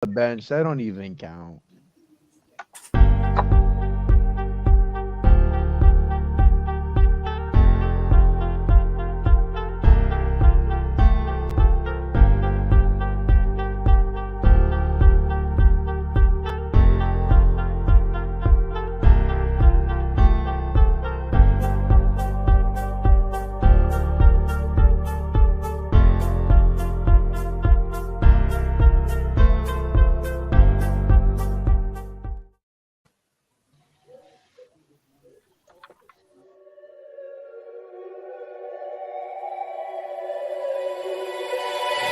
the bench. That don't even count.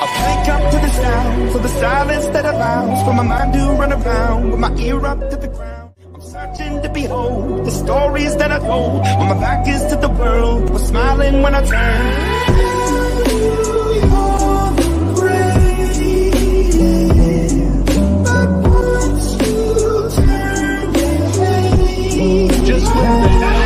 I wake up to the sounds of the silence that allows for my mind to run around with my ear up to the ground. I'm searching to behold the stories that I told when my back is to the world. Was smiling when I turned. Just with the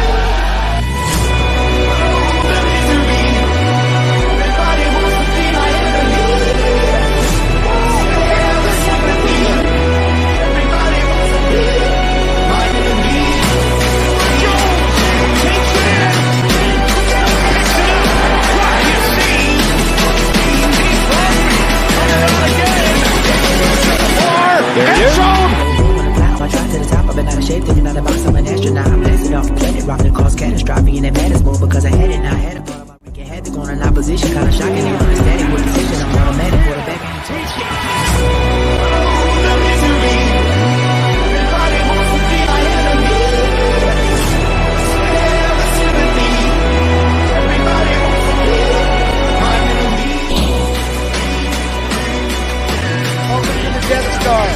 I try to the top, I've been out of shape, thinking out of box, I'm an astronaut. I'm blasting off the planet, rocking cause catastrophe, and it matters more because I had it now. I had a problem, I freaking had to go in opposition, kinda shocking, they were static with precision. I'm automatic, quarterback, Death Star.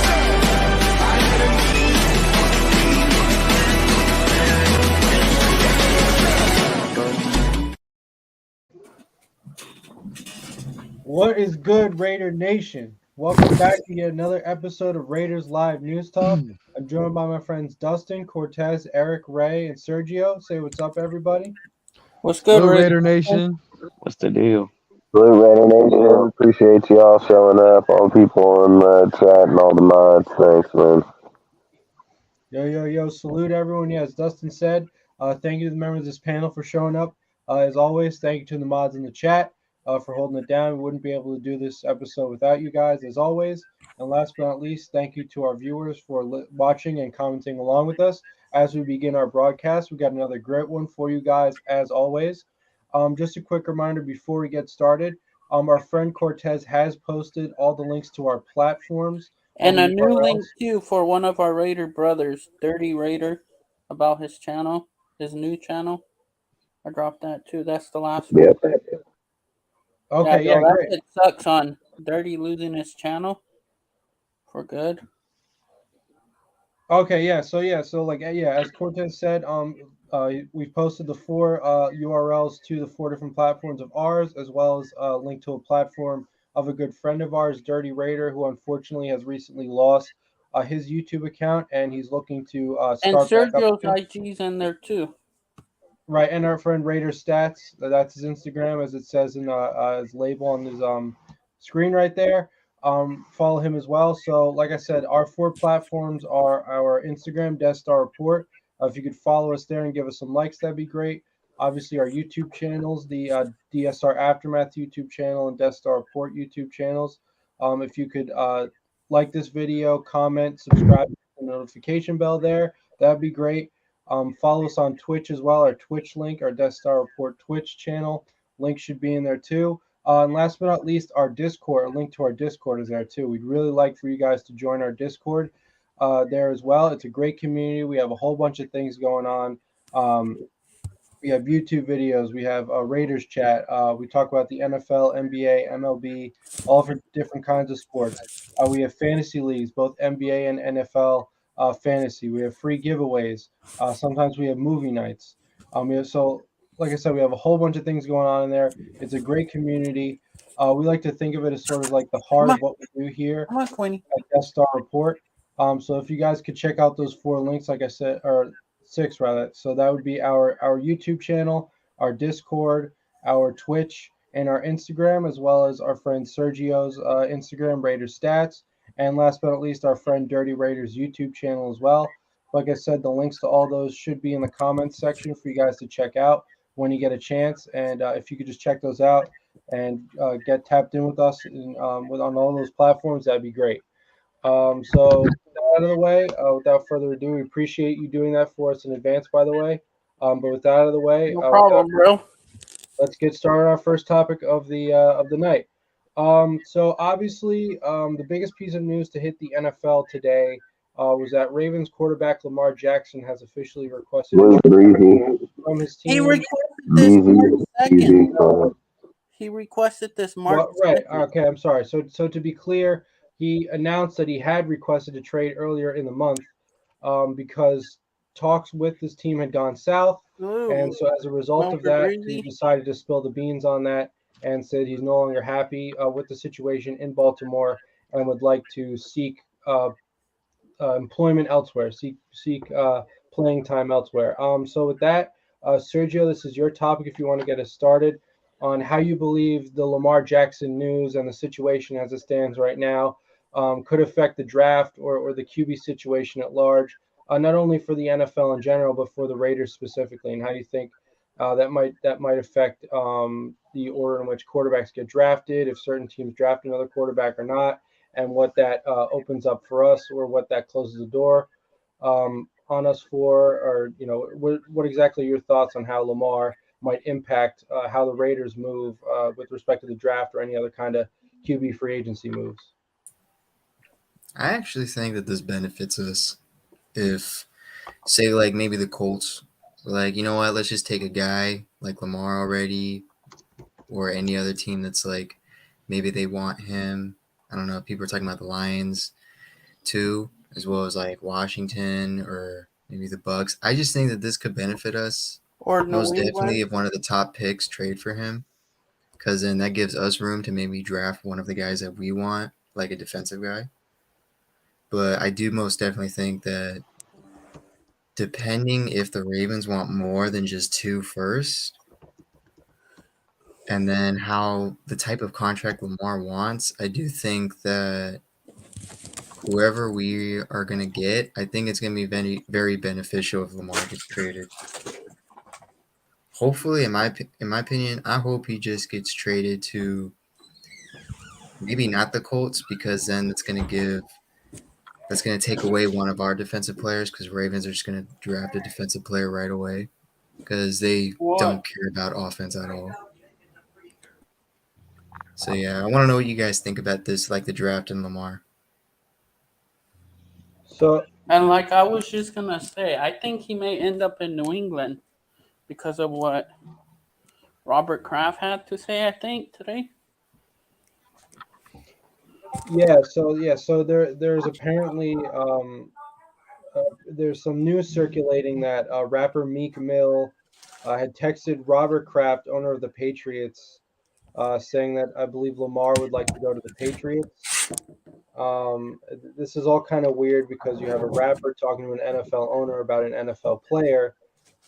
What is good, Raider Nation? Welcome back to yet another episode of Raiders Live News Talk. I'm joined by my friends Dustin, Cortez, Eric, Ray, and Sergio. Say what's up, everybody. What's good, Good Ray? Raider Nation. What's the deal? Blue Raider Nation, appreciate y'all showing up, all the people in the chat and all the mods. Thanks, man. Yo. Salute everyone. Yeah, as Dustin said, thank you to the members of this panel for showing up. As always, thank you to the mods in the chat for holding it down. We wouldn't be able to do this episode without you guys, as always. And last but not least, thank you to our viewers for watching and commenting along with us. As we begin our broadcast, we got another great one for you guys, as always. Just a quick reminder before we get started, our friend Cortez has posted all the links to our platforms. And a new URLs. link too for one of our Raider brothers, Dirty Raider, about his channel, his new channel. I dropped that too. That's the last one. Yep. Okay, yeah, that great. shit sucks on Dirty losing his channel for good. Okay, yeah. So as Cortez said, we've posted the four URLs to the four different platforms of ours, as well as a link to a platform of a good friend of ours, Dirty Raider, who unfortunately has recently lost his YouTube account, and he's looking to And start back up. Sergio's IG's in there too. Right, and our friend Raider Stats, that's his Instagram, as it says in his label on his screen right there. Follow him as well. So, like I said, our four platforms are our Instagram, Death Star Report. If you could follow us there and give us some likes, that'd be great. Obviously, our YouTube channels, the DSR Aftermath YouTube channel and Death Star Report YouTube channels. If you could like this video, comment, subscribe, the notification bell there, that'd be great. Follow us on Twitch as well. Our Twitch link, our Death Star Report Twitch channel link should be in there too. And last but not least, our Discord. A link to our Discord is there too. We'd really like for you guys to join our Discord there as well. It's a great community. We have a whole bunch of things going on. We have YouTube videos. We have a Raiders chat. We talk about the NFL, NBA, MLB, all for different kinds of sports. We have fantasy leagues, both NBA and NFL fantasy. We have free giveaways. Sometimes we have movie nights. Like I said, we have a whole bunch of things going on in there. It's a great community. We like to think of it as sort of like the heart of what we do here Come on, Queenie. at Death Star Report. So if you guys could check out those four links, like I said, or six rather. So that would be our YouTube channel, our Discord, our Twitch, and our Instagram, as well as our friend Sergio's Instagram, Raider Stats. And last but not least, our friend Dirty Raiders YouTube channel as well. Like I said, the links to all those should be in the comments section for you guys to check out when you get a chance. And if you could just check those out and get tapped in with us on all those platforms, that'd be great. So out of the way, without further ado, we appreciate you doing that for us in advance, by the way. But with that out of the way, No problem, bro. let's get started on our first topic of the night. So obviously, the biggest piece of news to hit the NFL today was that Ravens quarterback Lamar Jackson has officially requested a trade from his He team. requested this March 2nd. He requested this March Well, right. 2nd. Okay, I'm sorry. So to be clear, he announced that he had requested a trade earlier in the month because talks with his team had gone south. Ooh. And so as a result of that, he decided to spill the beans on that and said he's no longer happy with the situation in Baltimore and would like to seek employment elsewhere, seek playing time elsewhere. So with that, Sergio, this is your topic if you want to get us started on how you believe the Lamar Jackson news and the situation as it stands right now could affect the draft or the QB situation at large, not only for the NFL in general, but for the Raiders specifically, and how you think that might affect the order in which quarterbacks get drafted, if certain teams draft another quarterback or not, and what that opens up for us or what that closes the door on us for, or what exactly are your thoughts on how Lamar might impact how the Raiders move with respect to the draft or any other kind of QB free agency moves? I actually think that this benefits us if, say, like maybe the Colts, like, you know what, let's just take a guy like Lamar already, or any other team that's like, maybe they want him. I don't know, people are talking about the Lions too, as well as like Washington or maybe the Bucks. I just think that this could benefit us. Or most definitely if one of the top picks trade for him, because then that gives us room to maybe draft one of the guys that we want, like a defensive guy. But I do most definitely think that depending if the Ravens want more than just 2 first, and then how the type of contract Lamar wants, I do think that whoever we are going to get, I think it's going to be very, very beneficial if Lamar gets traded. Hopefully, in my opinion, I hope he just gets traded to maybe not the Colts, because then that's going to take away one of our defensive players, because Ravens are just going to draft a defensive player right away because they don't care about offense at all. So, yeah, I want to know what you guys think about this, like the draft and Lamar. And like I was just going to say, I think he may end up in New England because of what Robert Kraft had to say, I think, today. So there's apparently there's some news circulating that rapper Meek Mill had texted Robert Kraft, owner of the Patriots, saying that I believe Lamar would like to go to the Patriots. This is all kind of weird because you have a rapper talking to an NFL owner about an NFL player.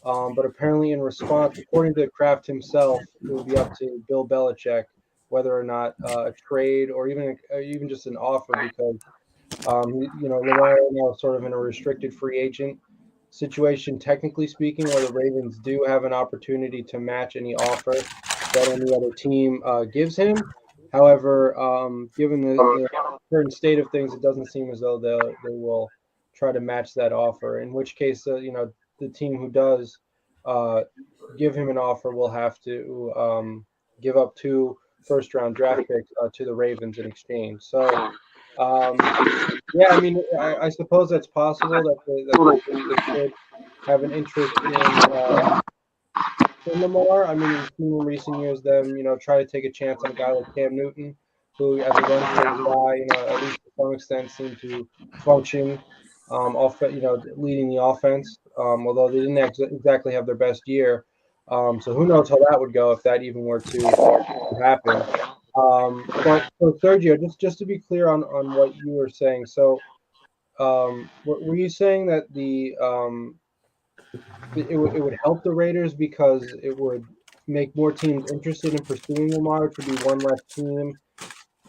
But apparently in response, according to Kraft himself, it would be up to Bill Belichick whether or not a trade or even just an offer, because Lamar is now sort of in a restricted free agent situation, technically speaking, where the Ravens do have an opportunity to match any offer that any other team gives him. However, given the current state of things, it doesn't seem as though they will try to match that offer, in which case the team who does give him an offer will have to give up 2 first-round draft picks to the Ravens in exchange. So, I suppose that's possible that they could have an interest in Lamar. I mean, we've seen in recent years them, try to take a chance on a guy like Cam Newton, who, as a run guy, at least to some extent, seemed to function leading the offense, although they didn't exactly have their best year. So who knows how that would go if that even were to happen. But so Sergio, just to be clear on what you were saying, so were you saying that it would help the Raiders because it would make more teams interested in pursuing Lamar, which would be one less team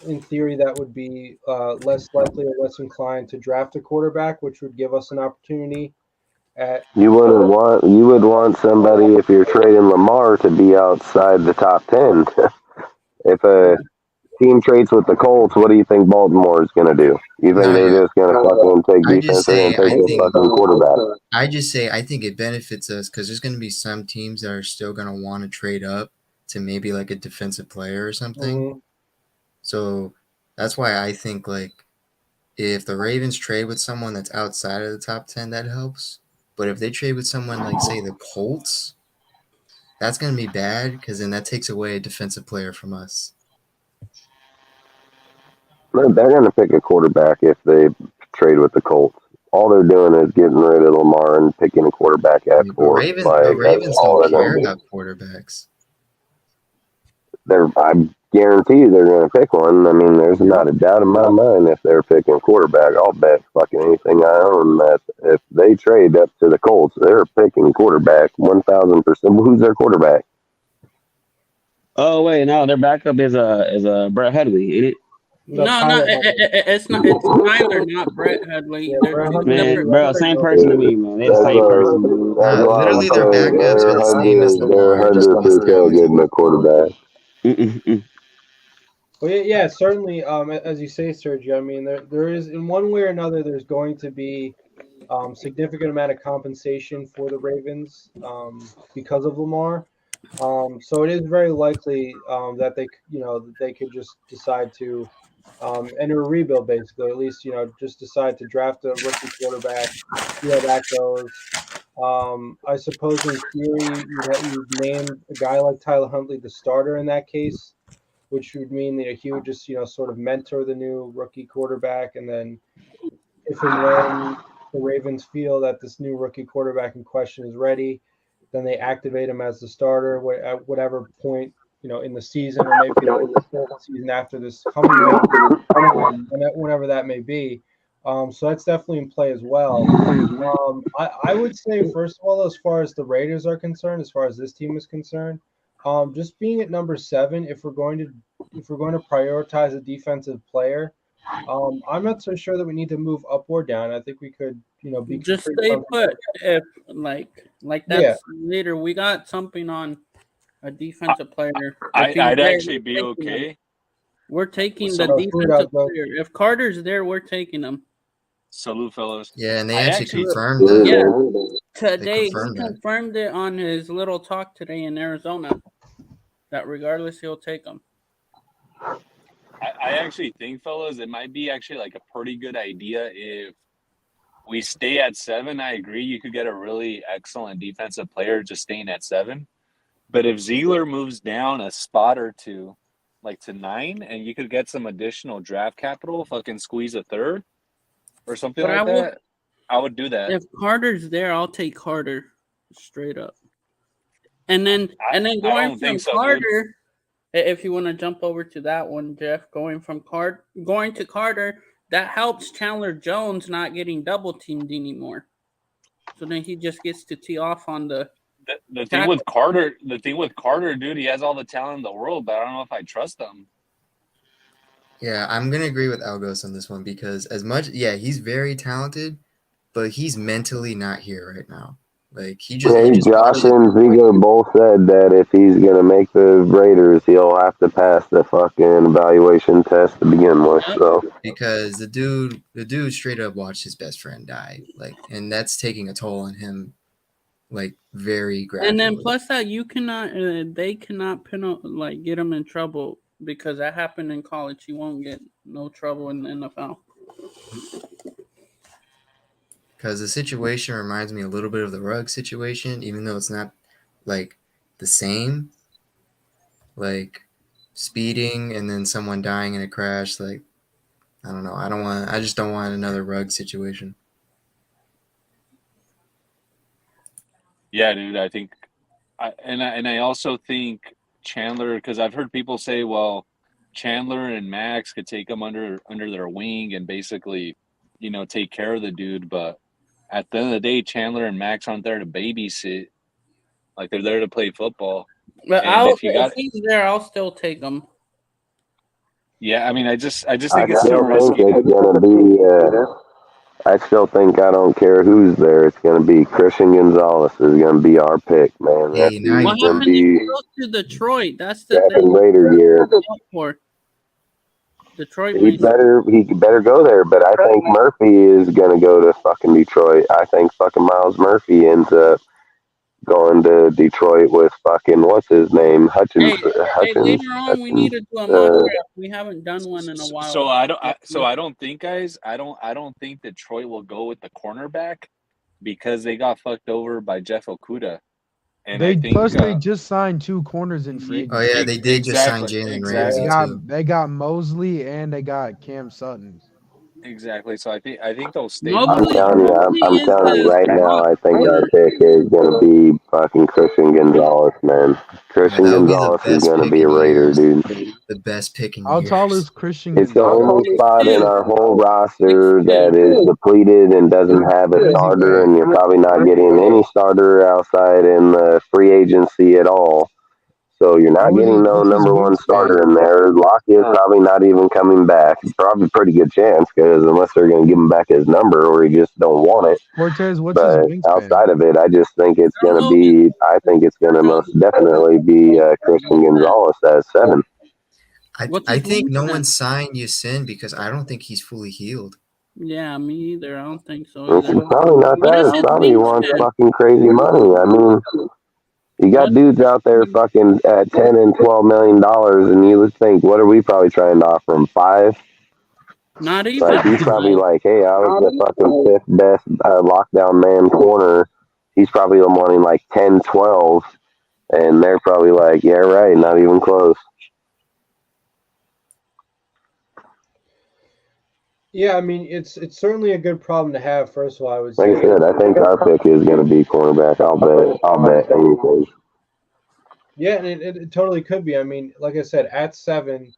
in theory, that would be less likely or less inclined to draft a quarterback, which would give us an opportunity at. You would want somebody if you're trading Lamar to be outside the top 10. If a team trades with the Colts, what do you think Baltimore is going to do? You think No, they're yeah. just going to fucking take I just defense? They're going say to take I a think fucking quarterback. I just say I think it benefits us because there's going to be some teams that are still going to want to trade up to maybe like a defensive player or something. Mhm. So that's why I think like if the Ravens trade with someone that's outside of the top 10, that helps. But if they trade with someone like say the Colts, that's going to be bad because then that takes away a defensive player from us. They're going to pick a quarterback if they trade with the Colts. All they're doing is getting rid of Lamar and picking a quarterback at But 4. Ravens That's all don't they're care going to do. about quarterbacks. I guarantee you they're going to pick one. I mean, there's not a doubt in my mind if they're picking quarterback. I'll bet fucking anything I own that if they trade up to the Colts, they're picking quarterback 1,000%. Who's their quarterback? Oh wait, no, their backup is a Brett Headley, ain't it? No, No, Tyler it's not. It's Tyler, not Brett Headley. Yeah, They're Brett two Hundley- Man, separate. bro, same person to me, man. They're the same person, dude. That's what I'm Literally, their saying. backups are the same as They're Lamar, just on a 100% steroid. getting a quarterback. Mm-mm-mm. Well, yeah, certainly. As you say, Sergio, I mean, there is in one way or another, there's going to be significant amount of compensation for the Ravens because of Lamar. So it is very likely that they could just decide to enter a rebuild, basically, or at least just decide to draft a rookie quarterback. See how that goes. I suppose in theory you'd name a guy like Tyler Huntley the starter in that case, which would mean that he would just sort of mentor the new rookie quarterback, and then if and when the Ravens feel that this new rookie quarterback in question is ready, then they activate him as the starter at whatever point in the season, or maybe the season after this coming one, whenever that may be. So that's definitely in play as well. I would say, first of all, as far as the Raiders are concerned, as far as this team is concerned, just being at number 7, if we're going to prioritize a defensive player, I'm not so sure that we need to move up or down. I think we could, be Just pretty stay comfortable. put. If like that's later, we got something on a defensive player. If he's I'd there, actually we're be taking him. okay. We're taking So- the defensive player. If Carter's there, we're taking him. Salute, fellas. Yeah, and they I actually actually- confirmed that. Yeah. Today he confirmed that. confirmed it on his little talk today in Arizona. That regardless, he'll take him. I actually think, fellas, it might be actually like a pretty good idea if we stay at 7. I agree. You could get a really excellent defensive player just staying at 7. But if Ziegler moves down a spot or two, like to 9, and you could get some additional draft capital, fucking squeeze a 3rd or something But like I would- that, I would do that. If Carter's there, I'll take Carter straight up. And then I going don't from think so, Carter, if you want to jump over to that one, Jeff, going to Carter, that helps Chandler Jones not getting double teamed anymore. So then he just gets to tee off on the. The thing with Carter, dude, he has all the talent in the world, but I don't know if I trust him. Yeah, I'm gonna agree with Algos on this one because he's very talented, but he's mentally not here right now. Like he just Josh and Ziegler both said that if he's gonna make the Raiders, he'll have to pass the fucking evaluation test to begin with. So because the dude straight up watched his best friend die, like, and that's taking a toll on him, like very gradually. And then plus that they cannot get him in trouble because that happened in college. He won't get no trouble in the NFL. Because the situation reminds me a little bit of the Ruggs situation, even though it's not like the same. Like speeding and then someone dying in a crash. Like I don't know. I just don't want another Ruggs situation. Yeah, dude. I think, I also think Chandler, because I've heard people say, well, Chandler and Max could take him under their wing and basically, take care of the dude. But at the end of the day, Chandler and Max aren't there to babysit. Like they're there to play football. But And if he's there, I'll still take him. Yeah, I mean, I just I think it's too still think risky. it's gonna be. I still think I don't care who's there. It's gonna be Christian Gonzalez is gonna be our pick, man. That Hey, now dude's What you're gonna happened if be he goes to Detroit? That's the second thing. Raider year. For Detroit He might. better go there. But I think Murphy is gonna go to fucking Detroit. I think fucking Miles Murphy ends up going to Detroit with fucking what's his name Hey, Hutchins. later on we need to do a mock draft. We haven't done one in a while. So I don't think, guys. I don't think Detroit will go with the cornerback because they got fucked over by Jeff Okuda. And They I think they just signed 2 corners in free Oh agency. yeah, they did just sign exactly, Jalen exactly. Ramsey They too. got Mosley and they got Cam Sutton. Exactly. So I think they'll stay. I'm Mobley, telling you, I'm Mobley is telling you the right now. I think our pick is gonna be fucking Christian Gonzalez, man. Christian That'll be the Gonzalez is best gonna pick be a in Raider, years. dude. The best pick in How tall years. is Christian It's the Gonzalez? only spot in our whole roster 6'2". that is depleted and doesn't have What a does he starter, weigh? and you're probably not getting any starter outside in the free agency at all. So you're not getting no What's his number one starter wingspan? in there. Lockett's probably not even coming back. Probably a pretty good chance because unless they're going to give him back his number or he just don't want it. Cortez, what's his But wingspan? outside of it, I just think it's I don't going to know. be. I think it's going to most definitely be Christian Gonzalez at 7. What's I his think no wingspan? one signed Yasin because I don't think he's fully healed. Yeah, me either. I don't think so It's either. probably not What that. is It's his probably he wants wingspan? fucking crazy money. I mean, you got What? dudes out there fucking at 10 and 12 million dollars, and you would think, what are we probably trying to offer him? 5? Not even. Like he's probably like, hey, I was the fucking 5th best lockdown man corner. He's probably wanting like 10, 12, and they're probably like, yeah, right, not even close. Yeah, I mean it's certainly a good problem to have. First of all, I would Like I say. said, I think our pick is going to be cornerback. I'll bet anything. Yeah, and it totally could be. I mean, like I said, at 7,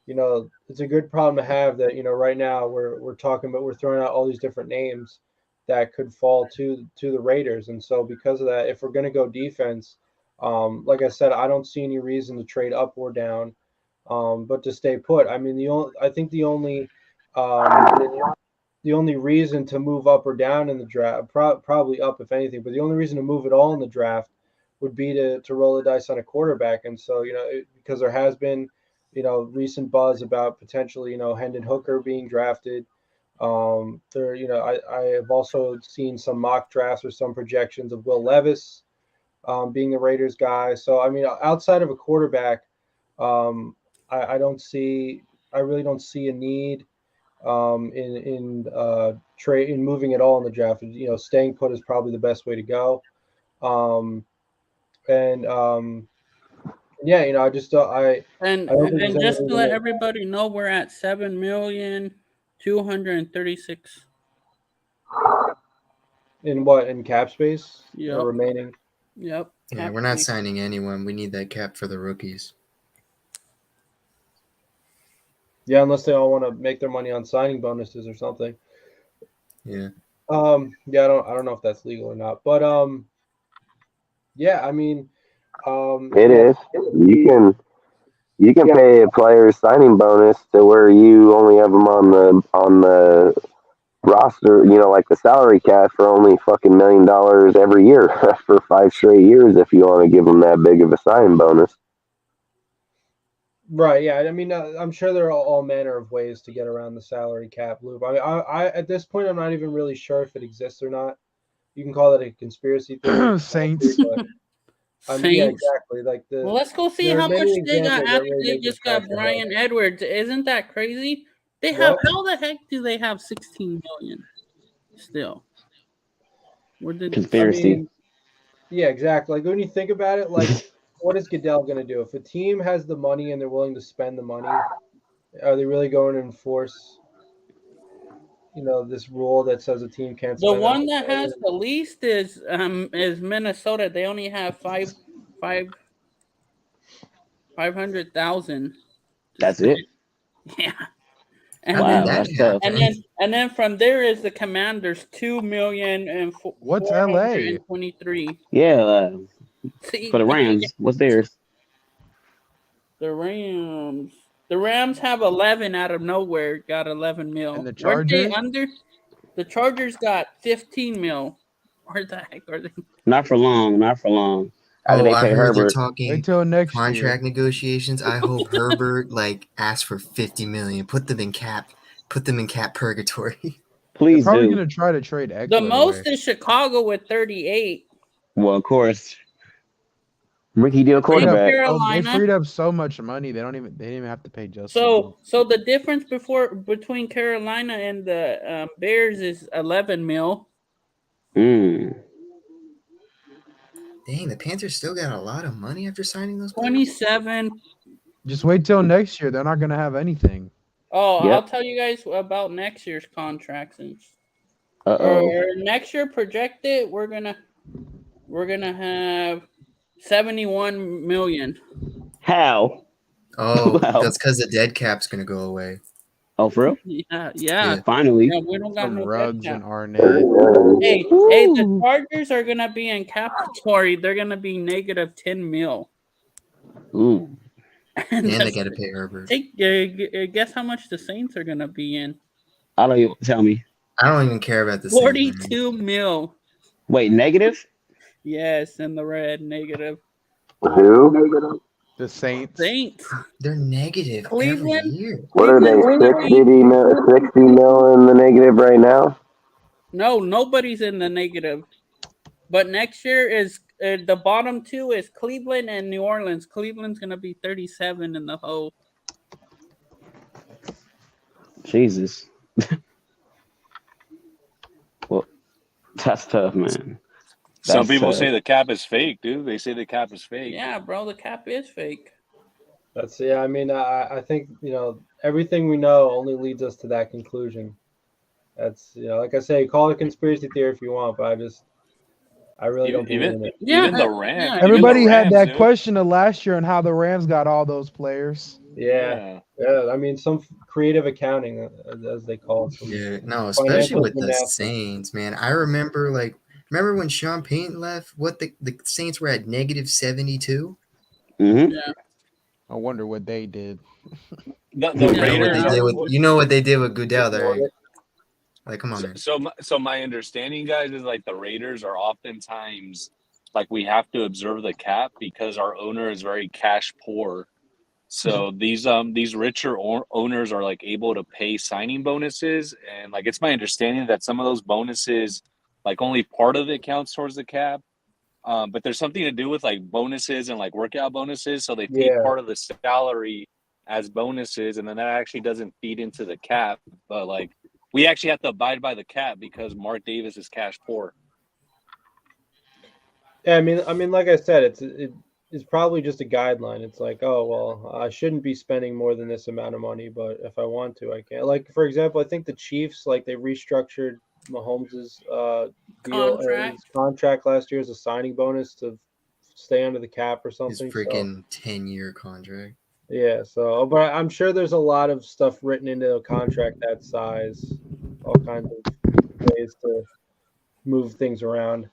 it's a good problem to have that, right now we're talking about, we're throwing out all these different names that could fall to the Raiders. And so because of that, if we're going to go defense, like I said, I don't see any reason to trade up or down, but to stay put. I mean, I think the only reason to move up or down in the draft, probably up if anything, but the only reason to move at all in the draft would be to roll the dice on a quarterback. And so, because there has been, recent buzz about potentially, Hendon Hooker being drafted. I have also seen some mock drafts or some projections of Will Levis being the Raiders guy. So, I mean, outside of a quarterback, I really don't see a need in moving at all in the draft. Staying put is probably the best way to go. Yeah, I just don't. I And don't think there's just any to let reason everybody know, we're at 7,236,000. in cap space Yep. remaining. Yep. Yeah, we're not signing anyone. We need that cap for the rookies. Yeah, unless they all want to make their money on signing bonuses or something. Yeah. Yeah, I don't know if that's legal or not, but yeah, I mean, It is. You can pay a player signing bonus to where you only have them on the roster, like the salary cap for only fucking $1 million every year for 5 straight years if you want to give them that big of a signing bonus. Right. Yeah. I mean, I'm sure there are all manner of ways to get around the salary cap loop. I mean, I at this point, I'm not even really sure if it exists or not. You can call it a conspiracy theory. Saints. But, yeah, Saints. exactly. Like Well, let's go see there are how much many they got examples that after really they make this just got scratch my Brian Edwards. Isn't that crazy? They have how the heck do they have 16 million still? Where did Conspiracy. I mean, yeah, exactly. Like when you think about it, like what is Goodell going to do? If a team has the money and they're willing to spend the money, are they really going to enforce, this rule that says a team can't the spend one that has the least is Minnesota. They only have 500,000. That's it. Yeah. And Wow, then, that's tough. and then from there is the Commanders 2,000,000 and What's LA? 423. Yeah, See, for the Rams, what's theirs? the Rams. The Rams have 11 out of nowhere. Got 11 mil. And the Weren't they Chargers? under? The Chargers got 15 mil. Where the heck are they? Not for long. Not for long. After Oh, they I pay heard they're Herbert. talking Wait till next contract year. negotiations. I hope Herbert like asks for 50 million. Put them in cap purgatory. They're Please probably do. gonna try to trade Eckler The most away. is Chicago with 38. Well, of course. Ricky Deal Freed up- quarterback. Carolina. They freed up so much money. They didn't even have to pay Justin. So the difference between Carolina and the Bears is 11 mil. Mm. Dang, the Panthers still got a lot of money after signing those players. 27. Just wait till next year. They're not gonna have anything. Oh, Yep. I'll tell you guys about next year's contracts. Uh-oh. Next year projected, we're gonna have 71 million. How? Oh, Wow. that's because the dead cap's gonna go away. Oh, for real? Yeah. Finally. Yeah, we don't got From no Ruggs dead and cap. Arnett. Hey, the Chargers are gonna be in capitory. They're gonna be negative 10 mil. Ooh. And they gotta pay Herbert. Guess how much the Saints are gonna be in? I don't even tell me. I don't even care about this. thing, man. 42 mil. Wait, negative? Yes, in the red, negative. Who? The Saints. Saints. They're negative Cleveland? every year. What are they? 60 mil in the negative right now? No, nobody's in the negative. But next year is the bottom two is Cleveland and New Orleans. Cleveland's gonna be 37 in the hole. Jesus. Well, that's tough, man. Some That's people tough. say the cap is fake, dude. They say the cap is fake. Yeah, bro, the cap is fake. I mean, I think everything we know only leads us to that conclusion. That's like I say, call it a conspiracy theory if you want, but I really don't believe in it. Yeah, Even the Rams. yeah. even Everybody the had Rams, that dude. question of last year on how the Rams got all those players. Yeah. I mean, some creative accounting, as they call it. Yeah, no, especially Financial with the gymnastics. Saints, man. I remember when Sean Payton left, what the Saints were at negative 72. Mm-hmm. Yeah. I wonder what they did. The You know what Raiders. they did are- with what they did with Goodell there. Like, come on, man. So my understanding, guys, is like the Raiders are oftentimes like we have to observe the cap because our owner is very cash poor. So these richer owners are like able to pay signing bonuses, and like it's my understanding that some of those bonuses, like only part of it counts towards the cap. But there's something to do with like bonuses and like workout bonuses, so they pay Yeah. part of the salary as bonuses, and then that actually doesn't feed into the cap. But like we actually have to abide by the cap because Mark Davis is cash poor. Yeah, I mean, like I said, it's probably just a guideline. It's like, oh well, I shouldn't be spending more than this amount of money, but if I want to, I can. Like for example, I think the Chiefs, like they restructured Mahomes' deal Contract. his contract last year as a signing bonus to stay under the cap or His something. so- freaking 10-year contract. Yeah, so but I'm sure there's a lot of stuff written into a contract that size, all kinds of ways to move things around.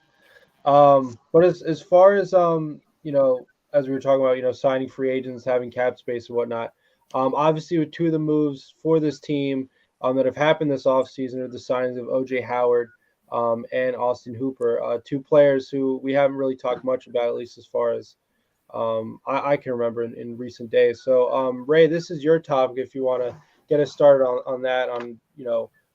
But as far as as we were talking about, signing free agents, having cap space and whatnot, obviously with two of the moves for this team that have happened this offseason are the signings of OJ Howard and Austin Hooper, two players who we haven't really talked much about, at least as far as I can remember in recent days. So, Ray, this is your topic if you want to get us started on that, on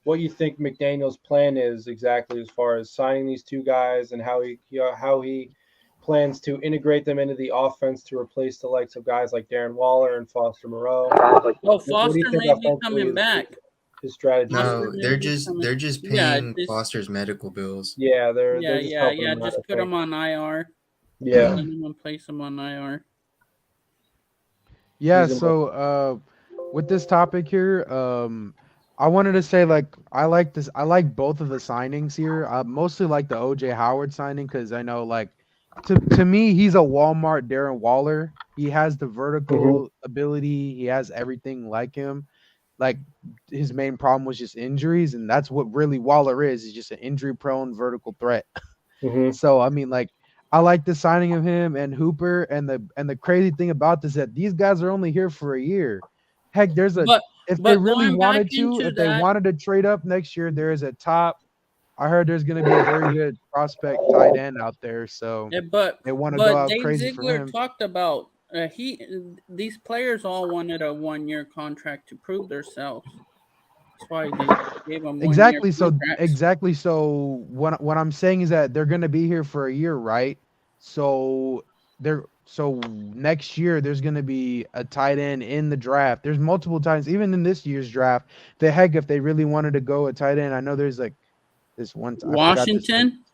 what you think McDaniel's plan is exactly as far as signing these two guys and how he plans to integrate them into the offense to replace the likes of guys like Darren Waller and Foster Moreau. Well, What do Foster you think may be offensively coming is back. His strategy. No, Yeah, they're just yeah, paying just- Foster's medical bills. Yeah, they're Yeah, just yeah, helping yeah. him out, Just I put think. him on IR. Yeah. Let him place him on IR. Yeah, He's in so with this topic here, I wanted to say I like both of the signings here. I mostly like the OJ Howard signing because I know to me he's a Walmart Darren Waller. He has the vertical ability, he has everything like him. Like his main problem was just injuries, and that's what really Waller is. He's just an injury prone vertical threat. Mhm. So I mean, I like the signing of him and Hooper, and the crazy thing about this is that these guys are only here for a year. Heck, there's a But if they but really going back wanted to, into if they that, wanted to trade up next year, there is a top. I heard there's going to be a very good prospect tight end out there, so yeah, but they want to go but out Dave crazy for Ziegler him. talked about these players all wanted a 1-year contract to prove themselves. That's why they gave them 1-year Exactly. So contracts. exactly. So what I'm saying is that they're going to be here for a year, right? So next year there's going to be a tight end in the draft. There's multiple times, even in this year's draft. The heck, if they really wanted to go a tight end, I know there's like this one. I forgot this name. Washington,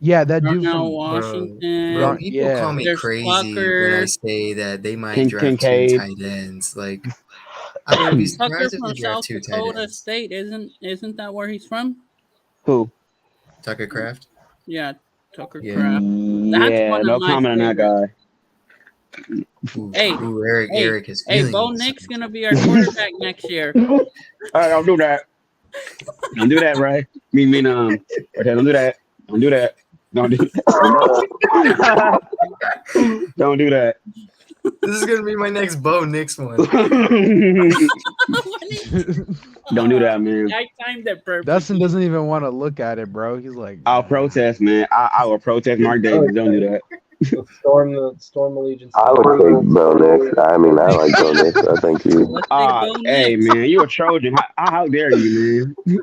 Yeah, that dude Darnell from Washington. Bro, people call me There's crazy when I Tucker. say that they might draft Kincaid. 2 tight ends. Like, I would be Tucker surprised if they from draft South 2 tight Dakota ends. State isn't that where he's from? Who? Tucker Craft? Yeah, Tucker Yeah. Craft. That's Yeah, one no of my comment on that favorites. guy. Ooh, Hey, ooh, Eric is Hey, feeling Bo this. Nick's gonna be our quarterback next year. All right, don't do that. Don't do that, right? Okay, don't do that. Don't do that. Don't do that. Don't do that. This is gonna be my next Bo Nix one. Don't do that, man. I timed it perfectly. Dustin doesn't even want to look at it, bro. He's like, I'll protest, man. I will protest Mark Davis. Don't do that. Storm allegiance. I would take Bo Nix. I mean, I like Bo Nix. I think he. Let's take Bo Hey, Nix. man, you a Trojan. How dare you, man?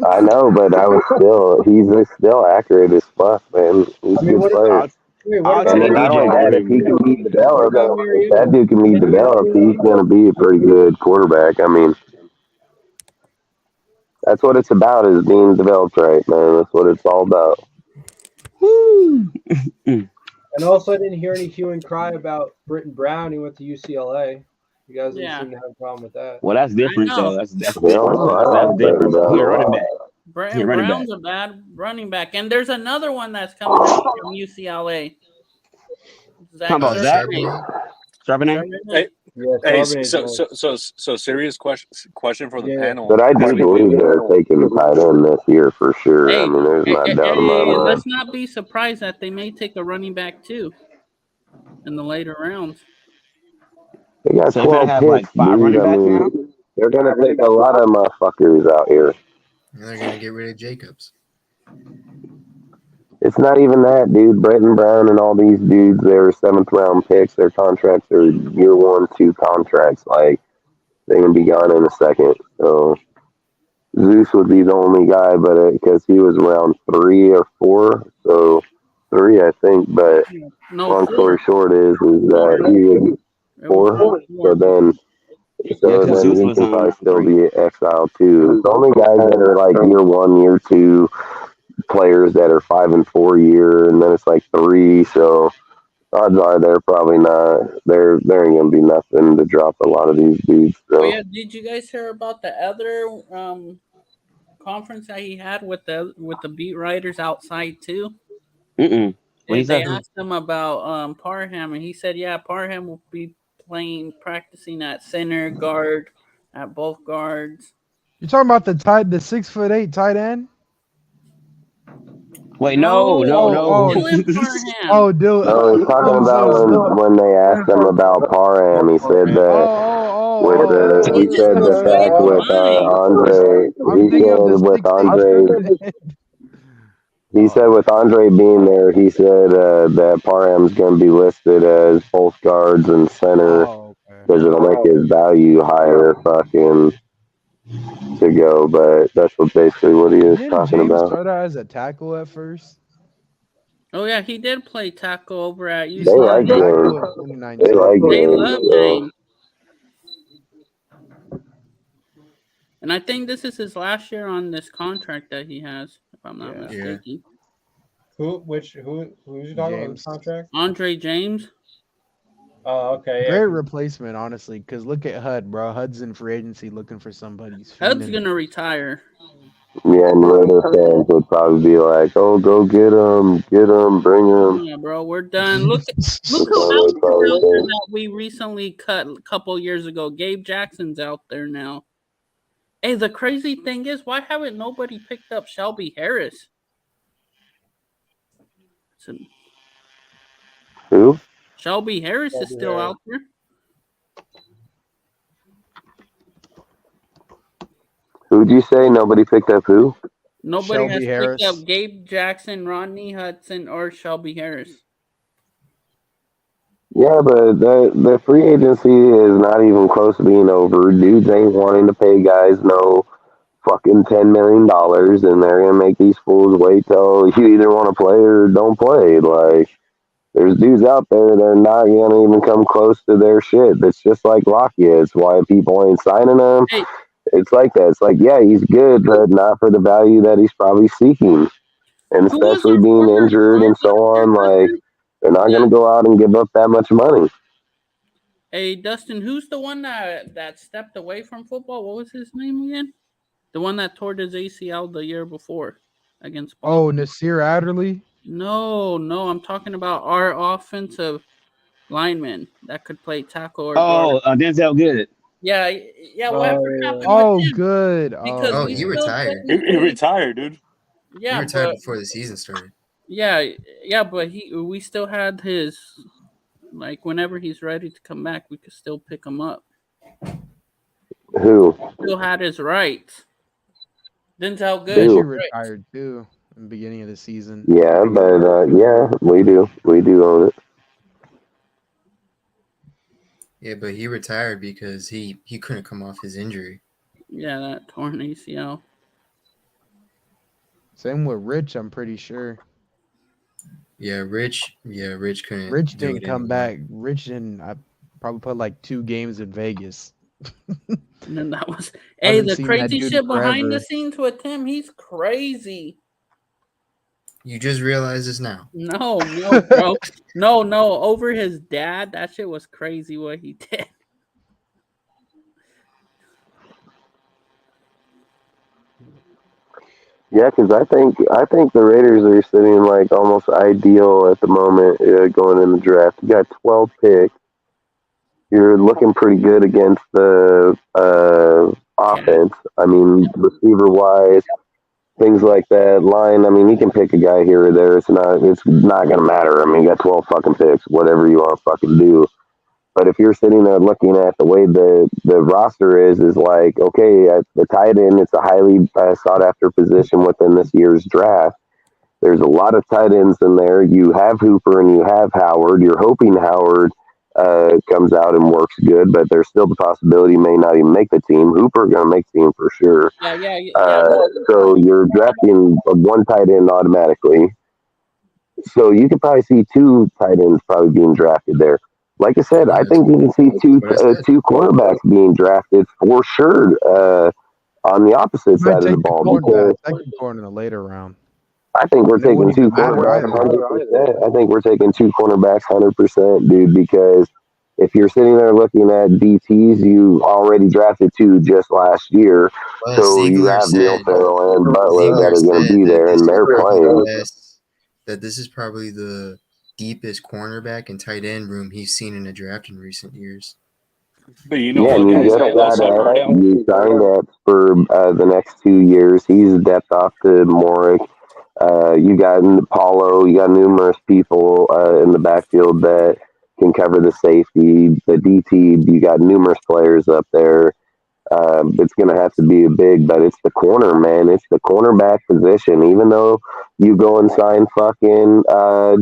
I know, but he's still accurate as fuck, man. He's a good player. I'll And then take not DJ only that, if he Moore. can be developed, if that dude can be developed, he's going to be a pretty good quarterback. I mean, that's what it's about, is being developed right, man. That's what it's all about. And also, I didn't hear any hue and cry about Britton Brown. He went to UCLA. You guys didn't seem to have a problem with that. Well, that's different, I know. though. That's Yeah, different. I like Different. Britton He a Brown. running back. Britton running Brown's a bad running back, and there's another one that's coming out from UCLA. How about that? Charbonnet? Hey, so serious question for the panel. But I do believe they're taking the tight end this year for sure. I mean, there's not doubt in my mind. Let's not be surprised that they may take a running back too in the later rounds. They got So 12 have picks, like 5 dude. running I backs mean, now? they're going to take a lot of motherfuckers out here. And they're gonna get rid of Jacobs. It's not even that, dude. Britton Brown and all these dudes, they're 7th-round picks. Their contracts are year 1, 2 contracts. Like, they're going to be gone in a second. So, Zeus would be the only guy, but because he was around 3 or 4. So, 3, I think. But long story short is that he would 4. So then he can probably still be exiled too. The only guys that are like year 1, year 2 players that are 5 and 4 year, and then it's like 3. So odds are they're probably not. There ain't gonna be nothing to drop a lot of these dudes. So. Oh yeah, did you guys hear about the other conference that he had with the beat writers outside too? Mm-mm. They asked him about Parham, and he said, "Yeah, Parham will be practicing at center, guard, at both guards." you're talking about the 6'8" tight end? Wait, no. Dylan Parham. Oh, dude. No, he's talking about when they asked him about Parham. He said that he said the fact with Andre. He said with Andre. He said with Andre being there, he said that Parham's going to be listed as both guards and center because it'll make his value higher. Fucking. To go, but that's basically what he is talking James about. Start out as a tackle at first. Oh yeah, he did play tackle over at UCLA. They like James. They love James. And I think this is his last year on this contract that he has, if I'm not mistaken. Who's you talking about this contract? Andre James. Oh, okay. Yeah. Great replacement, honestly, because look at Hud, bro. Hud's in free agency looking for somebody. Hud's going to retire. Yeah, and the other fans would probably be like, "Oh, go get him, bring him." Yeah, bro, we're done. Look who else is out there that we recently cut a couple years ago. Gabe Jackson's out there now. Hey, the crazy thing is, why haven't nobody picked up Shelby Harris? Who? Shelby Harris is still out there. Who'd you say nobody picked up? Who? Nobody Shelby has Harris. picked up Gabe Jackson, Rodney Hudson, or Shelby Harris. Yeah, but the free agency is not even close to being over. Dudes ain't wanting to pay guys no fucking $10 million, and they're gonna make these fools wait till you either want to play or don't play. Like, there's dudes out there that are not gonna even come close to their shit. That's just like Lockyer. It's why people ain't signing him. Hey. It's like that. It's like, yeah, he's good, but not for the value that he's probably seeking. And Who was especially our being former injured and so on, like, they're not gonna go out and give up that much money. Hey, Dustin, who's the one that stepped away from football? What was his name again? The one that tore his ACL the year before against Oh, Baltimore. Nasir Adderley. No, I'm talking about our offensive lineman that could play tackle or Oh, guard. Denzel Good. Yeah. Whatever happened Oh, with him? good. Because Oh, we he still retired. He technically- retired, dude. He Yeah, retired but before the season started. yeah, but we still had his, like, whenever he's ready to come back, we could still pick him up. Who? Still had his rights. Denzel Yeah, Good. he Who? retired too in the beginning of the season. Yeah, but yeah, we do own it. Yeah, but he retired because he couldn't come off his injury. Yeah, that torn ACL. Same with Rich, I'm pretty sure. Yeah, Rich couldn't. Rich do didn't it come anymore. back. Rich didn't. I probably put like 2 games in Vegas. And then that was hey, Haven't the seen that crazy dude shit behind the forever. scenes with him, he's crazy. You just realize this now. No, bro. no, over his dad, that shit was crazy what he did. Yeah, because I think the Raiders are sitting like almost ideal at the moment going in the draft. You got 12 picks. You're looking pretty good against the offense. I mean, receiver wise, things like that. Line. I mean, you can pick a guy here or there. It's not gonna matter. I mean, you got 12 fucking picks. Whatever you want to fucking do. But if you're sitting there looking at the way the roster is like, okay, at the tight end, it's a highly sought after position within this year's draft. There's a lot of tight ends in there. You have Hooper and you have Howard. You're hoping Howard comes out and works good, but there's still the possibility he may not even make the team. Hooper going to make the team for sure. So you're drafting one tight end automatically. So you could probably see 2 tight ends probably being drafted there. Like I said, I think you can see two cornerbacks being drafted for sure on the opposite side of the ball. Because Second corner in the later round. I think we're And it wouldn't taking 2 even matter cornerbacks either. 100%. I think we're taking 2 cornerbacks 100%, dude, because if you're sitting there looking at DTs, you already drafted 2 just last year. Well, So you Ziegler have Neil said- Farrell and Butler that are going to said be that there, this and they're is probably playing. the best- that this is probably the deepest cornerback and tight end room he's seen in a draft in recent years. But you know Yeah, what, and you guys? just I got also heard him. you signed up for the next 2 years. He's depth off to Morick. You got Paulo. You got numerous people in the backfield that can cover the safety, the DT. You got numerous players up there. It's going to have to be big, but it's the corner, man. It's the cornerback position. Even though you go and sign fucking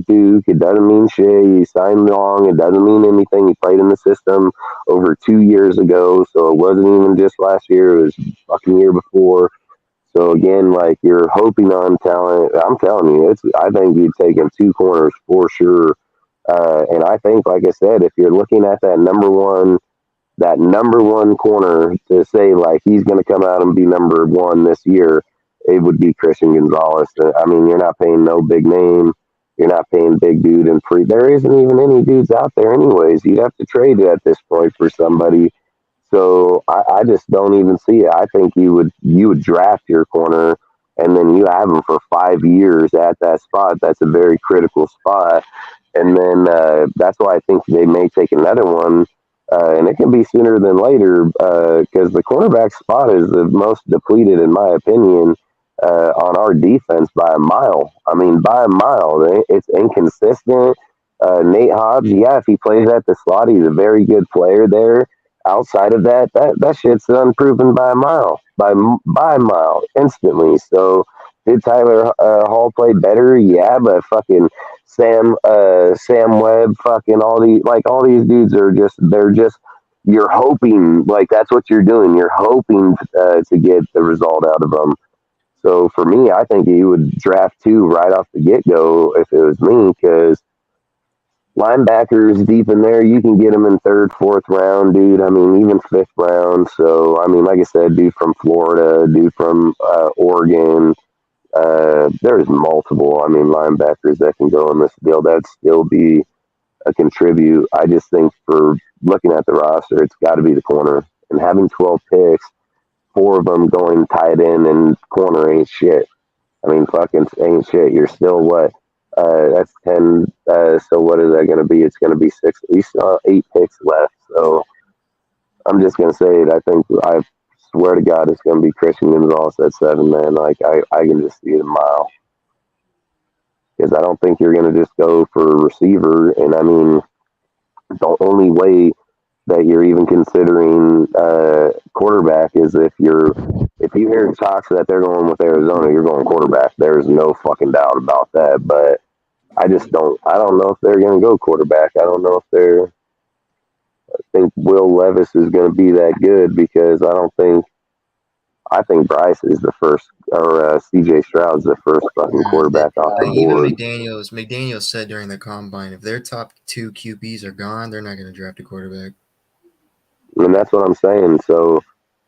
Duke, it doesn't mean shit. You sign Long, it doesn't mean anything. He played in the system over 2 years ago, so it wasn't even just last year. It was fucking year before. So again, like, you're hoping on talent. I'm telling you, I think you'd taken 2 corners for sure. And I think, like I said, if you're looking at that number one corner to say like he's going to come out and be number 1 this year, it would be Christian Gonzalez. I mean, you're not paying no big name. You're not paying big dude and free. There isn't even any dudes out there anyways. You'd have to trade it at this point for somebody. So I just don't even see it. I think you would draft your corner and then you have him for 5 years at that spot. That's a very critical spot. And then that's why I think they may take another one. And it can be sooner than later because the cornerback spot is the most depleted, in my opinion, on our defense by a mile. I mean, by a mile. It's inconsistent. Nate Hobbs, yeah, if he plays at the slot, he's a very good player there. outside of that shit's unproven by a mile, by a mile, instantly. So did Tyler Hall play better? Yeah, but fucking Sam Webb, fucking all these dudes are they're just you're hoping, like, that's what you're doing. You're hoping to get the result out of them. So for me, I think he would draft 2 right off the get go if it was me, because linebackers deep in there, you can get them in 3rd, 4th round, dude. I mean, even 5th round. So, I mean, like I said, dude from Florida, dude from Oregon. There's multiple, I mean, linebackers that can go in this deal. That'd still be a contribute. I just think for looking at the roster, it's got to be the corner. And having 12 picks, 4 of them going tight end and corner ain't shit. I mean, fucking ain't shit. You're still what? That's 10. So what is that going to be? It's going to be 6. We still have 8 picks left. So I'm just going to say it. I swear to God, it's going to be Christian Gonzalez at 7, man. Like, I can just see it a mile. Because I don't think you're going to just go for a receiver. And I mean, the only way that you're even considering quarterback is if you hear talks that they're going with Arizona, you're going quarterback. There's no fucking doubt about that. But I don't know if they're going to go quarterback. I don't know if I think Will Levis is going to be that good, because I think Bryce is the first, or CJ Stroud's the first fucking quarterback off the Even board. McDaniels said during the combine, if their top 2 QBs are gone, they're not going to draft a quarterback. And that's what I'm saying. So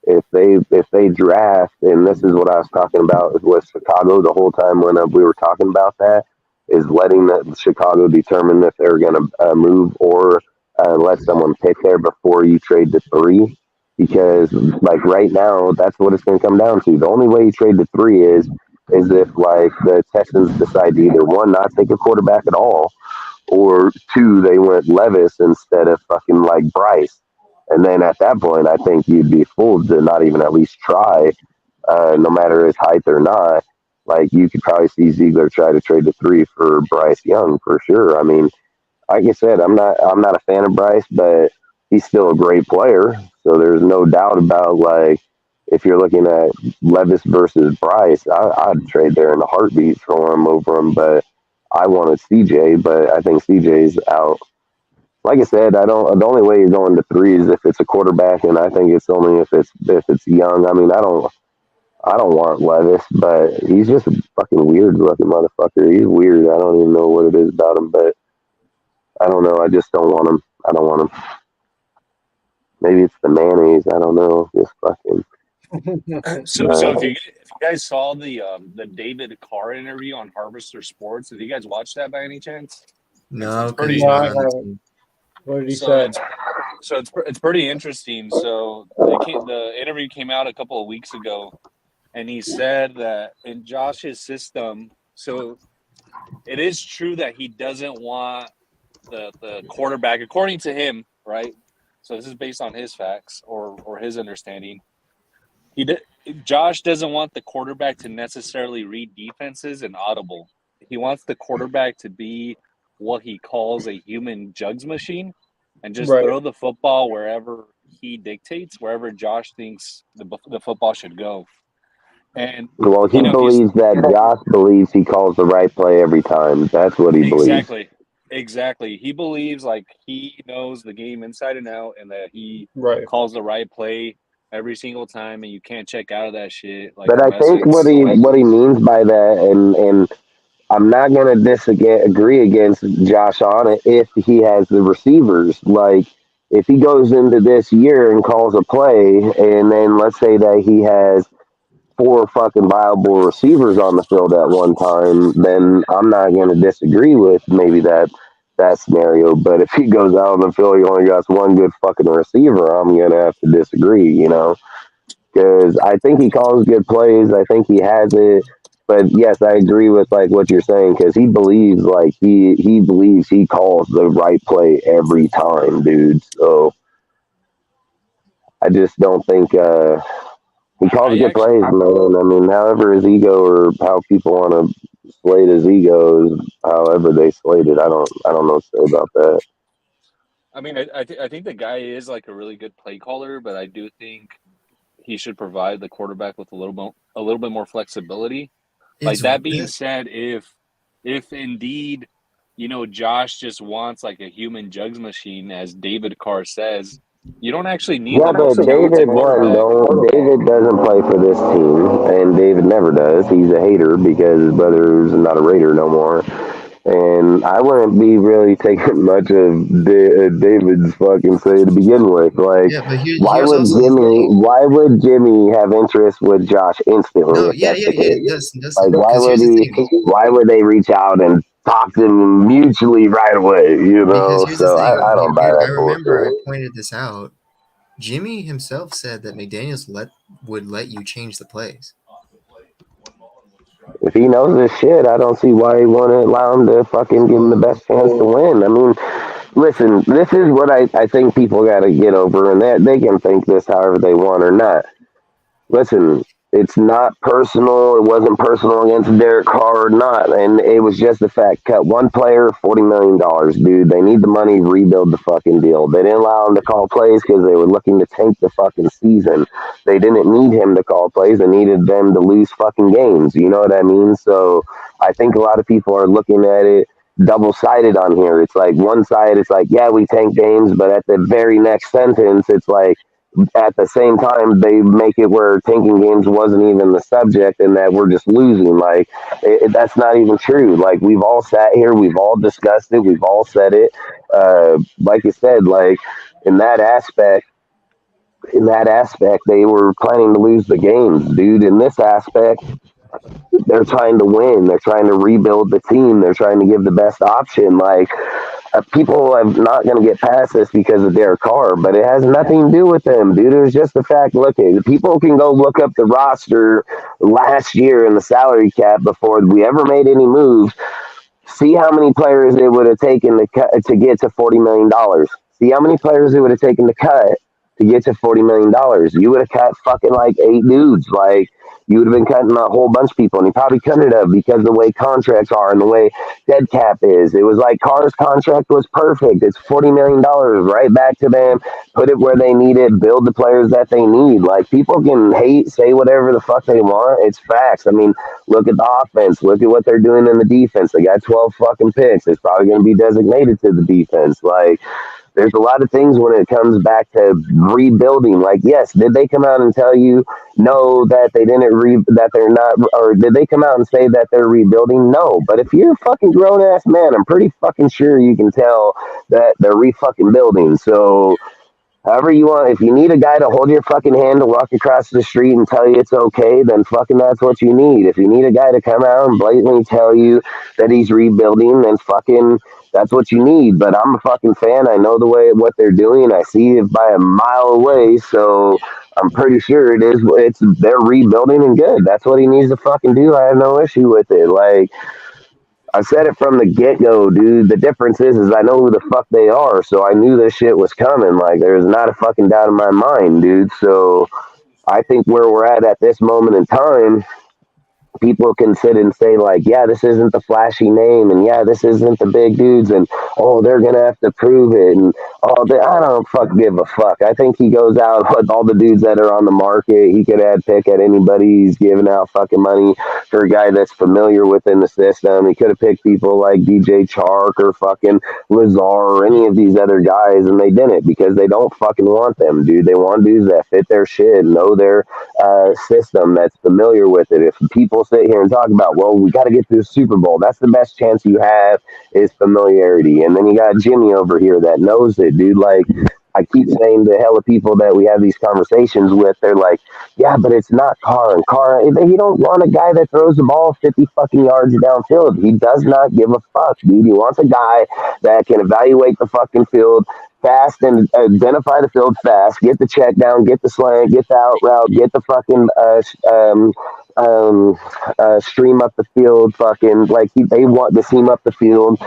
if they draft, and this is what I was talking about with Chicago the whole time when we were talking about that, is letting Chicago determine if they're going to move or let someone pick there before you trade to 3. Because, like, right now, that's what it's going to come down to. The only way you trade to 3 is if, like, the Texans decide to either, 1, not take a quarterback at all, or 2, they went Levis instead of fucking, like, Bryce. And then at that point, I think you'd be fooled to not even at least try, no matter his height or not. Like, you could probably see Ziegler try to trade to 3 for Bryce Young for sure. I mean, like I said, I'm not a fan of Bryce, but he's still a great player. So there's no doubt about, like, if you're looking at Levis versus Bryce, I'd trade there in a heartbeat for him over him. But I wanted CJ, but I think CJ's out. Like I said, the only way you're going to 3 is if it's a quarterback, and I think it's only if it's young. I mean, I don't want Levis, but he's just a fucking weird looking motherfucker. He's weird. I don't even know what it is about him, but I don't know. I just don't want him. I don't want him. Maybe it's the mayonnaise. I don't know. Just fucking. So if you guys saw the David Carr interview on Harvester Sports, did you guys watch that by any chance? No, pretty- No, I haven't. What did he say? It's pretty interesting. So the interview came out a couple of weeks ago, and he said that in Josh's system, so it is true that he doesn't want the quarterback, according to him, right? So this is based on his facts or his understanding. Josh doesn't want the quarterback to necessarily read defenses and audible. He wants the quarterback to be what he calls a human jugs machine and just throw the football wherever he dictates, wherever Josh thinks the football should go. And well, he believes that Josh believes he calls the right play every time. That's what he believes. Exactly. He believes like he knows the game inside and out, and that he calls the right play every single time, and you can't check out of that shit. Like, but I think what he means by that, and I'm not going to agree against Josh on it if he has the receivers. Like, if he goes into this year and calls a play, and then let's say that he has 4 fucking viable receivers on the field at one time, then I'm not going to disagree with maybe that scenario. But if he goes out on the field, he only got 1 good fucking receiver, I'm going to have to disagree, you know? Because I think he calls good plays. I think he has it. But yes, I agree with like what you're saying, because he believes like he believes he calls the right play every time, dude. So I just don't think he calls good plays, man. I mean, however his ego or how people want to slate his ego is however they slate it. I don't know what to say about that. I mean, I think the guy is like a really good play caller, but I do think he should provide the quarterback with a little bit more flexibility. Like It's that being said, if indeed, Josh just wants like a human jugs machine, as David Carr says, you don't actually need Yeah, the most but talented David quarterback. David doesn't play for this team, and David never does. He's a hater because his brother's not a Raider no more. And I wouldn't be really taking much of David's fucking say to begin with. Like, Yeah, but why here's would also the thing. Why would Jimmy have interest with Josh instantly? No, If yeah, that's yeah, the yeah. case, That's like, why because would here's the he? thing. Why would they reach out and talk to him mutually right away? Because here's the So thing. I don't buy I that remember I bullshit. pointed this out. Jimmy himself said that McDaniels would let you change the plays. If he knows this shit, I don't see why he wouldn't allow him to fucking give him the best chance to win. I mean, listen, this is what I think people got to get over, and that they can think this however they want or not. Listen, it's not personal. It wasn't personal against Derek Carr or not, and it was just the fact. Cut one player, $40 million, dude. They need the money. Rebuild the fucking deal. They didn't allow him to call plays because they were looking to tank the fucking season. They didn't need him to call plays. They needed them to lose fucking games. You know what I mean? So I think a lot of people are looking at it double-sided on here. It's like one side, it's like, yeah, we tank games, but at the very next sentence, it's like, at the same time, they make it where tanking games wasn't even the subject and that we're just losing. Like, that's not even true. Like, we've all sat here, we've all discussed it, we've all said it. Like you said, like, in that aspect, they were planning to lose the games, dude. In this aspect, they're trying to win. They're trying to rebuild the team. They're trying to give the best option. Like, people are not going to get past this because of Derek Carr, but it has nothing to do with them, dude. It was just the fact. Look, people can go look up the roster last year and the salary cap before we ever made any moves. See how many players it would have taken to get to $40 million. See how many players it would have taken to cut to get to $40 million. You would have cut fucking like 8 dudes. Like, you would have been cutting a whole bunch of people, and he probably couldn't have because of the way contracts are and the way dead cap is. It was like Carr's contract was perfect. It's $40 million right back to them. Put it where they need it. Build the players that they need. Like, people can hate, say whatever the fuck they want. It's facts. I mean, look at the offense. Look at what they're doing in the defense. They got 12 fucking picks. It's probably going to be designated to the defense. Like, there's a lot of things when it comes back to rebuilding. Like, yes, did they come out and tell you no that they didn't that they're not, or did they come out and say that they're rebuilding? No, but if you're a fucking grown ass man, I'm pretty fucking sure you can tell that they're fucking building. So, however you want, if you need a guy to hold your fucking hand to walk across the street and tell you it's okay, then fucking that's what you need. If you need a guy to come out and blatantly tell you that he's rebuilding, then fucking that's what you need. But I'm a fucking fan. I know what they're doing. I see it by a mile away, so I'm pretty sure they're rebuilding and good. That's what he needs to fucking do. I have no issue with it. Like, I said it from the get-go, dude. The difference is I know who the fuck they are, so I knew this shit was coming. Like, there's not a fucking doubt in my mind, dude. So I think where we're at this moment in time, people can sit and say, like, yeah, this isn't the flashy name, and yeah, this isn't the big dudes, and oh, they're gonna have to prove it, and I don't give a fuck. I think he goes out with all the dudes that are on the market. He could add pick at anybody. He's giving out fucking money for a guy that's familiar within the system. He could have picked people like DJ Chark or fucking Lazar or any of these other guys, and they didn't because they don't fucking want them, dude. They want dudes that fit their shit, know their system, that's familiar with it. If people sit here and talk about, well, we got to get to the Super Bowl, that's the best chance you have is familiarity. And then you got Jimmy over here that knows it, dude. Like, I keep saying to hella people that we have these conversations with, they're like, yeah, but it's not Carr. And Carr, he don't want a guy that throws the ball 50 fucking yards downfield. He does not give a fuck, dude. He wants a guy that can evaluate the fucking field fast and identify the field fast, get the check down, get the slant, get the out route, get the fucking stream up the field, fucking, like, they want the seam up the field.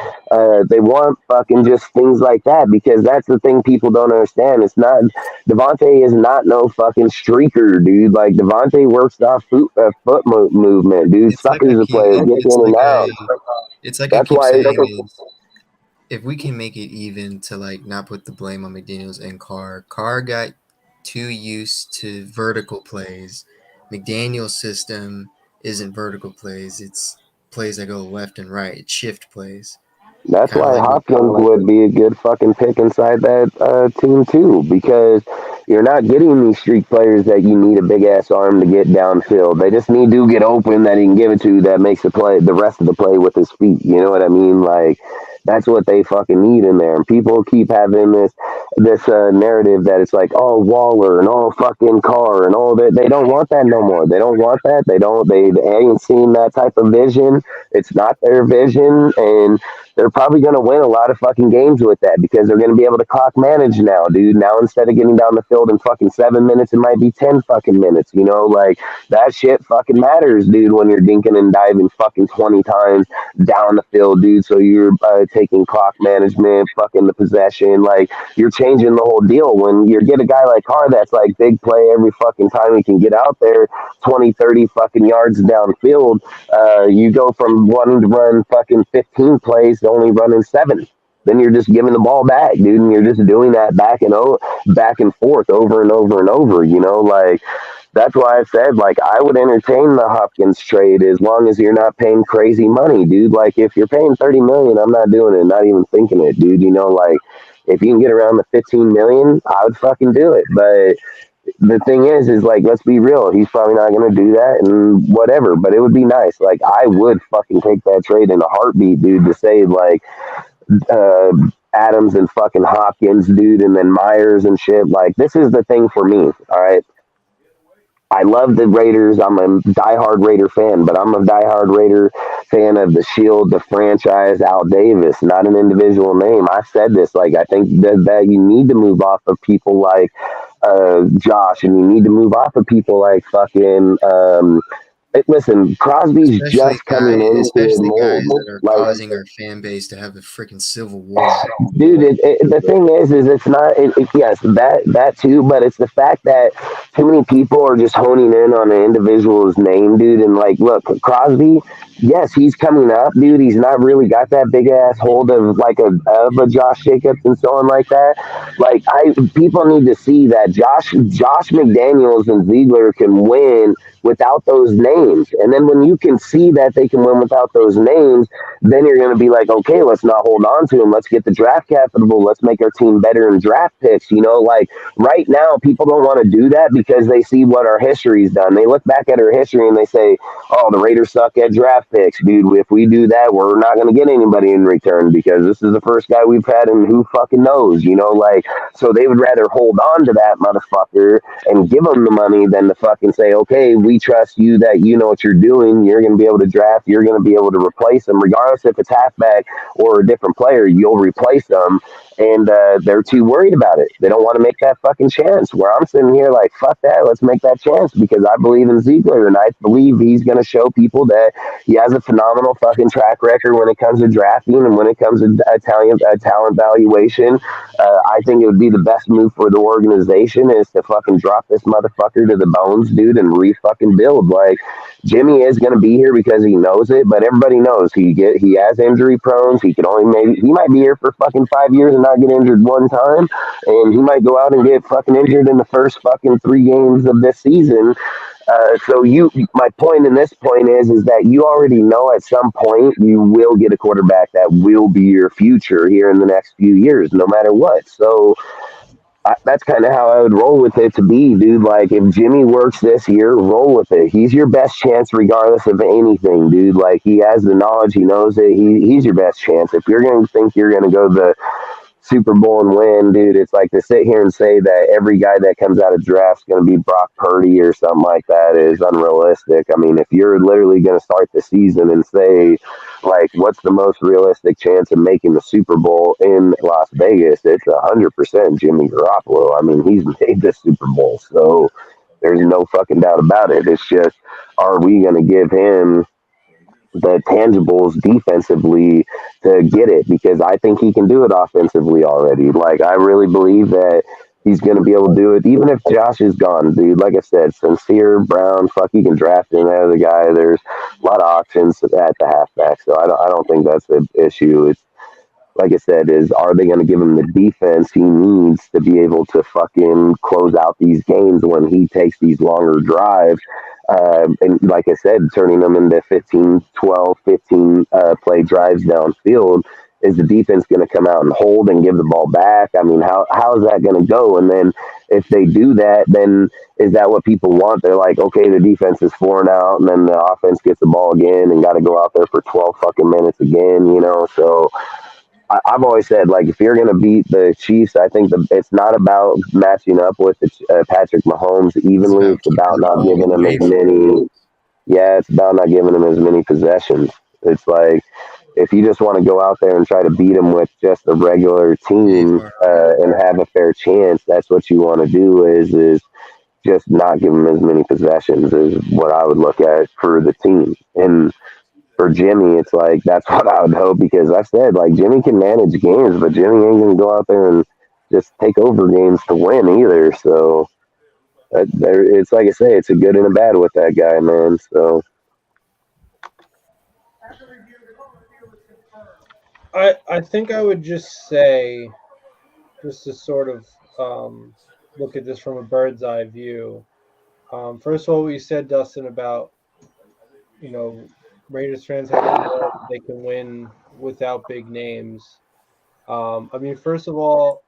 They want fucking just things like that, because that's the thing people don't understand. It's not, Devontae is not no fucking streaker, dude. Like, Devontae works off foot movement, dude. It's like Suckers I the keep, players, gets it's in and like out. it's like I That's keep why saying if we can make it even to like not put the blame on McDaniels and Carr. Carr got too used to vertical plays. McDaniel's system isn't vertical plays; it's plays that go left and right. It's shift plays. That's Kind of why like Hopkins would be a good fucking pick inside that team too, because you're not getting these streak players that you need a big ass arm to get downfield. They just need to get open that he can give it to that makes the rest of the play with his feet. You know what I mean? Like that's what they fucking need in there. And people keep having this narrative that it's like, oh, Waller and all fucking Carr and all that. They don't want that no more. They don't want that. They ain't seen that type of vision. It's not their vision, and they're probably going to win a lot of fucking games with that because they're going to be able to clock manage now, dude. Now, instead of getting down the field in fucking 7 minutes, it might be 10 fucking minutes, you know? Like, that shit fucking matters, dude, when you're dinking and diving fucking 20 times down the field, dude. So you're taking clock management, fucking the possession. Like, you're changing the whole deal. When you get a guy like Carr that's like big play every fucking time he can get out there, 20, 30 fucking yards downfield, you go from wanting to run fucking 15 plays to only running 7. Then you're just giving the ball back, dude, and you're just doing that back and forth over and over and over, you know? Like, that's why I said, like, I would entertain the Hopkins trade as long as you're not paying crazy money, dude. Like, if you're paying $30 million, I'm not doing it, not even thinking it, dude. You know, like, if you can get around the $15 million, I would fucking do it. But the thing is like, let's be real. He's probably not going to do that and whatever, but it would be nice. Like, I would fucking take that trade in a heartbeat, dude, to save, like, Adams and fucking Hopkins, dude, and then Myers and shit. Like, this is the thing for me, all right? I love the Raiders. I'm a diehard Raider fan, but I'm a diehard Raider fan of the Shield, the franchise, Al Davis, not an individual name. I've said this. Like, I think that you need to move off of people like Josh, and you need to move off of people like fucking. Listen, Crosby's just coming into especially mold. guys that are Like, causing our fan base to have a freaking civil war. dude, the thing is it's not. Yes, that too, but it's the fact that too many people are just honing in on an individual's name, dude. And like, look, Crosby. Yes, he's coming up, dude. He's not really got that big ass hold of like a Josh Jacobs and so on like that. Like, people need to see that Josh McDaniels and Ziegler can win without those names. And then when you can see that they can win without those names, then you're going to be like, okay, let's not hold on to them. Let's get the draft capital. Let's make our team better in draft picks. You know, like right now, people don't want to do that because they see what our history's done. They look back at our history and they say, oh, the Raiders suck at draft picks, dude. If we do that, we're not going to get anybody in return because this is the first guy we've had and who fucking knows, you know, like, so they would rather hold on to that motherfucker and give him the money than to fucking say, okay, we trust you that you know what you're doing. You're going to be able to draft. You're going to be able to replace them, regardless if it's halfback or a different player. You'll replace them, and they're too worried about it. They don't want to make that fucking chance. Where I'm sitting here like, fuck that. Let's make that chance because I believe in Ziegler, and I believe he's going to show people that he has a phenomenal fucking track record when it comes to drafting and when it comes to talent valuation. I think it would be the best move for the organization is to fucking drop this motherfucker to the bones, dude, and fucking build. Like, Jimmy is going to be here because he knows it, but everybody knows he has injury prone. He might be here for fucking 5 years and not get injured one time, and he might go out and get fucking injured in the first fucking 3 games of this season. My point in this point is that you already know at some point you will get a quarterback that will be your future here in the next few years, no matter what. So that's kind of how I would roll with it to be, dude. Like, if Jimmy works this year, roll with it. He's your best chance regardless of anything, dude. Like, he has the knowledge. He knows it. He's your best chance. If you're going to think you're going to go the Super Bowl and win, dude, it's like to sit here and say that every guy that comes out of draft's going to be Brock Purdy or something like that is unrealistic. I mean, if you're literally going to start the season and say, like, what's the most realistic chance of making the Super Bowl in Las Vegas? It's 100% Jimmy Garoppolo. I mean, he's made the Super Bowl, so there's no fucking doubt about it. It's just, are we going to give him the tangibles defensively to get it? Because I think he can do it offensively already. Like, I really believe that he's going to be able to do it, even if Josh is gone, dude. Like I said, Sincere, Brown, you can draft in there, the guy. There's a lot of options at the halfback, so I don't think that's the issue. like I said, is are they going to give him the defense he needs to be able to fucking close out these games when he takes these longer drives? And like I said, turning them into 15, 12, 15 play drives downfield. Is the defense going to come out and hold and give the ball back? I mean, how is that going to go? And then if they do that, then is that what people want? They're like, okay, the defense is 4 out, and then the offense gets the ball again and got to go out there for 12 fucking minutes again, you know? So I've always said, like, if you're going to beat the Chiefs, I think it's not about matching up with Patrick Mahomes evenly. It's about not giving him as many. Yeah, it's about not giving him as many possessions. It's like, if you just want to go out there and try to beat him with just a regular team and have a fair chance, that's what you want to do is just not give him as many possessions is what I would look at for the team. And for Jimmy, it's like, that's what I would hope, because I've said, like, Jimmy can manage games, but Jimmy ain't going to go out there and just take over games to win either. So it's like I say, it's a good and a bad with that guy, man. So I think I would just say, just to sort of look at this from a bird's eye view. First of all, what you said, Dustin, about, you know, Raiders fans they can win without big names. I mean, first of all,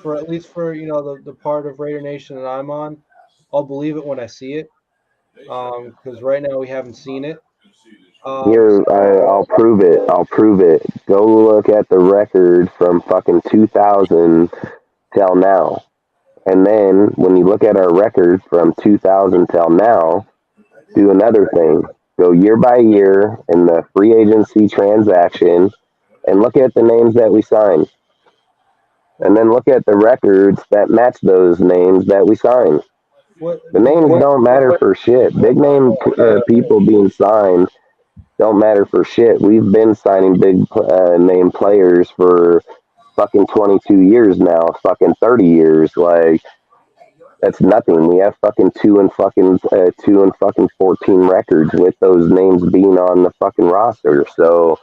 for at least for, you know, the part of Raider Nation that I'm on, I'll believe it when I see it. Because right now we haven't seen it. here, I'll prove it. I'll prove it. Go look at the record from fucking 2000 till now. And then when you look at our record from 2000 till now, do another thing. Go year by year in the free agency transaction and look at the names that we signed. And then look at the records that match those names that we signed. The names don't matter for shit. Big name people being signed don't matter for shit. We've been signing big name players for fucking 22 years now, fucking 30 years. Like, that's nothing. We have fucking 2 and 14 records with those names being on the fucking roster. So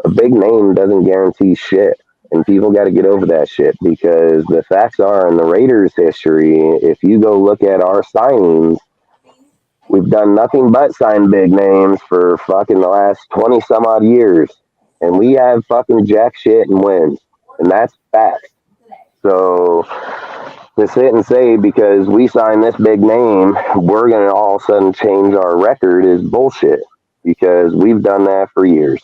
a big name doesn't guarantee shit. And people got to get over that shit, because the facts are, in the Raiders' history, if you go look at our signings, we've done nothing but sign big names for fucking the last 20 some odd years. And we have fucking jack shit and wins. And that's facts. So to sit and say because we signed this big name, we're going to all of a sudden change our record is bullshit, because we've done that for years.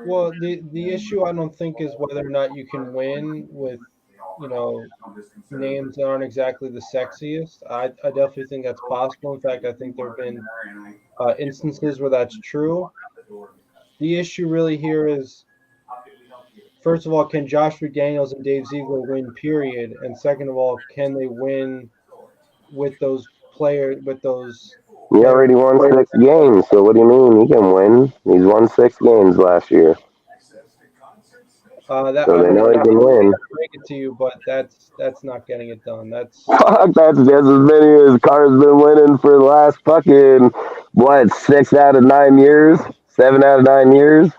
Well, the issue I don't think is whether or not you can win with, you know, names that aren't exactly the sexiest. I definitely think that's possible. In fact, I think there have been instances where that's true. The issue really here is, first of all, can Josh McDaniels and Dave Ziegler win, period? And second of all, can they win with those players, with those... He already won 6 games, so what do you mean? He can win. He's won 6 games last year. So they know he can win. Break it to you, but that's not getting it done. That's just as many as Carr's been winning for the last fucking 6 out of 9 years, 7 out of 9 years.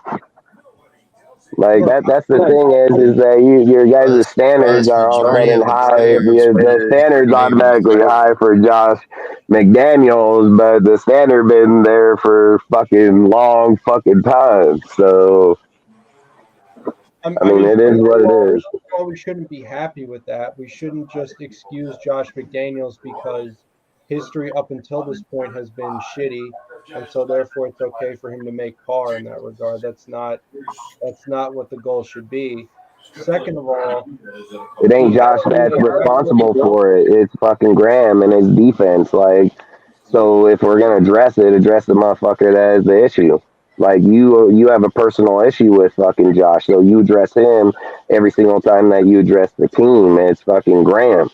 Like that's the thing is that your guys' standards are all running high. The standards automatically high for Josh McDaniels, but the standard been there for fucking long fucking time. So I mean, it is what it is. Well, we shouldn't be happy with that. We shouldn't just excuse Josh McDaniels because history up until this point has been shitty, and so therefore it's okay for him to make par in that regard. That's not what the goal should be. Second of all, it ain't Josh that's responsible for it. It's fucking Graham and his defense. Like, so if we're gonna address the motherfucker that is the issue. Like, you have a personal issue with fucking Josh, so you address him every single time that you address the team. It's fucking Graham.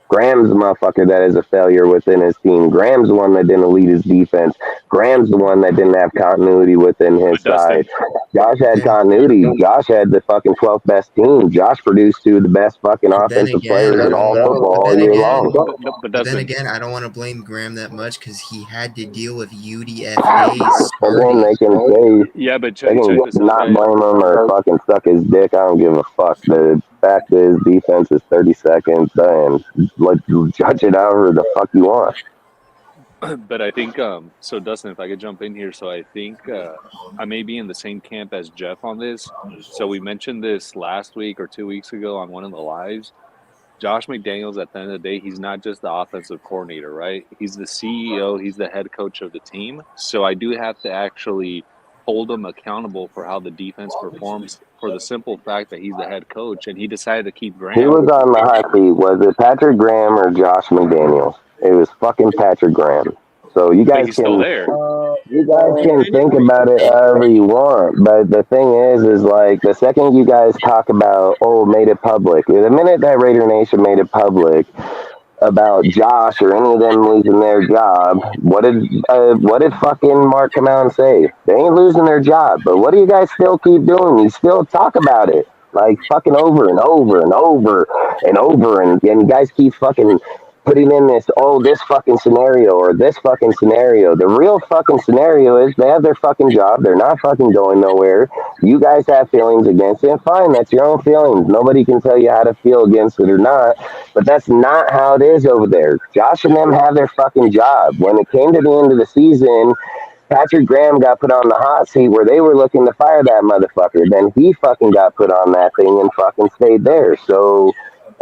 Graham's the motherfucker that is a failure within his team. Graham's the one that didn't lead his defense. Graham's the one that didn't have continuity within his But Dustin, side. Josh had continuity. Josh had the fucking 12th best team. Josh produced two of the best fucking But then offensive again, players I in all don't know. football But all then year again, long. but but then Dustin, again, I don't want to blame Graham that much because he had to deal with UDFA And then they starting. can say yeah, but they check can this out, not guys. blame him or fucking suck his dick. I don't give a fuck. The fact is, defense is 30 seconds, and like judge it however the fuck you want. But I think so. Dustin, if I could jump in here, so I think I may be in the same camp as Jeff on this. So we mentioned this last week or 2 weeks ago on one of the lives. Josh McDaniels, at the end of the day, he's not just the offensive coordinator, right? He's the CEO, he's the head coach of the team. So I do have to actually hold him accountable for how the defense performs for the simple fact that he's the head coach and he decided to keep Who Graham. was on the hot seat? Was it Patrick Graham or Josh McDaniels? It was fucking Patrick Graham. So you But guys he's still can there. think about it however you want, but the thing is like the second you guys talk about made it public, the minute that Raider Nation made it public about Josh or any of them losing their job, what did fucking Mark come out and say? They ain't losing their job, but what do you guys still keep doing? You still talk about it like fucking over and over and over and over, and you guys keep fucking putting in this fucking scenario or this fucking scenario. The real fucking scenario is they have their fucking job. They're not fucking going nowhere. You guys have feelings against it. Fine, that's your own feelings. Nobody can tell you how to feel against it or not. But that's not how it is over there. Josh and them have their fucking job. When it came to the end of the season, Patrick Graham got put on the hot seat where they were looking to fire that motherfucker. Then he fucking got put on that thing and fucking stayed there. So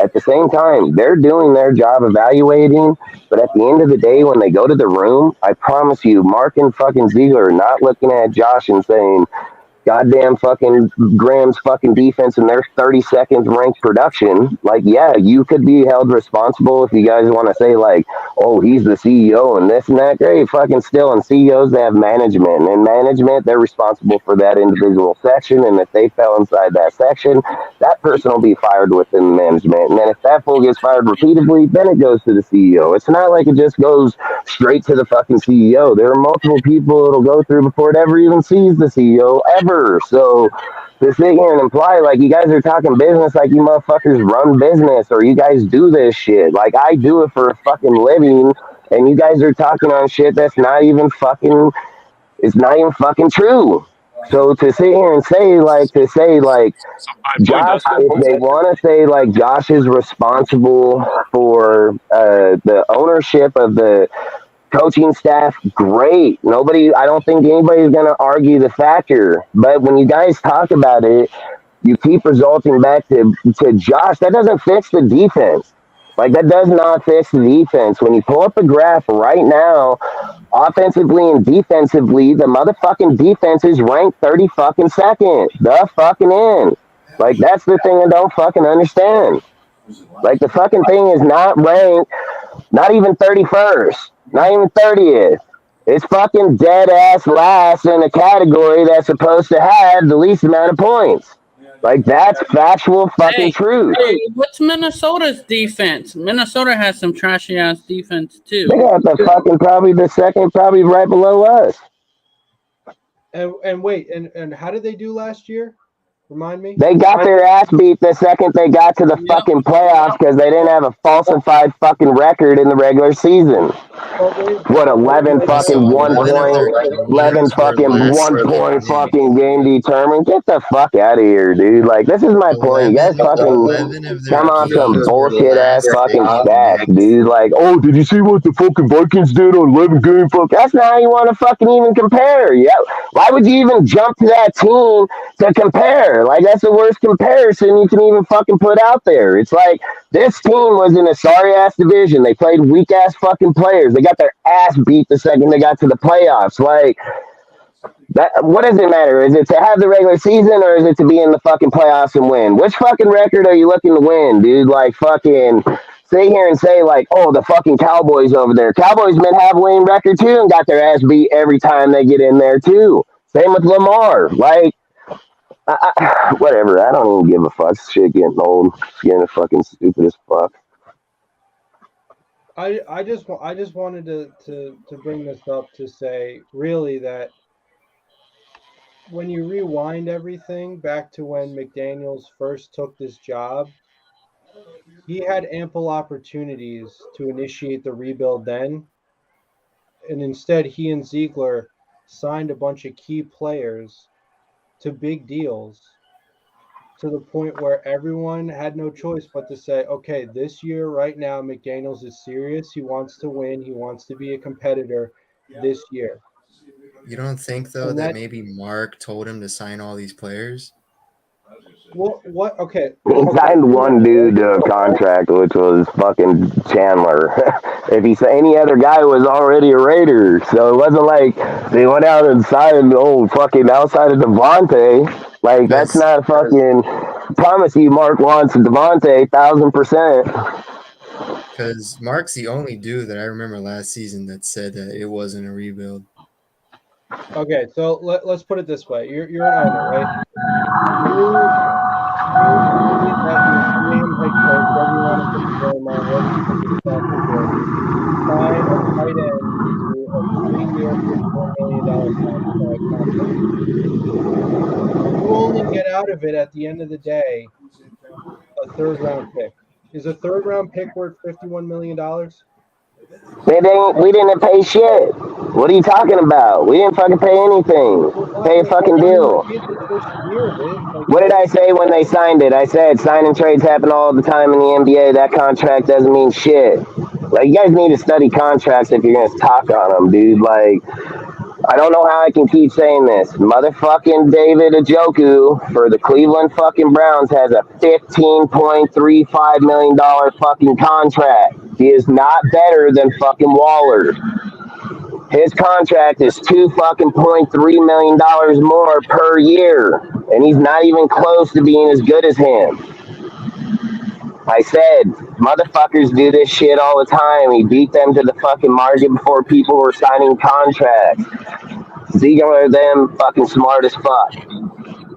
at the same time, they're doing their job evaluating, but at the end of the day, when they go to the room, I promise you, Mark and fucking Ziegler are not looking at Josh and saying, goddamn fucking Graham's fucking defense and their 32nd ranked production. Like, yeah, you could be held responsible if you guys want to say like, oh, he's the CEO and this and that. Great, fucking still. And CEOs, they have management, and in management, they're responsible for that individual section. And if they fell inside that section, that person will be fired within management. And then if that fool gets fired repeatedly, then it goes to the CEO. It's not like it just goes straight to the fucking CEO. There are multiple people it'll go through before it ever even sees the CEO ever. So to sit here and imply like you guys are talking business like you motherfuckers run business or you guys do this shit. Like I do it for a fucking living and you guys are talking on shit that's not even fucking true. So to sit here and say like Josh, if they want to say like Josh is responsible for the ownership of the coaching staff, great. I don't think anybody's going to argue the factor. But when you guys talk about it, you keep resulting back to Josh. That doesn't fix the defense. Like, that does not fix the defense. When you pull up a graph right now, offensively and defensively, the motherfucking defense is ranked 30 fucking second. The fucking end. Like, that's the thing I don't fucking understand. Like, the fucking thing is not ranked, not even 31st. Not even 30th. It's fucking dead ass last in a category that's supposed to have the least amount of points. Like, that's factual fucking truth. Hey, what's Minnesota's defense? Minnesota has some trashy ass defense too. They got the fucking probably right below us. And wait, and how did they do last year? Remind me. They got their ass beat the second they got to the fucking playoffs because they didn't have a falsified fucking record in the regular season. What 11 fucking 1 point, 11 fucking 1 point fucking game determined? Get the fuck out of here, dude. Like, this is my point. You guys fucking come on some bullshit ass fucking stats, dude. Like, oh, did you see what the fucking Vikings did on 11 game fuck? That's not how you want to fucking even compare. Yeah. Why would you even jump to that team to compare? Like, that's the worst comparison you can even fucking put out there. It's like, this team was in a sorry-ass division. They played weak-ass fucking players. They got their ass beat the second they got to the playoffs. Like, that. What does it matter? Is it to have the regular season or is it to be in the fucking playoffs and win? Which fucking record are you looking to win, dude? Like, fucking sit here and say, like, oh, the fucking Cowboys over there. Cowboys men have a winning record, too, and got their ass beat every time they get in there, too. Same with Lamar. Like, whatever. I don't even give a fuck. Shit getting old. Getting fucking stupid as fuck. I just wanted to bring this up to say really that when you rewind everything back to when McDaniels first took this job, he had ample opportunities to initiate the rebuild then, and instead he and Ziegler signed a bunch of key players to big deals to the point where everyone had no choice but to say, okay, this year right now McDaniels is serious. He wants to win. He wants to be a competitor this year. You don't think though And that that maybe Mark told him to sign all these players? what okay. He signed one dude to a contract, which was fucking Chandler. If he said any other guy was already a Raider, so it wasn't like they went out and signed fucking outside of Devontae. Like that's not fucking. Promise you, Mark wants Devontae 1,000%. Because Mark's the only dude that I remember last season that said that it wasn't a rebuild. Okay, so let's put it this way: you're an owner, right? You believe that your GM head coach, whether you want to put the blame on, whether you think it's not good, sign a tight end to a 3-year, $54 million contract. You only get out of it at the end of the day a third-round pick. Is a third-round pick worth $51 million? We didn't pay shit. What are you talking about? We didn't fucking pay anything. Pay a fucking deal. What did I say when they signed it? I said signing trades happen all the time in the NBA. That contract doesn't mean shit. Like, you guys need to study contracts if you're gonna talk on them, dude. Like, I don't know how I can keep saying this. Motherfucking David Njoku for the Cleveland fucking Browns has a $15.35 million fucking contract. He is not better than fucking Waller. His contract is $2.3 million more per year, and he's not even close to being as good as him. I said, motherfuckers do this shit all the time. He beat them to the fucking market before people were signing contracts. Ziegler, them fucking smart as fuck.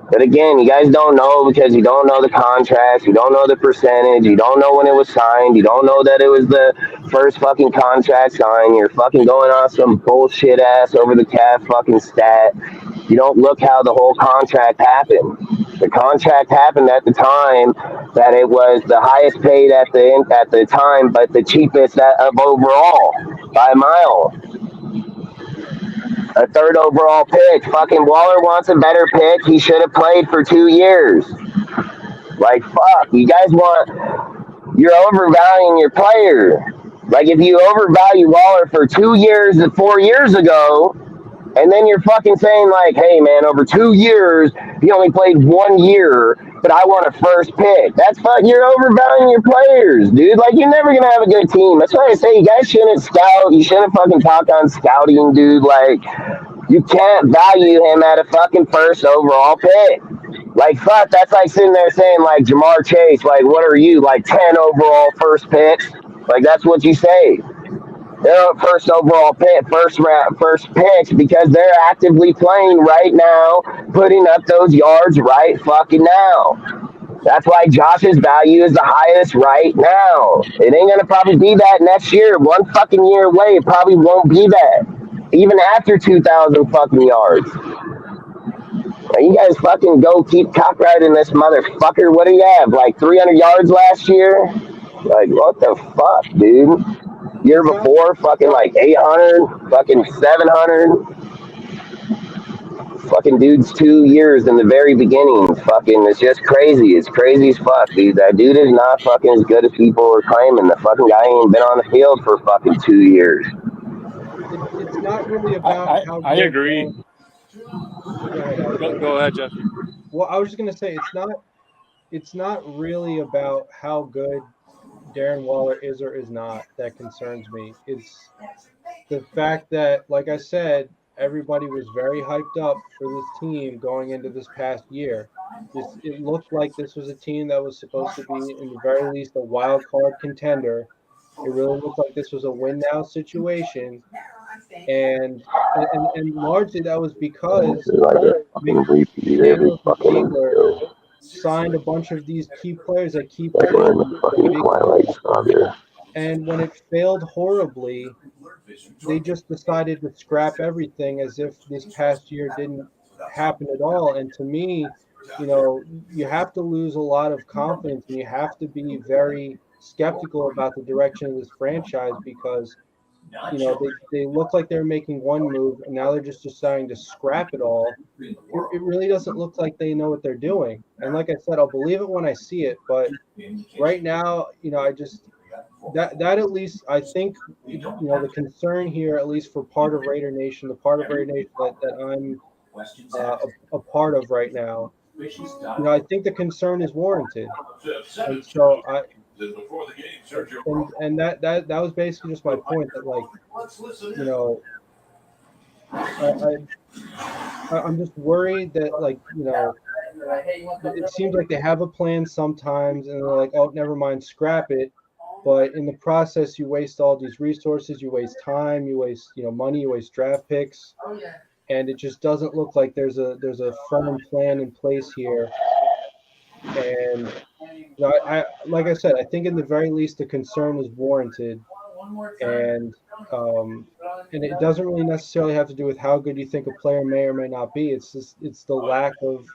But again, you guys don't know because you don't know the contracts, you don't know the percentage, you don't know when it was signed, you don't know that it was the first fucking contract signed. You're fucking going on some bullshit ass over the cap fucking stat. You don't look how the whole contract happened. The contract happened at the time that it was the highest paid at the time, but the cheapest of overall by a mile. A third overall pick. Fucking Waller wants a better pick. He should have played for 2 years. Like, fuck. You guys you're overvaluing your player. Like, if you overvalue Waller for 2 years and 4 years ago, and then you're fucking saying, like, hey, man, over 2 years, he only played 1 year, but I want a first pick. That's fuck. You're overvaluing your players, dude. Like, you're never going to have a good team. That's why I say you guys shouldn't scout. You shouldn't fucking talk on scouting, dude. Like, you can't value him at a fucking first overall pick. Like, fuck, that's like sitting there saying, like, Jamar Chase, like, what are you, like, 10 overall first picks? Like, that's what you say. They're first overall pick, first picks because they're actively playing right now, putting up those yards right fucking now. That's why Josh's value is the highest right now. It ain't gonna probably be that next year. 1 fucking year away, it probably won't be that. Even after 2,000 fucking yards. Now you guys fucking go keep cock riding this motherfucker. What do you have? Like 300 yards last year? Like, what the fuck, dude? Year before, fucking like 800, fucking 700. Fucking dude's 2 years in the very beginning. Fucking, it's just crazy. It's crazy as fuck, dude. That dude is not fucking as good as people are claiming. The fucking guy ain't been on the field for fucking 2 years. It's not really about how I agree. Go ahead, Jeff. Well, I was just gonna say it's not really about how good Darren Waller is or is not that concerns me. It's the fact that, like I said, everybody was very hyped up for this team going into this past year. It looked like this was a team that was supposed to be, in the very least, a wild card contender. It really looked like this was a win now situation. And largely that was because Ziegler signed a bunch of these key players that keep And when it failed horribly, they just decided to scrap everything as if this past year didn't happen at all. And to me, you have to lose a lot of confidence and you have to be very skeptical about the direction of this franchise because they look like they're making one move and now they're just deciding to scrap it all. It really doesn't look like they know what they're doing. And like I said, I'll believe it when I see it. But right now, I just that at least I think the concern here, at least for part of Raider Nation, the part of Raider Nation that I'm a part of right now, I think the concern is warranted. And so that was basically just my point that I'm just worried that it seems like they have a plan sometimes and they're like, oh, never mind, scrap it. But in the process, you waste all these resources, you waste time, you waste money, you waste draft picks, and it just doesn't look like there's a firm plan in place here. And I like I said, I think in the very least the concern is warranted, and it doesn't really necessarily have to do with how good you think a player may or may not be. It's the lack of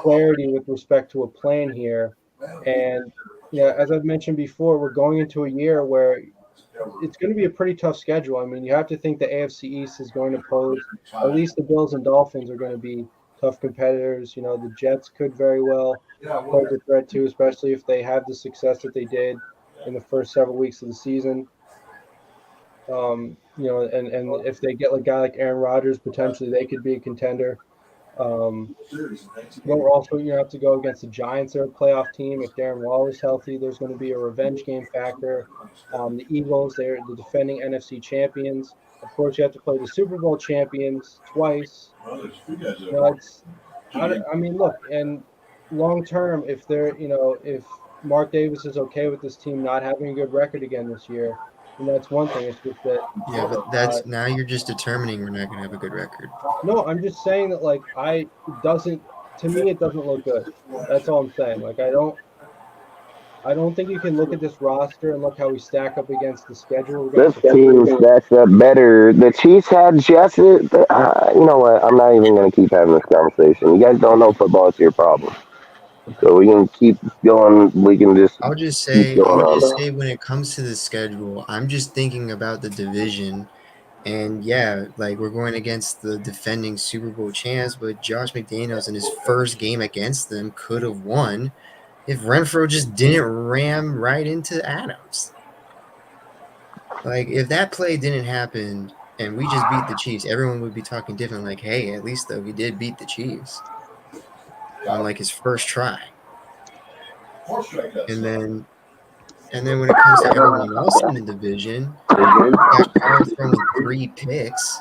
clarity with respect to a plan here, and as I've mentioned before, we're going into a year where it's going to be a pretty tough schedule. I mean, you have to think the AFC East is going to pose, at least the Bills and Dolphins are going to be tough competitors. The Jets could very well pose a threat too, especially if they have the success that they did in the first several weeks of the season. And if they get a guy like Aaron Rodgers, potentially they could be a contender. We're also have to go against the Giants. They're a playoff team. If Darren Waller is healthy, there's going to be a revenge game factor. The Eagles, they're the defending NFC champions. Of course, you have to play the Super Bowl champions twice. I mean, look, and long term, if if Mark Davis is okay with this team not having a good record again this year, and that's one thing. It's just that. Yeah, but that's now you're just determining we're not going to have a good record. No, I'm just saying that to me it doesn't look good. That's all I'm saying. I don't think you can look at this roster and look how we stack up against the schedule. This team stacks up better. The Chiefs had just you know what? I'm not even going to keep having this conversation. You guys don't know football. It's your problem. So we can keep going. We can just. I'll just say when it comes to the schedule, I'm just thinking about the division, and we're going against the defending Super Bowl champs, but Josh McDaniels in his first game against them could have won if Renfro just didn't ram right into Adams. If that play didn't happen and we just beat the Chiefs, everyone would be talking different. Like, hey, at least though we did beat the Chiefs on his first try. And then when it comes to everyone else in the division, we got throwing 3 picks.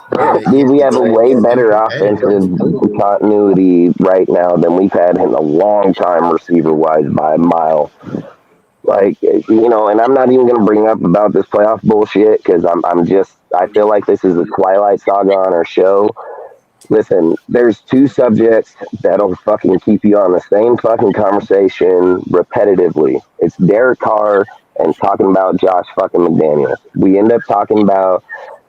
We have a way better offensive continuity right now than we've had in a long time, receiver-wise, by a mile. And I'm not even going to bring up about this playoff bullshit because I feel like this is a Twilight Saga on our show. Listen, there's 2 subjects that'll fucking keep you on the same fucking conversation repetitively. It's Derek Carr and talking about Josh fucking McDaniels. We end up talking about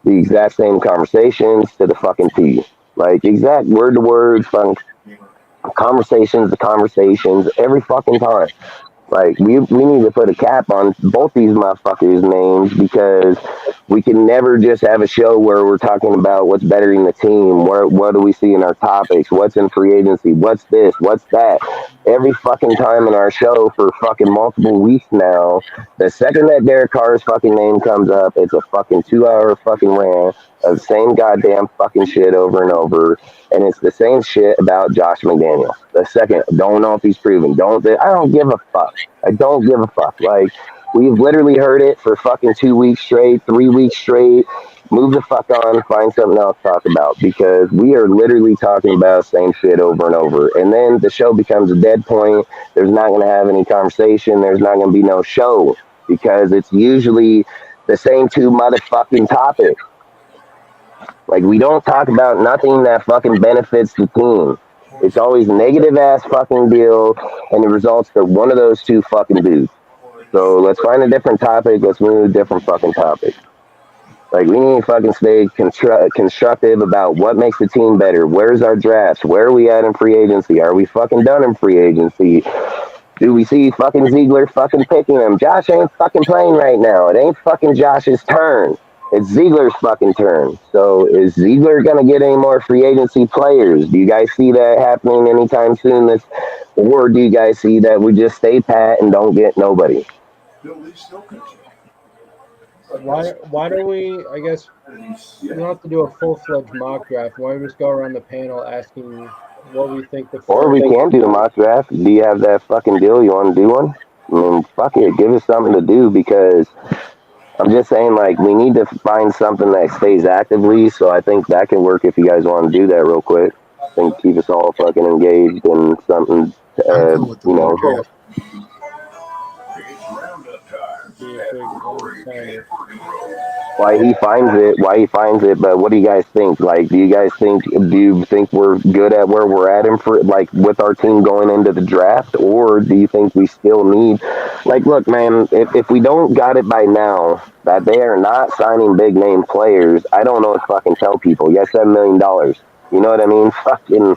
the exact same conversations to the fucking T. Exact word to word fucking conversations every fucking time. We need to put a cap on both these motherfuckers' names because we can never just have a show where we're talking about what's bettering the team, what do we see in our topics, what's in free agency, what's this, what's that. Every fucking time in our show for fucking multiple weeks now, the second that Derek Carr's fucking name comes up, it's a fucking 2-hour fucking rant of the same goddamn fucking shit over and over. And it's the same shit about Josh McDaniels. The second, don't know if he's proven. I don't give a fuck. I don't give a fuck. We've literally heard it for fucking 2 weeks straight, 3 weeks straight. Move the fuck on, find something else to talk about because we are literally talking about the same shit over and over. And then the show becomes a dead point. There's not going to have any conversation. There's not going to be no show because it's usually the same 2 motherfucking topics. We don't talk about nothing that fucking benefits the team. It's always negative ass fucking deal, and the results are one of those 2 fucking dudes. So let's find a different topic. Let's move to a different fucking topic. Like, we need to fucking stay constructive about what makes the team better. Where's our drafts? Where are we at in free agency? Are we fucking done in free agency? Do we see fucking Ziegler fucking picking him? Josh ain't fucking playing right now. It ain't fucking Josh's turn. It's Ziegler's fucking turn. So is Ziegler going to get any more free agency players? Do you guys see that happening anytime soon? Or do you guys see that we just stay pat and don't get nobody? Why don't we, I guess, we don't have to do a full-fledged mock draft. Why don't we just go around the panel asking what we think the Or we can do a mock draft. Do you have that fucking deal? You want to do one? I mean, fuck it. Give us something to do, because I'm just saying, like, we need to find something that stays actively. So I think that can work if you guys want to do that real quick. I think keep us all fucking engaged in something, you know. Why he finds it, but what do you guys think? Like, do you think we're good at where we're at like with our team going into the draft, or do you think we still need, like, look, man, if we don't got it by now that they are not signing big name players, I don't know what to fucking tell people. Yes, $7 million. You know what I mean? Fucking,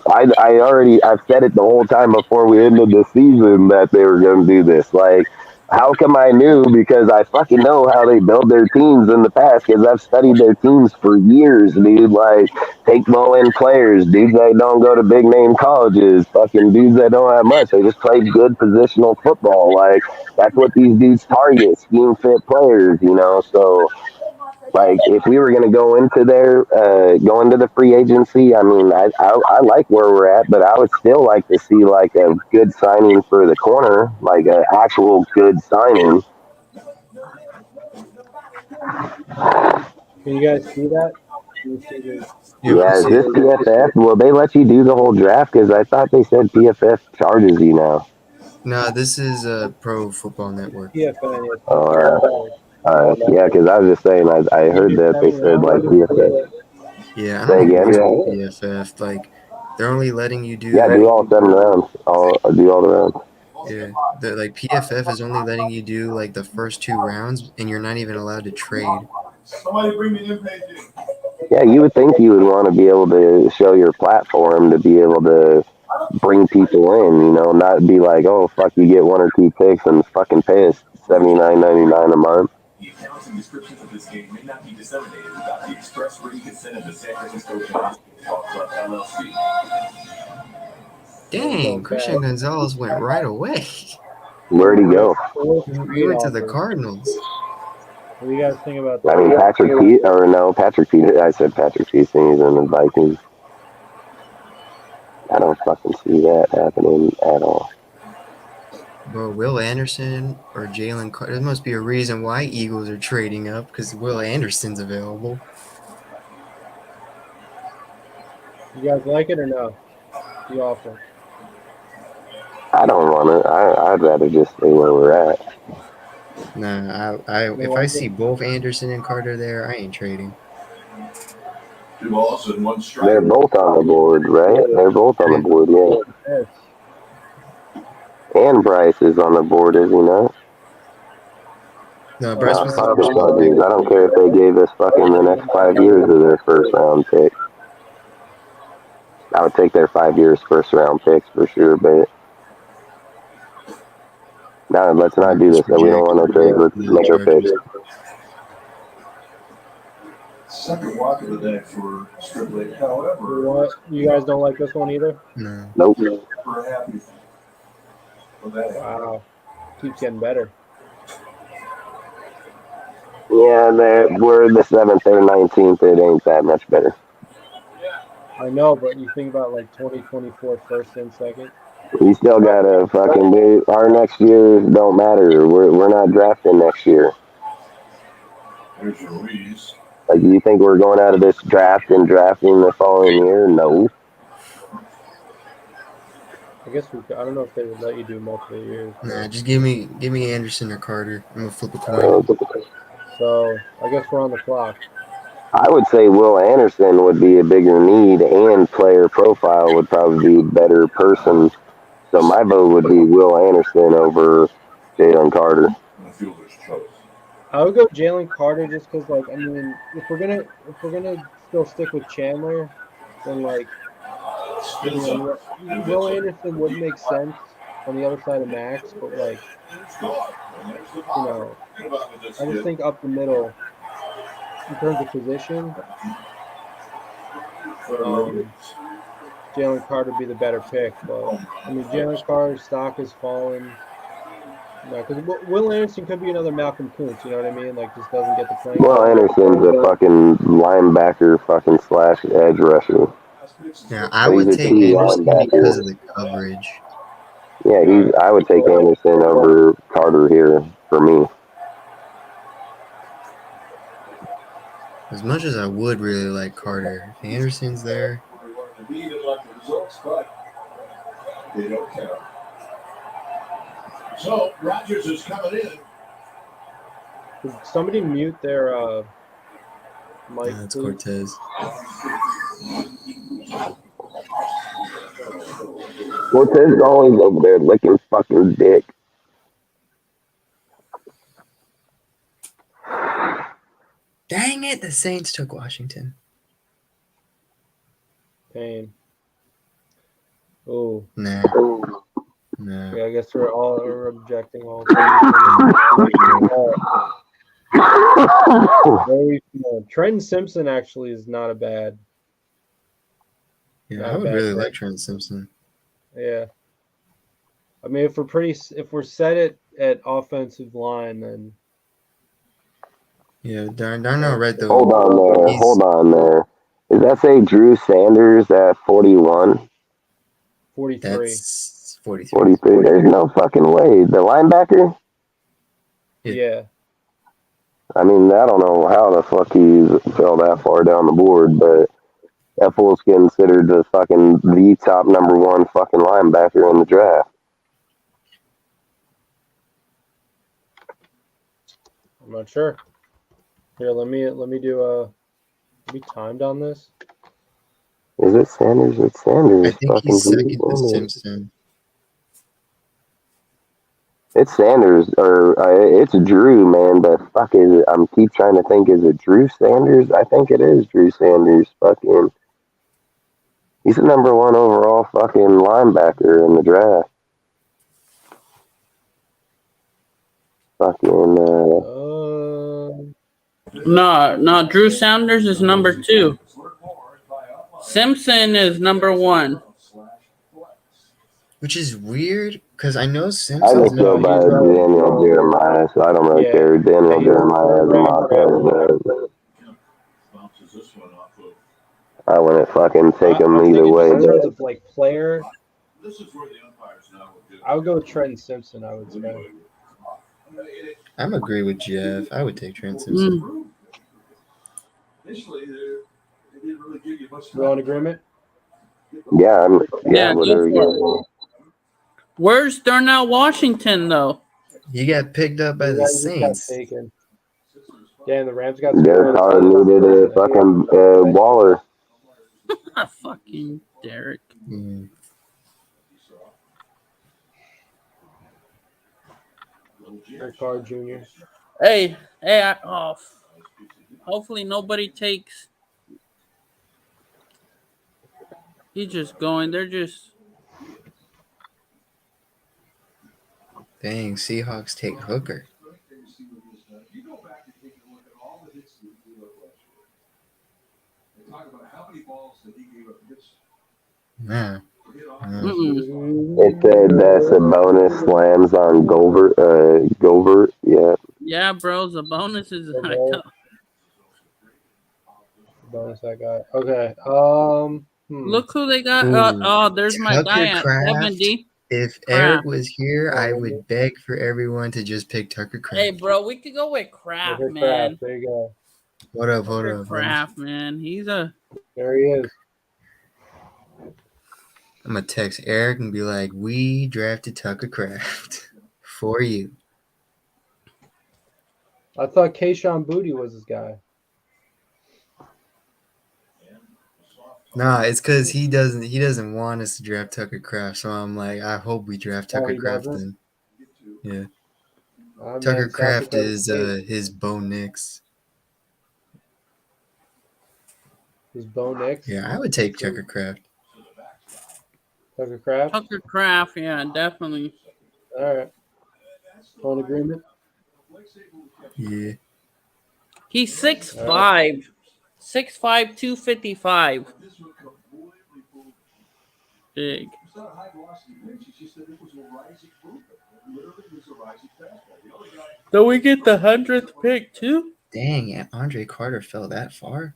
I've said it the whole time before we ended the season that they were going to do this. Like, how come I knew? Because I fucking know how they build their teams in the past, because I've studied their teams for years, dude. Like, take low-end players, dudes that don't go to big-name colleges, fucking dudes that don't have much. They just play good positional football. Like, that's what these dudes target, scheme-fit players, you know? So, like, if we were going to go into the free agency, I mean, I like where we're at, but I would still like to see, like, a good signing for the corner, like an actual good signing. Can you guys see that? Yeah, is this PFF? Will they let you do the whole draft? Because I thought they said PFF charges you now. No, this is Pro Football Network. PFF. Yeah, because I was just saying, I heard that they said, like, PFF. Yeah, I Say don't again? know PFF. Like, they're only letting you do. Yeah, do all 7 rounds. Do all the rounds. Yeah, like PFF is only letting you do like the first 2 rounds, and you're not even allowed to trade. Somebody bring me impatient. Yeah, you would think you would want to be able to show your platform to be able to bring people in, you know, not be like, oh, fuck, you get 1 or 2 picks and fucking pay us $79.99 a month. The accounts and descriptions of this game may not be disseminated without the express written consent of the San Francisco Basketball Club, LLC. Dang, Christian Gonzalez went right away. Where'd he go? He went to the Cardinals. What do you guys think about that? I mean, Patrick Peterson. I said Patrick Peterson. He's in the Vikings. I don't fucking see that happening at all. Bro, Will Anderson or Jalen Carter. There must be a reason why Eagles are trading up, because Will Anderson's available. You guys like it or no? The offer. I don't want to. I'd rather just stay where we're at. Nah, if I see both Anderson and Carter there, I ain't trading. They're both on the board, right? They're both on the board, yeah. And Bryce is on the board, is he not? No, Bryce was I don't care if they gave us fucking the next 5 years of their first round pick. I would take their 5 years first round picks for sure, but no, let's not do this. We don't want to trade. Let's make our picks. Second walk of the day for Strictly. However, you guys don't like this one either? No. Nope. we're happy. Wow. Keeps getting better. Yeah, we're the 7th, they're 19th. It ain't that much better. I know, but you think about like 2024 first and second. We still gotta fucking do. Our next year don't matter. We're not drafting next year. There's Ruiz. Like, do you think we're going out of this draft and drafting the following year? No. I guess I don't know if they would let you do multiple years. Nah, just give me Anderson or Carter. I'm gonna flip a coin. So I guess we're on the clock. I would say Will Anderson would be a bigger need, and player profile would probably be a better person. So my vote would be Will Anderson over Jalen Jalen Carter. I would go Jalen Carter just because, like, I mean, if we're gonna still stick with Chandler, then like, Will Anderson would make sense on the other side of Max, but like, I just think up the middle in terms of position, Jalen Carter would be the better pick. But I mean, Jalen Carter's stock has fallen. Because Will Anderson could be another Malcolm Kuntz, you know what I mean? Like, just doesn't get the playing. Will Anderson's a fucking linebacker, fucking slash edge rusher. Yeah, I would take Anderson because of the coverage. Yeah, I would take Anderson over Carter here for me. As much as I would really like Carter, if Anderson's there. They don't count. So Rodgers is coming in. Could somebody mute their mic? Yeah, that's Cortez. Cortez is always over there licking fucking dick. Dang it, the Saints took Washington. Pain. Oh. Nah. No. Yeah, I guess we're objecting all. Trenton Simpson actually is not a bad. Yeah, I would really like Trenton Simpson. Yeah. I mean, if we're set at offensive line, then. Yeah, Darnell read the. Hold on there. Does that say Drew Sanders at 41? 43. That's 43. 43. There's no fucking way. The linebacker? Yeah. I mean, I don't know how the fuck he fell that far down the board, but that fool's considered the top number one fucking linebacker in the draft. I'm not sure. Here, let me be timed on this. Is it Sanders? It's Sanders. I think he's second to Simpson. It's Sanders, or it's Drew, man. But fuck is it? I'm keep trying to think. Is it Drew Sanders? I think it is Drew Sanders. Fucking, he's the number one overall fucking linebacker in the draft. Fucking. No. Drew Sanders is number 2. Simpson is number 1. Which is weird because I know I Simpson. just go by Daniel Jeremiah, so I don't really care. Daniel Jeremiah is a mock. I wouldn't fucking take him either way. In terms of like player, I would go with Trenton Simpson. I would say. I'm agree with Jeff. I would take Trent Simpson. We're on agreement. Yeah, Yeah, whatever you go Where's Darnell Washington though? He got picked up by the Saints. Yeah, the Rams got. Derek Carr needed a fucking Waller. Fucking Derek. Derek Carr Jr. Hey, hopefully nobody takes. He's just going. They're just. Dang, Seahawks take Hooker. Nah. It said that's a bonus slams on Govert. Yeah. Yeah, bro. The bonus is. Bonus I got. Okay. Look who they got. There's my Tucker guy at Kraft. 70. If Eric was here, I would beg for everyone to just pick Tucker Kraft. Hey, bro, we could go with Kraft, Tucker man. Kraft, there you go. What up? Kraft, man. He's a. There he is. I'm gonna text Eric and be like, "We drafted Tucker Kraft for you." I thought Kayshon Boutte was his guy. Nah, it's because he doesn't want us to draft Tucker Kraft. So I'm like, I hope we draft Tucker Kraft then. Yeah. Tucker Kraft is his Bo Nix. His Bo Nix. Yeah, I would take Tucker Kraft. Tucker Kraft. Tucker Kraft, yeah, definitely. All right. On agreement. Yeah. He's 6'5", 6'5", 255. Big. Do we get the 100th pick too? Dang, yeah, Andre Carter fell that far.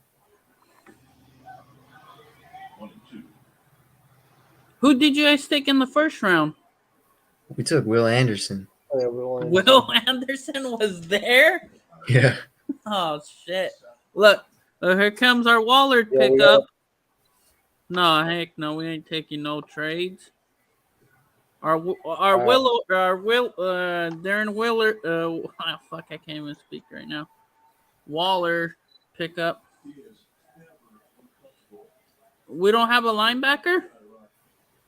Who did you guys take in the first round? We took Will Anderson. Oh, yeah, Will Anderson. Will Anderson was there? Yeah. Oh, shit. Look, here comes our Waller Yeah, we pickup. No, heck no, we ain't taking no trades. Darren Willer, fuck, I can't even speak right now. Waller pickup. We don't have a linebacker?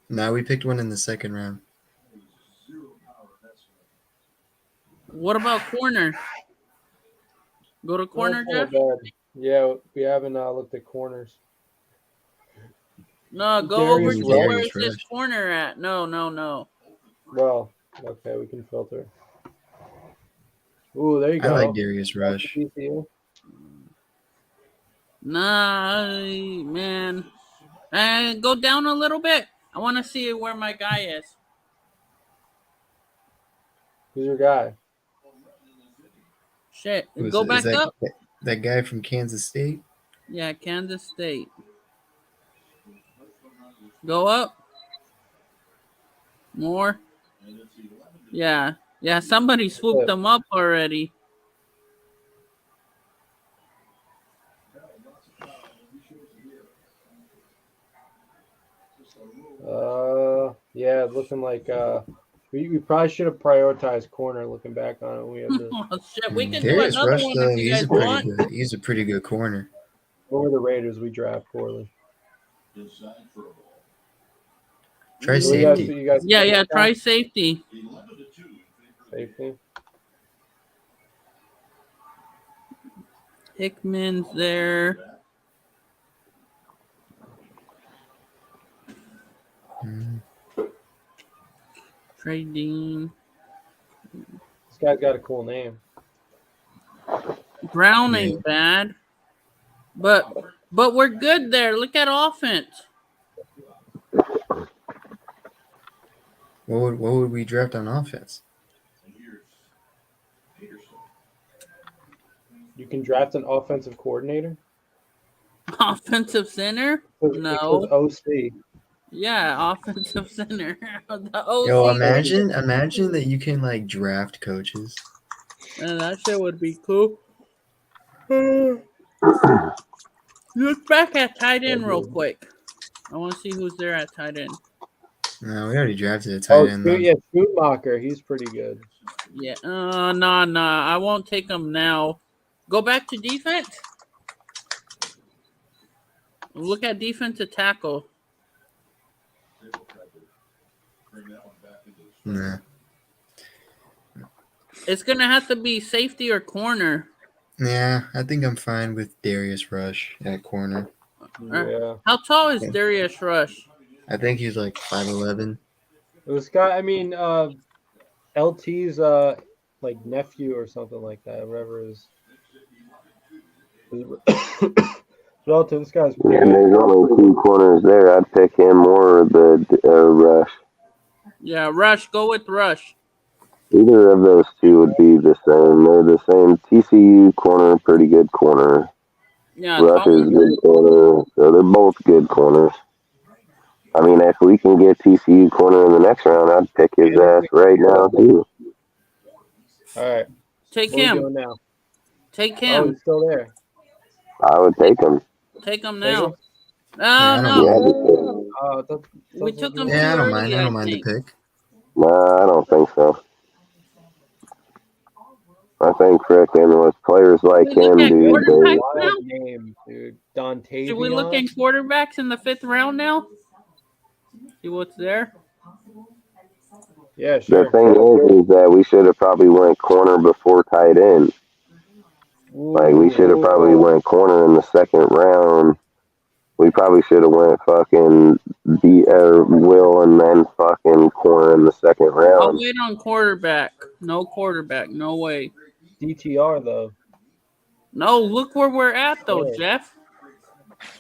No, we picked one in the second round. What about corner? Go to corner, Not Jeff? bad. Yeah, we haven't looked at corners. No, go Darius over to Rush. where it says Rush. corner at. No. Well, okay, we can filter. Ooh, there you I go. like Darius Rush. TCU. Nah, man. Go down a little bit. I want to see where my guy is. Who's your guy? Shit. Who Go is back that, up. That guy from Kansas State? Yeah, Kansas State. Go up. More. Yeah. Yeah, somebody swooped them up already. Yeah, looking like we probably should have prioritized corner. Looking back on it, we had the Oh, shit. We can do Darius another Rush, one though, if you guys want. he's a pretty good corner. over the Raiders. We draft poorly. Try You guys- safety. you guys- Yeah, try safety. safety. Hickman's there. Mhm. Trey Dean. This guy's got a cool name. Brown ain't bad. But we're good there. Look at offense. What would we draft on offense? You can draft an offensive coordinator. Offensive center? It No. says OC. Yeah, offensive center. The OC. Yo, imagine that you can like draft coaches. That shit would be cool. Look back at tight end real quick. I want to see who's there at tight end. No, we already drafted a tight end. though. Yeah, Schumacher. He's pretty good. Yeah, nah. I won't take him now. Go back to defense. Look at defensive tackle. Nah. It's gonna have to be safety or corner. Yeah, I think I'm fine with Darius Rush at corner. Yeah. How tall is Darius Rush? I think he's like 5'11". This guy, I mean, LT's like nephew or something like that, whatever his relative. This guy's pretty And good. there's only two corners there. I'd pick him or the Rush. Yeah, Rush. Go with Rush. Either of those two would be the same. They're the same. TCU corner, pretty good corner. Yeah, Rush is good corner. So they're both good corners. I mean, if we can get TCU corner in the next round, I'd pick his ass right now too. All right. take What are we him. doing now? Take Oh, him. he's still there. I would take him. Take him Take now. him? Oh don't no, That we doesn't took do him it. Yeah, I don't too mind. early, I don't I mind the think. pick. Nah, I don't think so. I think freaking with players like Should we look him, at dude, quarterbacks they, now? Wild name, dude. Dontavion. Should we look at quarterbacks in the 5th round now? See what's there. Yeah, The sure. thing is that we should have probably went corner before tight end. Like we should have probably went corner in the second round. We probably should have went fucking Will and then fucking corner in the second I'll round. wait on quarterback. No quarterback. No way. DTR though. No, look where we're at though, Yeah. Jeff.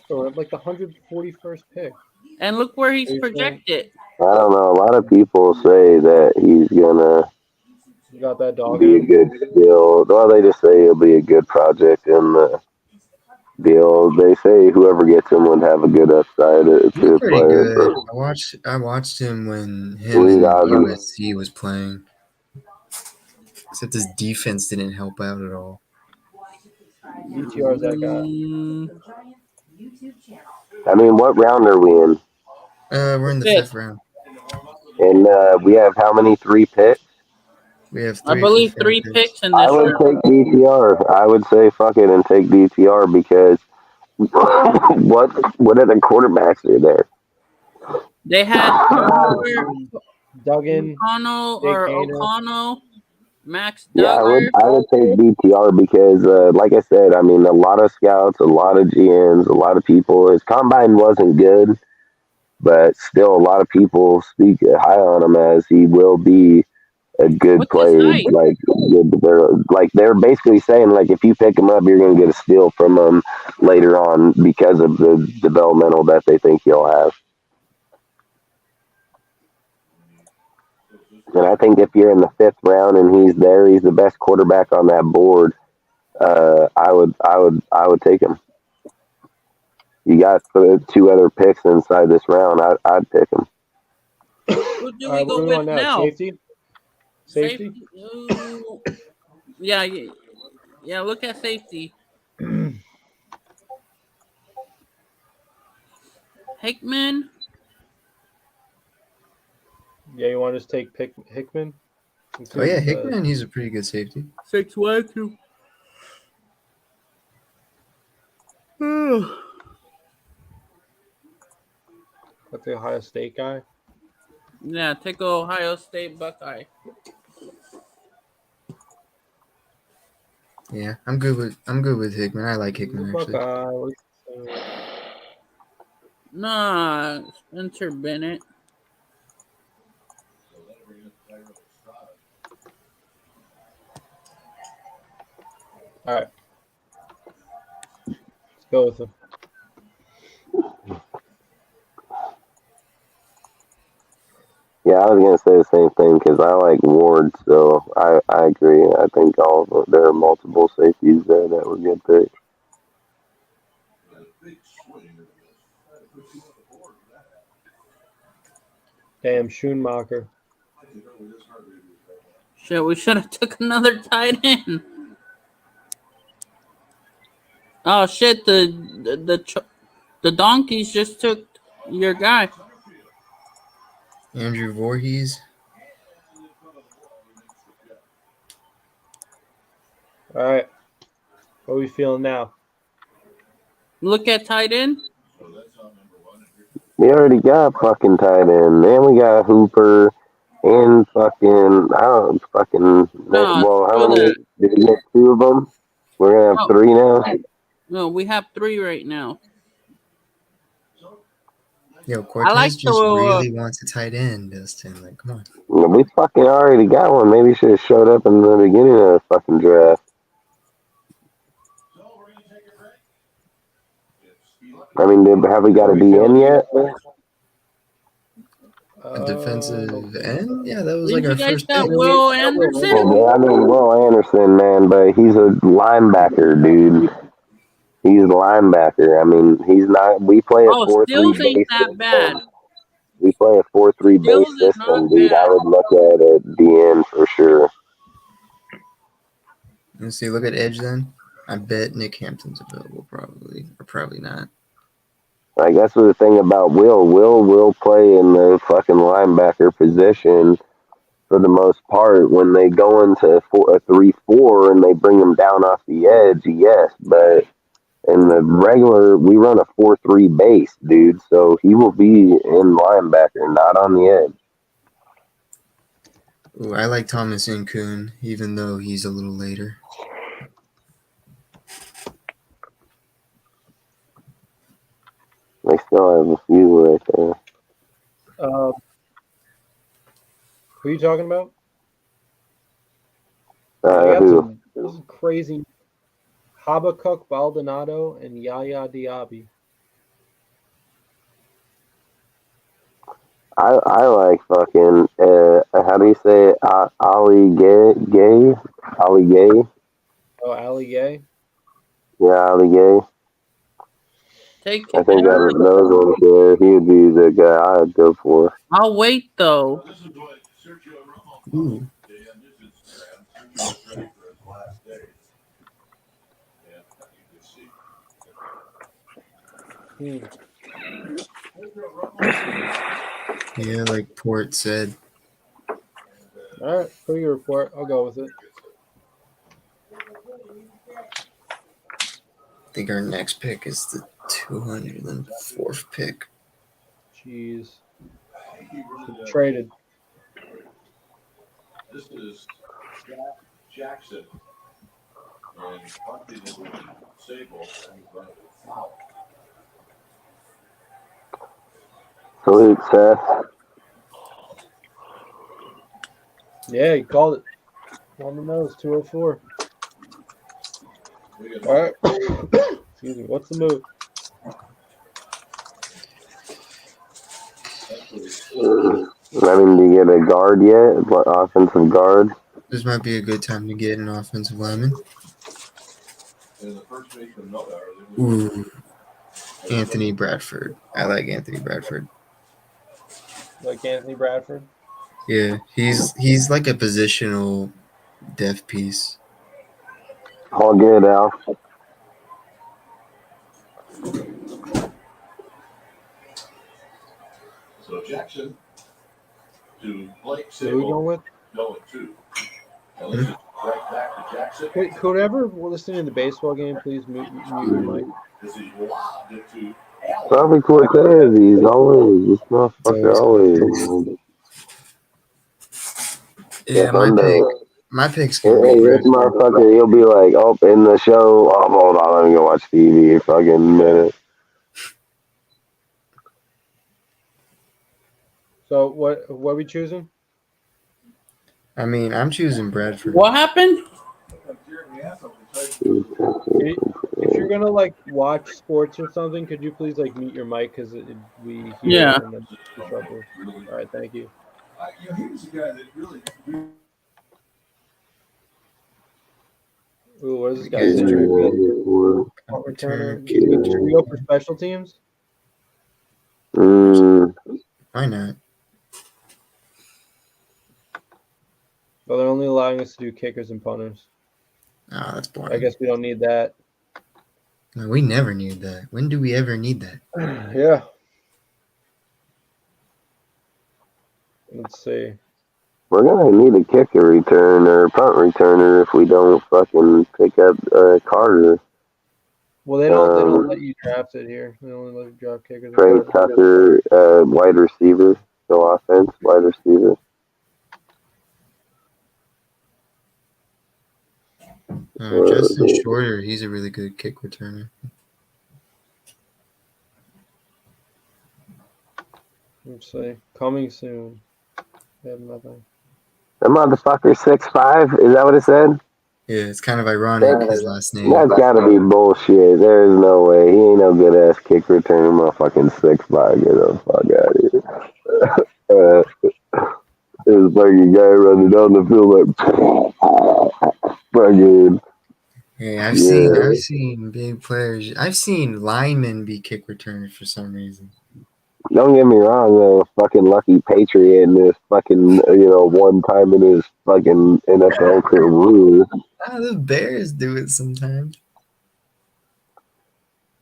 So we're at like the 141st pick. And look where he's Are you saying- projected. I don't know. A lot of people say that he's gonna You got that dog. be a good skill. Well, they just say he'll be a good project in the deal. They say whoever gets him would have a good upside to He's pretty player. good. I watched him when him Lee and Dodson. USC was playing. Except his defense didn't help out at all. DTR is that guy. I mean, what round are we in? We're in the Fifth. fifth round. And we have how many? 3 picks? We have I three. believe for 3 Panthers. picks in I this would round. take DTR. I would say fuck it and take DTR because what are the quarterbacks are there? They had Duggan. O'Connell Jake or Gainer. O'Connell, Max Yeah, Duggar. I would take DTR because, like I said, I mean, a lot of scouts, a lot of GMs, a lot of people. His combine wasn't good, but still, a lot of people speak high on him as he will be a good What's his player. height? They're basically saying like if you pick him up, you're gonna get a steal from him later on because of the developmental that they think he'll have. And I think if you're in the 5th round and he's there, he's the best quarterback on that board. I would take him. You got 2 other picks inside this round. I'd pick him. Who do All we right, go what are we with on now? Safety? Safety? Ooh. Yeah. Look at safety. Hickman. Yeah, you want to just take Hickman? Oh yeah, Hickman. He's a pretty good safety. 6'1". That's the Ohio State guy. Yeah, take Ohio State Buckeye. Yeah, I'm good with Hickman. I like Hickman actually. Nah, Spencer Bennett. All right. Let's go with him. Yeah, I was gonna say the same thing because I like Ward, so I agree. I think all of them, there are multiple safeties there that would get picked. Damn, Schoonmaker. Shit, we should have took another tight end. Oh shit, the Donkeys just took your guy. Andrew Voorhees. All right. What are we feeling now? Look at tight end. We already got fucking tight end, and we got Hooper, and fucking how many? Did we get 2 of them? We're gonna have 3 now. No, we have 3 right now. Yo, Cortez like just to, really wants a tight end, Dustin. Like, come on. We fucking already got one. Maybe should have showed up in the beginning of the fucking draft. I mean, have we got a DN yet? A defensive end? Yeah, that was Didn't like our you guys first got pick. Will Anderson? Well, I mean, Will Anderson, man, but he's a linebacker, dude. He's a linebacker. I mean, he's not. We play a 4-3 Stills ain't base that bad. system. We play a 4-3 base Stills is system, not dude. bad. I would look at a DN for sure. Let's see, look at Edge then. I bet Nick Hampton's available probably, or probably not. Like, that's the thing about Will. Will play in the fucking linebacker position for the most part. When they go into a 3-4 and they bring him down off the edge, yes, but in the regular, we run a 4-3 base, dude. So he will be in linebacker, not on the edge. Ooh, I like Thomas Kuhn, even though he's a little later. They still have a few right there. Who are you talking about? They got Who? this is crazy. Habakkuk Baldonado and Yaya Diaby. I like fucking how do you say it? Ali Gay? Ali Gay? Oh, Ali Gay. Yeah, Ali Gay. Take I it. think out of those ones there, he would be the guy I'd go for. I'll wait though. This is what Sergio Ramos Ooh. did on his Instagram. Sergio was ready for his last days. And you can see. Sergio Ramos. Yeah, like Port said. All right, put your report. I'll go with it. I think our next pick is the 204th pick. Jeez. He really does. Traded. This is Jackson. And punted it with Sable. And he brought it foul. Salute, Seth. Yeah, he called it. On the nose, 204. All right. Excuse me. What's the move? I mean, do you get a guard yet? What offensive guard? This might be a good time to get an offensive lineman. And the first baseman, no, Ooh, Anthony Bradford. I like Anthony Bradford. Like Anthony Bradford? Yeah, he's like a positional depth piece. All good, Al. So Jackson to Blake Who are we Sable going with? going two. And this is right back to Jackson. Hey, whoever listening to the baseball game, please mute your mic. This is lobbed it to Allen. Bobby Cortez, he's always, this motherfucker always. Yeah, my pick's Hey, gonna be this motherfucker, he'll be like, oh, in the show, oh, hold on, let me go watch TV for fucking a minute. So what are we choosing? I mean, I'm choosing Bradford. What happened? If you're gonna like watch sports or something, could you please like mute your mic because we hear Yeah. it and then it's trouble. All right, thank you. He was the guy that really. Ooh, what is this guy? Yeah. Punt returner. Should we go for special teams? Why not? Well, they're only allowing us to do kickers and punters. Oh, that's boring. I guess we don't need that. No, we never need that. When do we ever need that? Yeah. Let's see. We're gonna need a kicker return or punt returner if we don't fucking pick up Carter. Well, they don't let you draft it here. They only let you draft kickers. Trey Tucker, wide receiver, no offense, wide receiver. Justin Shorter, he's a really good kick returner. Let's see. Coming soon. They have nothing. That motherfucker 6'5", is that what it said? Yeah, it's kind of ironic his last name. That's gotta be bullshit. There is no way. He ain't no good ass kick returner, motherfucking 6'5". Get the fuck out of here. It's like a guy running down the field like fucking. Hey, I've seen big players. I've seen linemen be kick returners for some reason. Don't get me wrong, though. Fucking lucky Patriot in this fucking, one time in his fucking NFL career. The Bears do it sometimes.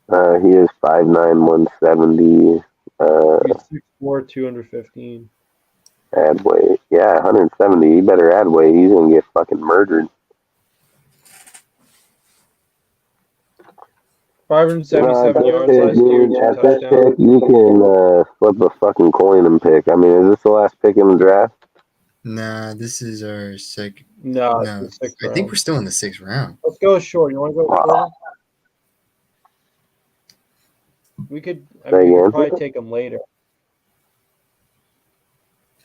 He is 5'9", 170. He's 6'4", 215. Add weight. Yeah, 170. You better add weight. He's gonna get fucking murdered. 577 yards last year. At this pick, you can flip a fucking coin and pick. I mean, is this the last pick in the draft? Nah, this is our second. No, No, it's the sixth I think round. we're still in the 6th round. Let's go short. You want to go short? We could. I mean, we again? could probably take him later.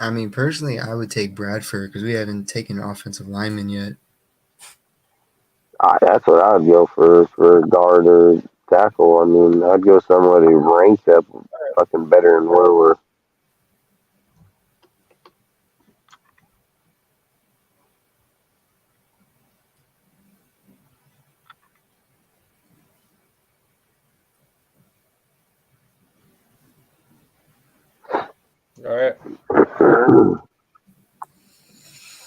I mean, personally, I would take Bradford because we haven't taken an offensive lineman yet. That's what I'd go for guard or tackle. I mean, I'd go somebody ranked up fucking better than where we're. All right.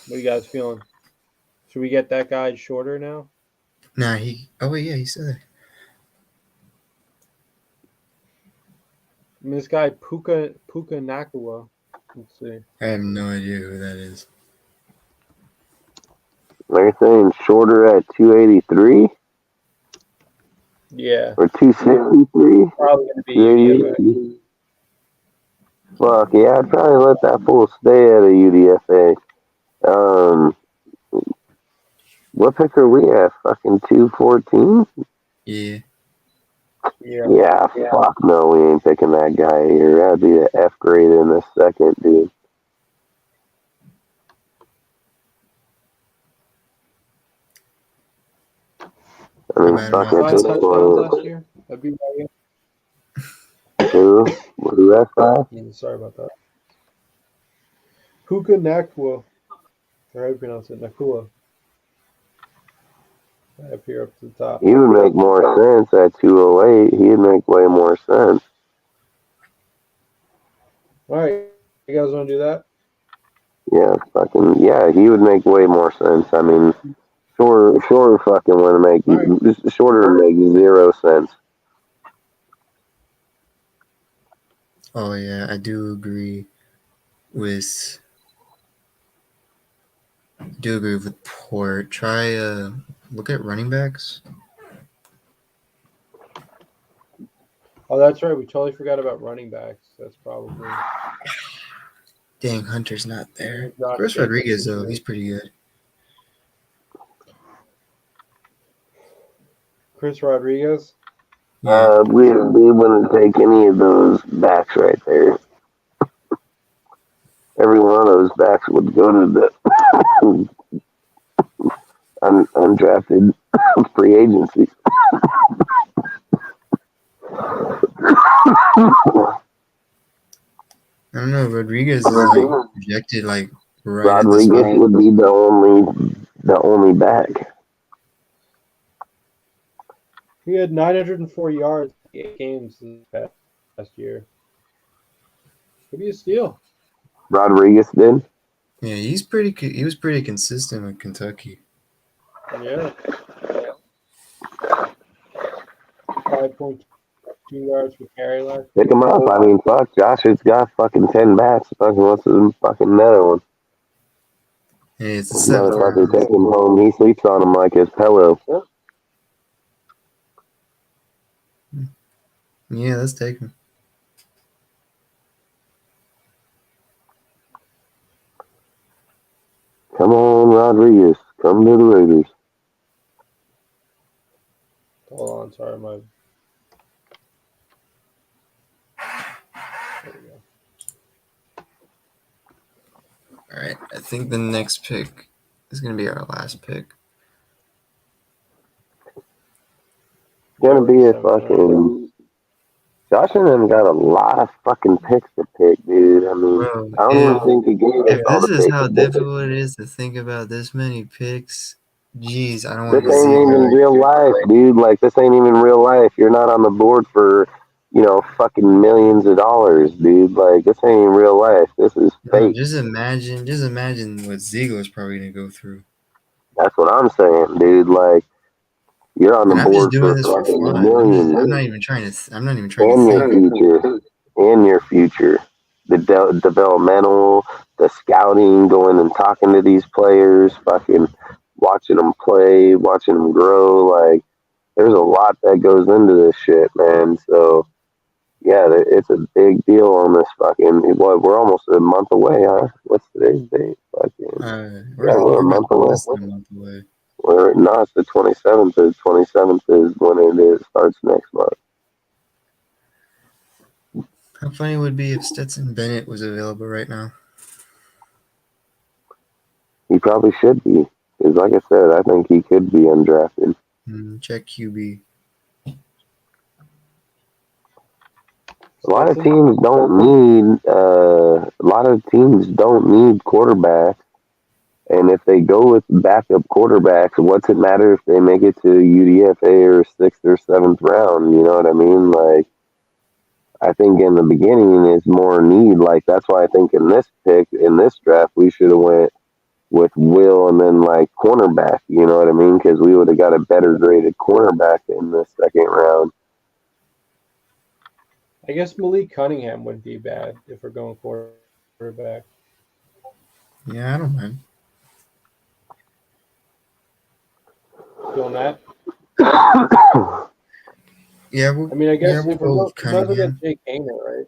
What are you guys feeling? Should we get that guy shorter now? Nah, he. Oh wait, yeah, he said that. I mean, this guy Puka Nakua. Let's see. I have no idea who that is. They're saying shorter at 283 Yeah, or 263. probably gonna be UDFA. 288. Fuck yeah, I'd probably let that fool stay at a UDFA. What pick are we at? Fucking 214? Yeah. Yeah, fuck no, we ain't picking that guy here. That'd be the F grade in a second, dude. I mean, Five fuck it. Five This touchdowns one. last year. That'd be Who? Who that five? sorry about that. Puka Nakua. Or how do you pronounce it? Nakua. Up here up to the top. He would make more sense at 208. He'd make way more sense. All right, you guys want to do that? Yeah, he would make way more sense. I mean, shorter fucking would make shorter would make 0 sense. Oh yeah, I do agree with. Port. Try look at running backs. Oh, that's right. We totally forgot about running backs. That's probably. Dang, Hunter's not there. Josh Chris Jacobs Rodriguez is though, there. he's pretty good. Chris Rodriguez. Yeah. We wouldn't take any of those backs right there. Every one of those backs would go to the undrafted free agency. I don't know. Rodriguez is like projected like right at the Rodriguez spot. would be the only back. He had 904 yards in 8 games this past year. Could be a steal. Rodriguez did. Yeah, he was pretty consistent with Kentucky. Yeah. 5.2 yards per carry last. Pick him up. I mean, fuck. Josh has got fucking 10 backs. Fucking wants to fucking another one. Hey, it's the 7th Motherfucker, round. take him home. He sleeps on him like his pillow. Yeah, let's take him. Come on, Rodriguez. Come to the Raiders. Hold on, sorry, my. There we go. All right, I think the next pick is gonna be our last pick. It's gonna be a fucking. Josh and them got a lot of fucking picks to pick, dude. I mean, Bro, I don't even think he gave us if all the this is picks. how difficult it is to think about this many picks, geez, I don't want This to ain't see even like, real life, dude. Like, this ain't even real life. You're not on the board for, fucking millions of dollars, dude. Like, this ain't even real life. This is no, fake. just imagine what Ziegler's probably gonna go through. That's what I'm saying, dude. Like, you're on the And I'm just board doing for this for fucking fun. millions. I'm not even trying to And think. your future. And your future. The developmental, the scouting, going and talking to these players, fucking watching them play, watching them grow. Like, there's a lot that goes into this shit, man. So, yeah, it's a big deal on this fucking. What, we're almost a month away, huh? What's today's date? Fucking. We're, Yeah, we're a we're month about away. less than a month away. We're no, it's the 27th. The 27th is when it is. Starts next month. How funny would it be if Stetson Bennett was available right now? He probably should be. Because, like I said, I think he could be undrafted. Check QB. A lot of teams don't need. A lot of teams don't need quarterbacks. And if they go with backup quarterbacks, what's it matter if they make it to UDFA or 6th or 7th round? You know what I mean? Like, I think in the beginning is more need. Like, that's why I think in this pick, in this draft, we should have went with Will and then like cornerback. You know what I mean? Because we would have got a better graded cornerback in the 2nd round. I guess Malik Cunningham wouldn't be bad if we're going quarterback. Yeah, I don't mind. Feeling that? Yeah, we'll, I mean, I guess we'll if we're go with going to Cunningham. get Jake Hainer, right?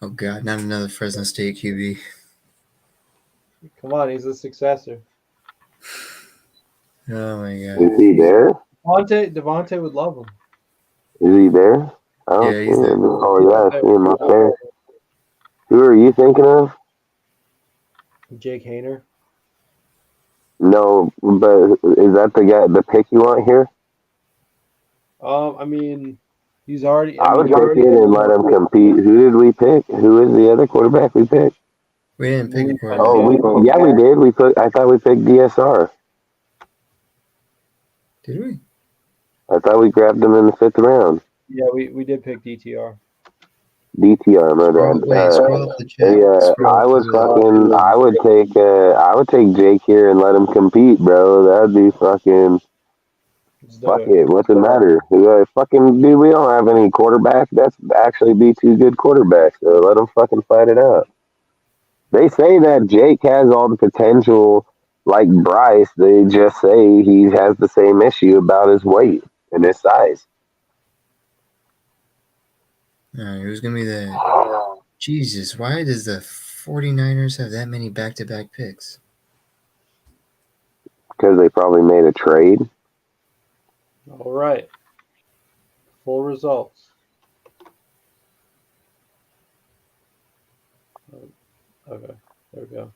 Oh god, not another Fresno State QB. Come on, he's the successor. Oh my god. Is he there? Devontae would love him. Is he there? I don't Yeah, see he's there. him. Oh, yeah, I see him up there. Who are you thinking of? Jake Hainer. No, but is that the guy, the pick you want here? I mean, he's already. I would mean, pick it and let him compete. Who did we pick? Who is the other quarterback we picked? We didn't pick a quarterback. Oh, we did. I thought we picked DSR. Did we? I thought we grabbed him in the 5th round. Yeah, we did pick DTR. DTR, my bad. Wait, scroll up the chat. Yeah, Scroll I up was to fucking. I would take Jake here and let him compete, bro. That'd be fucking. Fuck it. What's the matter? Fucking dude, we don't have any quarterbacks. That's actually be 2 good quarterbacks. So let them fucking fight it out. They say that Jake has all the potential, like Bryce. They just say he has the same issue about his weight and his size. Alright, who's gonna be the Jesus, why does the 49ers have that many back-to-back picks? Because they probably made a trade. All right. Full results. Okay, there we go.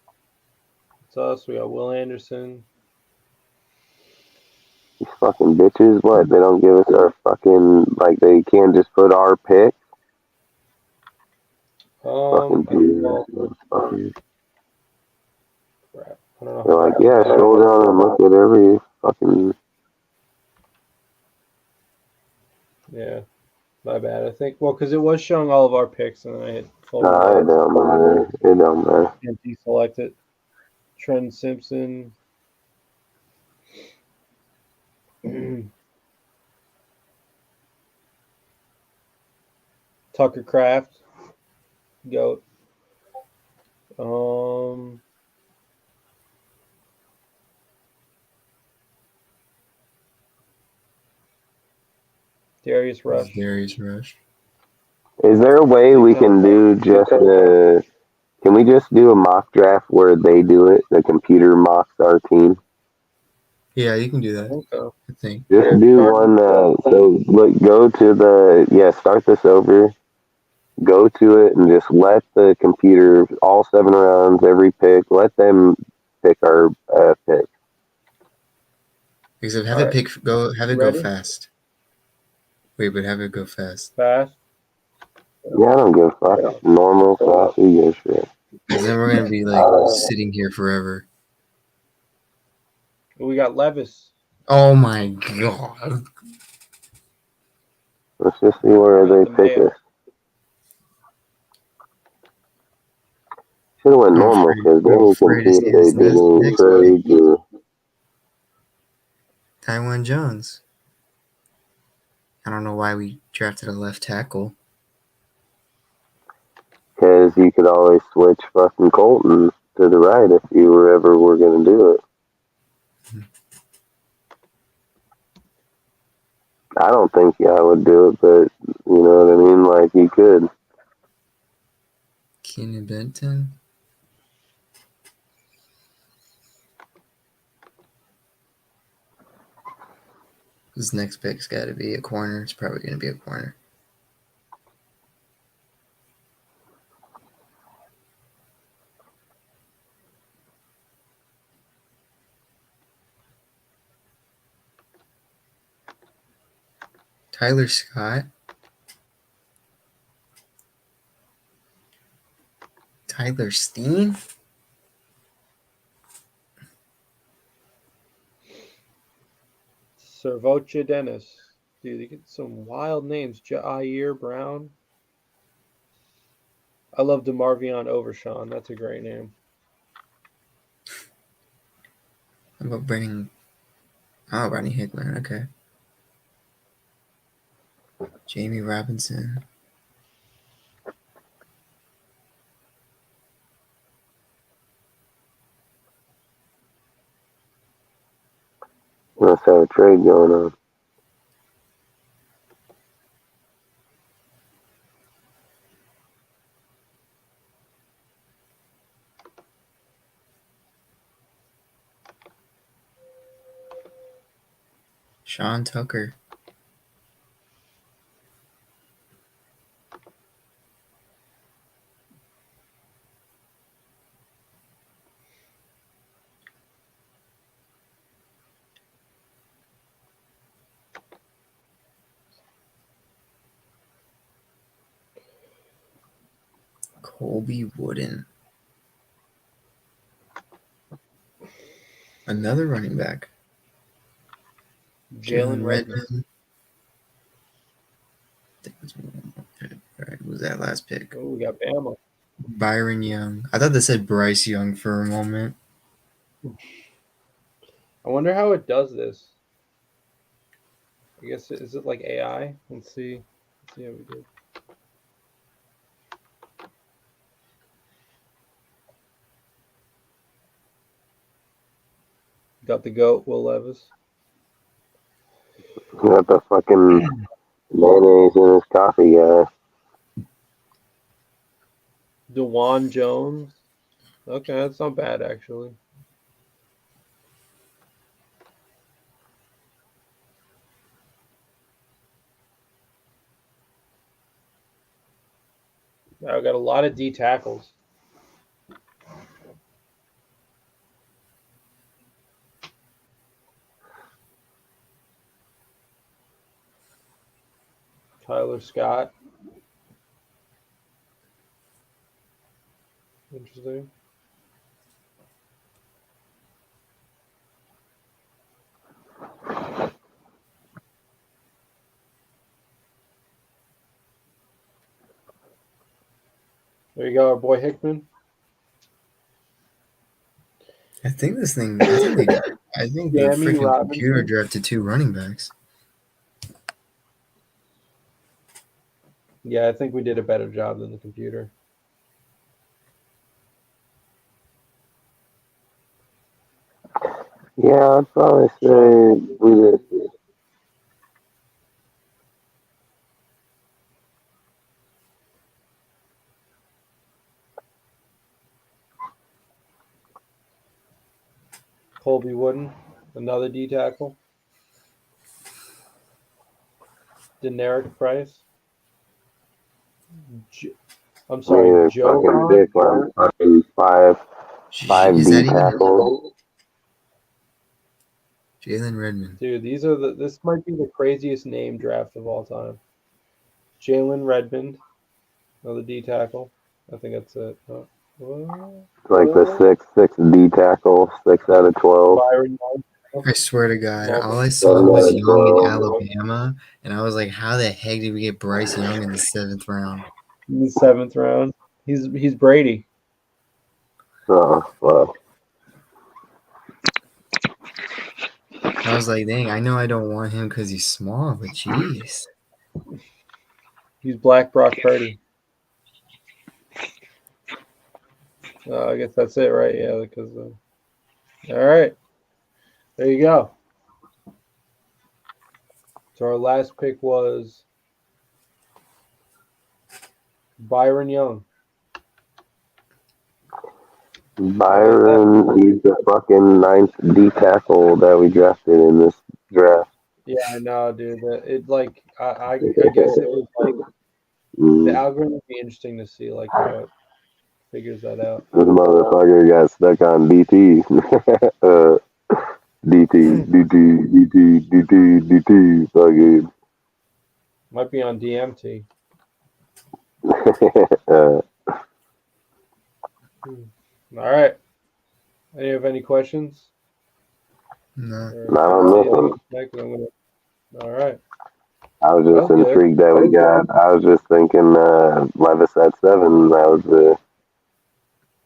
It's us. We got Will Anderson. These fucking bitches, what? They don't give us our fucking, like, they can't just put our pick? Fucking dude. Fucking. Crap. I don't know. They're like, yeah, scroll down and look at every fucking. Yeah, my bad. I think, well, because it was showing all of our picks, and then I hit full. Nah, it don't matter. It don't matter. And deselected. Trent Simpson. Tucker Kraft. Goat. Darius Rush. Darius Rush. Is there a way we can do just can we just do a mock draft where they do it? The computer mocks our team? Yeah, you can do that. Okay. I think. Just do one. So look, go to start this over. Go to it and just let the computer, all 7 rounds, every pick, let them pick our pick. Except have it go fast. Wait, but have it go fast. Fast? Yeah, I don't give a fuck. Normal, fast, you give a shit. Because then we're gonna be like sitting here forever. We got Levis. Oh my god. Let's just see where they pick us. Should have went normal because then we can see if they didn't trade you. Taiwan Jones. I don't know why we drafted a left tackle. Because you could always switch fucking Colton to the right if you were going to do it. I don't think I would do it, but you know what I mean. Like he could. Keenan Benton. This next pick's got to be a corner. It's probably going to be a corner. Tyler Scott. Tyler Steen. Servocha Dennis. Dude, they get some wild names. Jair Brown. I love DeMarvion Overshawn. That's a great name. How about bringing... Oh, Ronnie Hickman. Okay. Jamie Robinson. Let's have a trade going on. Sean Tucker. Colby Wooden. Another running back. Jalen Redmond. All right, who was that last pick? Oh, we got Bama. Byron Young. I thought they said Bryce Young for a moment. I wonder how it does this. I guess is it like AI? Let's see. Let's see how we did. Got the GOAT, Will Levis. Got the fucking mayonnaise in his coffee guy. DeJuan Jones. Okay, that's not bad actually. I got a lot of D tackles. Tyler Scott. Interesting. There you go, our boy Hickman. I think this thing. I think the Sammy freaking Robinson. computer drafted 2 running backs. Yeah, I think we did a better job than the computer. Yeah, I'd probably say we did. Colby Wooden, another D tackle. Deneric Price. I'm I sorry, mean, Joe. fucking dick on fucking five Is D that even tackles. Jalen Redmond? Dude, these are this might be the craziest name draft of all time. Jalen Redmond, another D tackle. I think that's it. Like the 6'6" D tackle, 6 out of 12. Byron Young. I swear to God, Well, all I saw was Young in Alabama, and I was like, "How the heck did we get Bryce Young in the 7th round?" In the 7th round. He's Brady. Oh, fuck. I was like, "Dang, I know I don't want him because he's small, but jeez." He's Black Brock Purdy. I guess that's it, right? Yeah, because. All right. There you go. So our last pick was Byron Young. Byron, he's the fucking ninth D tackle that we drafted in this draft. Yeah, I know, dude. It like I guess it was like the Mm. algorithm would be interesting to see like how it figures that out. This motherfucker got stuck on DT. DT. Fucking. Might be on DMT. All right. Any questions? No. Not on this one. All right. I was just Okay. intrigued that we got. I was just thinking Levis at 7. That was the.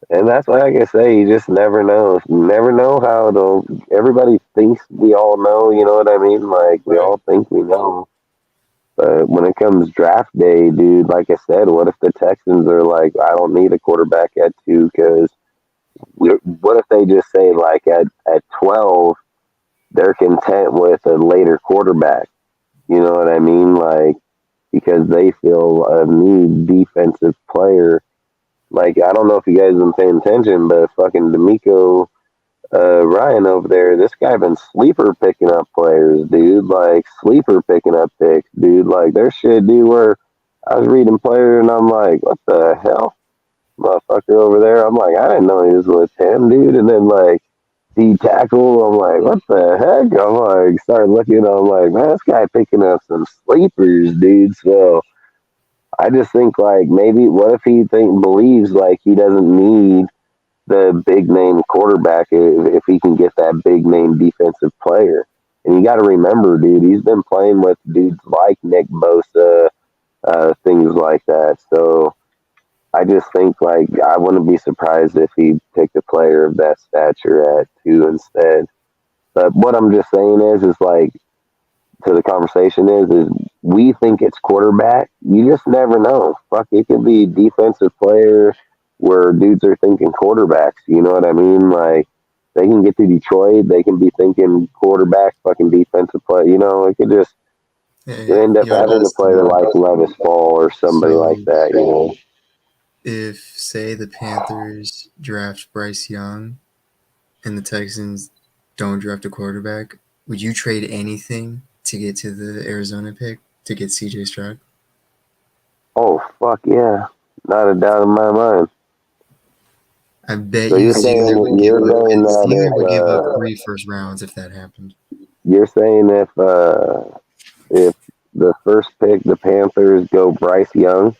And that's why, like I say, you just never know. You never know how it'll. Everybody thinks we all know. You know what I mean? Like we all think we know. But when it comes draft day, dude, like I said, what if the Texans are like, I don't need a quarterback at 2 because what if they just say like at 12 they're content with a later quarterback? You know what I mean? Like because they feel a need defensive player. Like I don't know if you guys have been paying attention, but fucking D'Amico Ryan over there, this guy been sleeper picking up players, dude. Like sleeper picking up picks, dude. Like there's shit, dude, where I was reading players and I'm like, what the hell? Motherfucker over there. I'm like, I didn't know he was with him, dude. And then like D tackle, I'm like, what the heck? I'm like, start looking, I'm like, man, this guy picking up some sleepers, dude. So I just think like maybe what if he believes like he doesn't need the big name quarterback if he can get that big name defensive player. And you got to remember, dude, he's been playing with dudes like Nick Bosa, things like that. So I just think like I wouldn't be surprised if he picked a player of that stature at 2 instead. But what I'm just saying is like to the conversation is we think it's quarterback. You just never know. Fuck, it could be defensive player where dudes are thinking quarterbacks. You know what I mean? Like they can get to Detroit, they can be thinking quarterback, fucking defensive play. You know, it could just end up having a player like Levis Ball or somebody like that. You know, if say the Panthers draft Bryce Young and the Texans don't draft a quarterback, would you trade anything to get to the Arizona pick to get CJ Stroud? Oh fuck yeah, not a doubt in my mind. I bet So you you're saying would give up 3 first rounds if that happened. You're saying if the first pick, the Panthers go Bryce Young,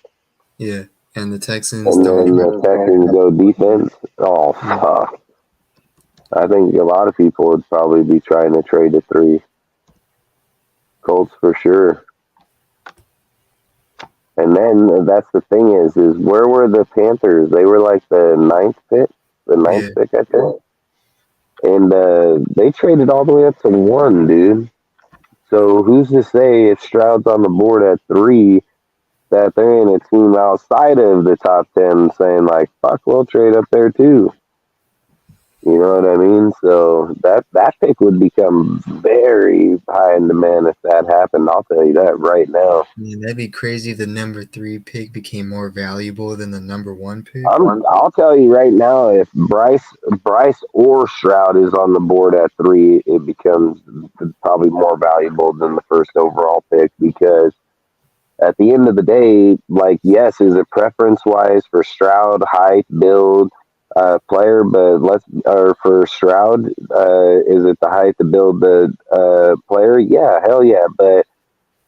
Yeah, and the Texans and don't. then the Texans go defense. Oh fuck! I think a lot of people would probably be trying to trade to 3. Colts for sure. And then that's the thing is where were the Panthers? They were like the 9th pick, pick, I think. And they traded all the way up to 1, dude. So who's to say if Stroud's on the board at 3 that they're in a team outside of the top 10 saying like, fuck, we'll trade up there too. You know what I mean? So that pick would become very high in demand if that happened. I'll tell you that right now. Man, that'd be crazy if the number 3 pick became more valuable than the number 1 pick. I'll tell you right now, if Bryce or Stroud is on the board at 3, it becomes probably more valuable than the first overall pick because at the end of the day, like, yes, is it preference-wise for Stroud, height, build, player, but for Stroud, is it the height to build the player? Yeah, hell yeah. But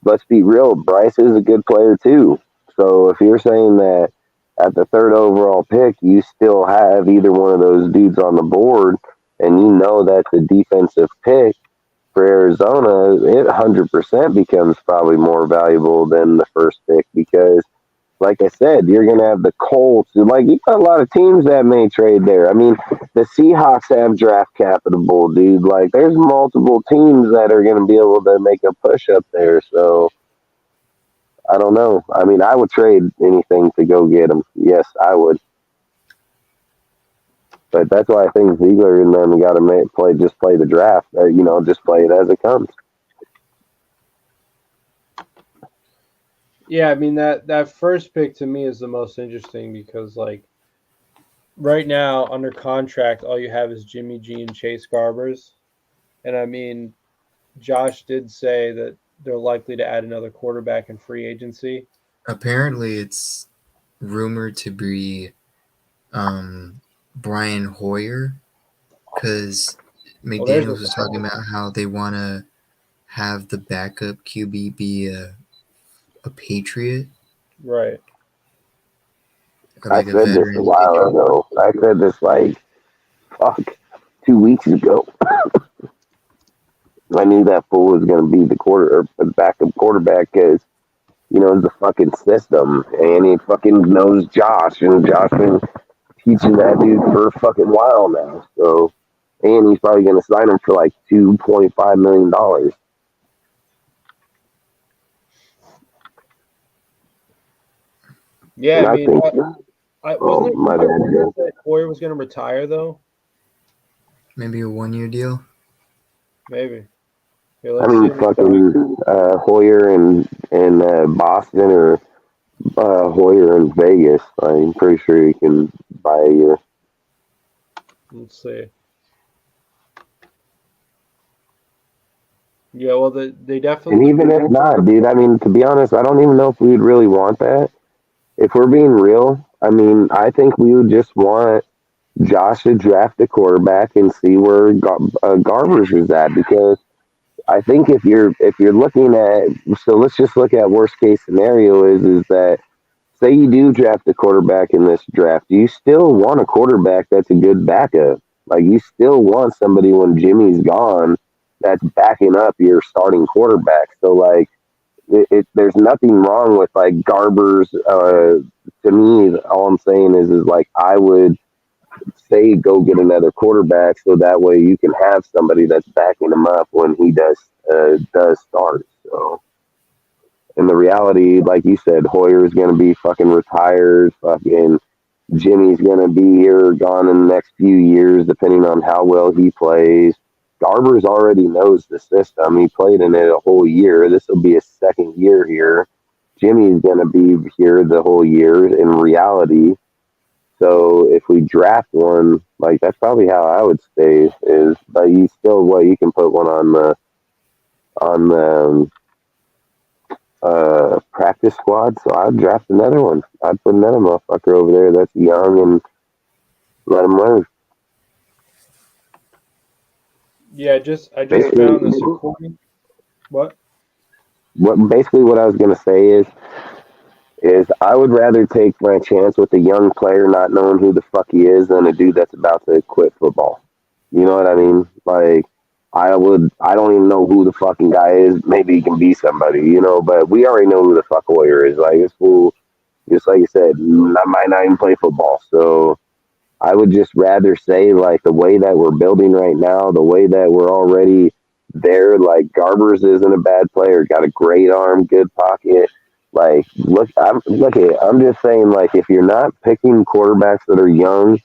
let's be real, Bryce is a good player too. So if you're saying that at the 3rd overall pick, you still have either one of those dudes on the board, and you know that's a defensive pick for Arizona, it 100% becomes probably more valuable than the first pick because like I said, you're going to have the Colts. Like, you got a lot of teams that may trade there. I mean, the Seahawks have draft capital, dude. Like, there's multiple teams that are going to be able to make a push up there. So, I don't know. I mean, I would trade anything to go get them. Yes, I would. But that's why I think Ziegler and them got to play the draft. Just play it as it comes. Yeah, I mean that first pick to me is the most interesting because like right now under contract, all you have is Jimmy G and Chase Garbers, and I mean Josh did say that they're likely to add another quarterback in free agency. Apparently, it's rumored to be Brian Hoyer, because Well, there's McDaniels was talking about how they want to have the backup QB be a Patriot, right. or I like a said this a veteran. while ago. I said this like, fuck, 2 weeks ago. I knew that fool was going to be the backup quarterback because, you know, it's the fucking system. And he fucking knows Josh. And Josh been teaching that dude for a fucking while now. So, and he's probably going to sign him for like $2.5 million. Yeah, And I I mean, think, wasn't my it bad, rumors that Hoyer was going to retire though? Maybe a 1-year deal. Maybe. Here, I let's mean, see. fucking Hoyer in Boston or Hoyer in Vegas. I'm pretty sure you can buy a year. Let's see. Yeah, well, they definitely. And even if not, dude, I mean, to be honest, I don't even know if we'd really want that. If we're being real, I mean, I think we would just want Josh to draft a quarterback and see where Garbers is at, because I think if you're looking at, so let's just look at worst case scenario is that say you do draft a quarterback in this draft, you still want a quarterback that's a good backup. Like you still want somebody when Jimmy's gone that's backing up your starting quarterback. So like there's nothing wrong with like Garbers. To me, all I'm saying is like I would say go get another quarterback so that way you can have somebody that's backing him up when he does start. So, and the reality, like you said, Hoyer's going to be fucking retired. Fucking Jimmy's going to be here, gone in the next few years, depending on how well he plays. Garbers already knows the system. He played in it a whole year. This will be his second year here. Jimmy's going to be here the whole year in reality. So if we draft one, like that's probably how I would stay. Is but you still you can put one on the practice squad. So I'd draft another one. I'd put another motherfucker over there that's young and let him learn. Yeah, I just found this recording. What basically what I was gonna say is I would rather take my chance with a young player not knowing who the fuck he is than a dude that's about to quit football. You know what I mean? Like I don't even know who the fucking guy is. Maybe he can be somebody, you know, but we already know who the fuck Hoyer is. Like this fool, just like you said, I might not even play football. So I would just rather say like the way that we're building right now, the way that we're already there, like Garbers isn't a bad player, got a great arm, good pocket. Like, I'm just saying, like, if you're not picking quarterbacks that are young,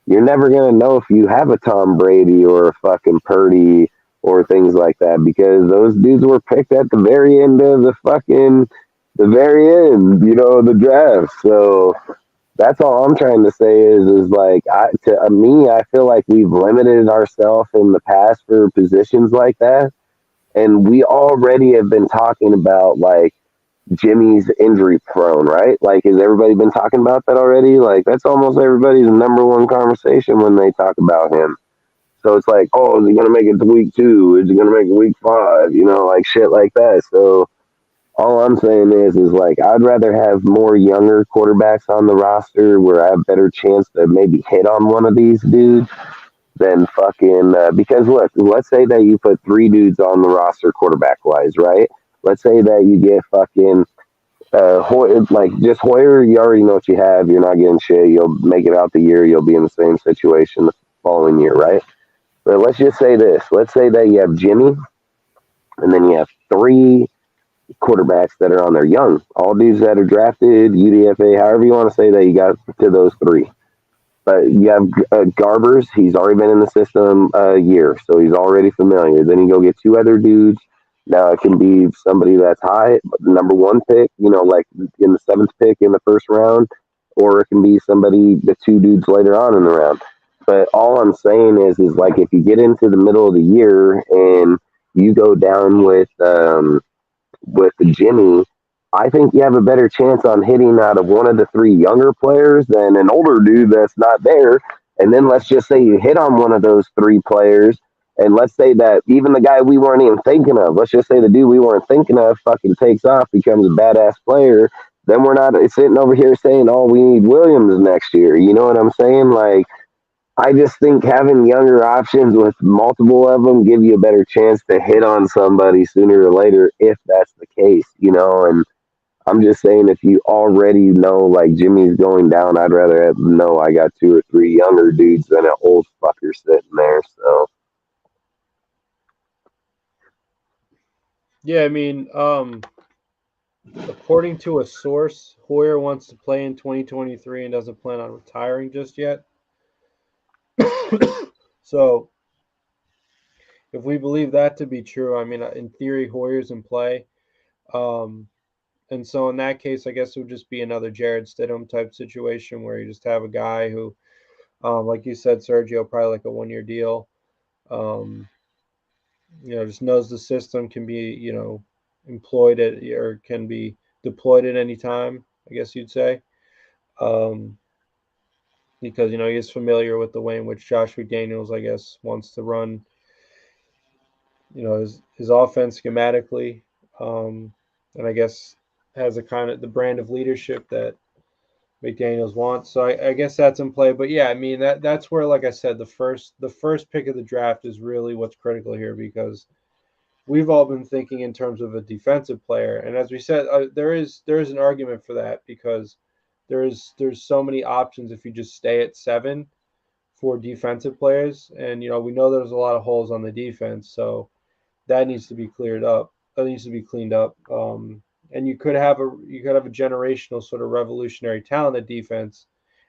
you're never going to know if you have a Tom Brady or a fucking Purdy or things like that, because those dudes were picked at the very end of the very end, you know, the draft. So that's all I'm trying to say is like, I feel like we've limited ourselves in the past for positions like that. And we already have been talking about, like, Jimmy's injury prone, right? Like, has everybody been talking about that already? Like, that's almost everybody's number one conversation when they talk about him. So it's like, oh, is he going to make it to week 2? Is he going to make it week 5? You know, like shit like that. So all I'm saying is like, I'd rather have more younger quarterbacks on the roster where I have better chance to maybe hit on one of these dudes than fucking, because look, let's say that you put 3 dudes on the roster quarterback wise, right? Let's say that you get fucking just Hoyer, you already know what you have. You're not getting shit. You'll make it out the year. You'll be in the same situation the following year, right? But let's just say this. Let's say that you have Jimmy, and then you have 3 quarterbacks that are on there young. All dudes that are drafted, UDFA, however you want to say that you got to those 3. But you have Garbers. He's already been in the system a year, so he's already familiar. Then you go get 2 other dudes Now it can be somebody that's high, number one pick, like in the seventh pick in the first round, or it can be somebody, the two dudes later on in the round. But all I'm saying is like if you get into the middle of the year and you go down with Jimmy, I think you have a better chance on hitting out of one of the three younger players than an older dude that's not there. And then let's just say you hit on one of those three players, and let's say that even the guy we weren't even thinking of, let's just say the dude we weren't thinking of fucking takes off, becomes a badass player. Then we're not sitting over here saying, oh, we need Williams next year. You know what I'm saying? Like, I just think having younger options with multiple of them give you a better chance to hit on somebody sooner or later if that's the case, And I'm just saying, if you already know like Jimmy's going down, I'd rather know I got two or three younger dudes than an old fucker sitting there. So Yeah, I mean, according to a source, Hoyer wants to play in 2023 and doesn't plan on retiring just yet. So, if we believe that to be true, I mean, in theory, Hoyer's in play. And so, in that case, I guess it would just be another Jared Stidham type situation where you just have a guy who, like you said, Sergio, probably like a 1-year deal. Just knows the system, can be, employed at or can be deployed at any time, I guess you'd say. Because, he is familiar with the way in which Josh McDaniels, I guess, wants to run, his offense schematically. And I guess has a kind of the brand of leadership that McDaniels wants. So I guess that's in play. But yeah, I mean that's where, like I said, the first pick of the draft is really what's critical here, because we've all been thinking in terms of a defensive player, and as we said, there is an argument for that, because there's so many options if you just stay at 7 for defensive players, and we know there's a lot of holes on the defense, so that needs to be cleared up. That needs to be cleaned up. And you could have a generational sort of revolutionary talent at defense,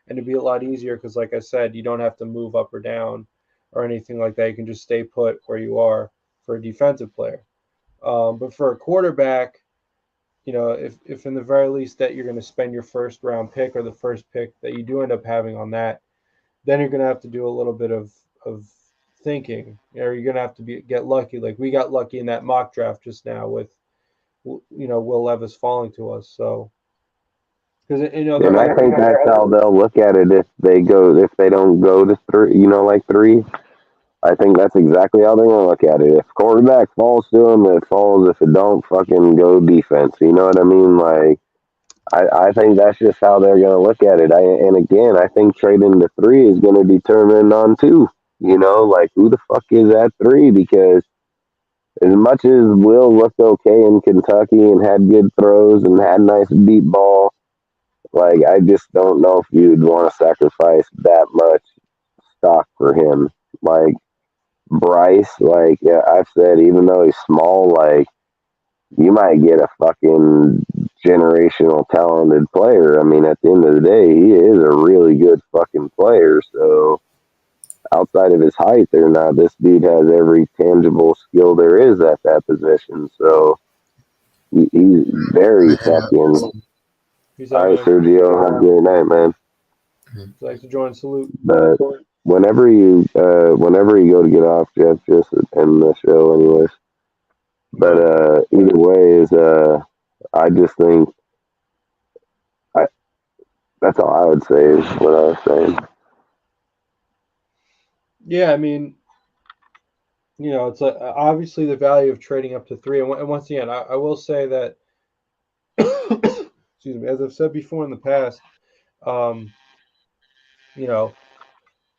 and it'd be a lot easier because, like I said, you don't have to move up or down or anything like that. You can just stay put where you are for a defensive player. But for a quarterback, if in the very least that you're going to spend your first round pick or the first pick that you do end up having on that, then you're going to have to do a little bit of thinking, or you're going to have to get lucky. Like we got lucky in that mock draft just now with, Will Levis falling to us. So, because and I think that's how they'll look at it if they don't go to 3, like 3. I think that's exactly how they're gonna look at it. If quarterback falls to them, it falls. If it don't, fucking go defense. You know what I mean? Like, I think that's just how they're gonna look at it. And again, I think trading to 3 is gonna determine on 2. Like who the fuck is at 3? Because as much as Will looked okay in Kentucky and had good throws and had nice deep ball, like I just don't know if you'd want to sacrifice that much stock for him. Like Bryce, like yeah, I've said, even though he's small, like you might get a fucking generational talented player. I mean, at the end of the day, he is a really good fucking player. So outside of his height, this dude has every tangible skill there is at that position. So he's very fucking. All right, Sergio, have a great night, man. Thanks for joining. Salute. But whenever you go to get off, Jeff, just end the show, anyways. But either way, I just think that's all I would say is what I was saying. Yeah, I mean, it's obviously the value of trading up to 3. And once again, I will say that, excuse me, as I've said before in the past,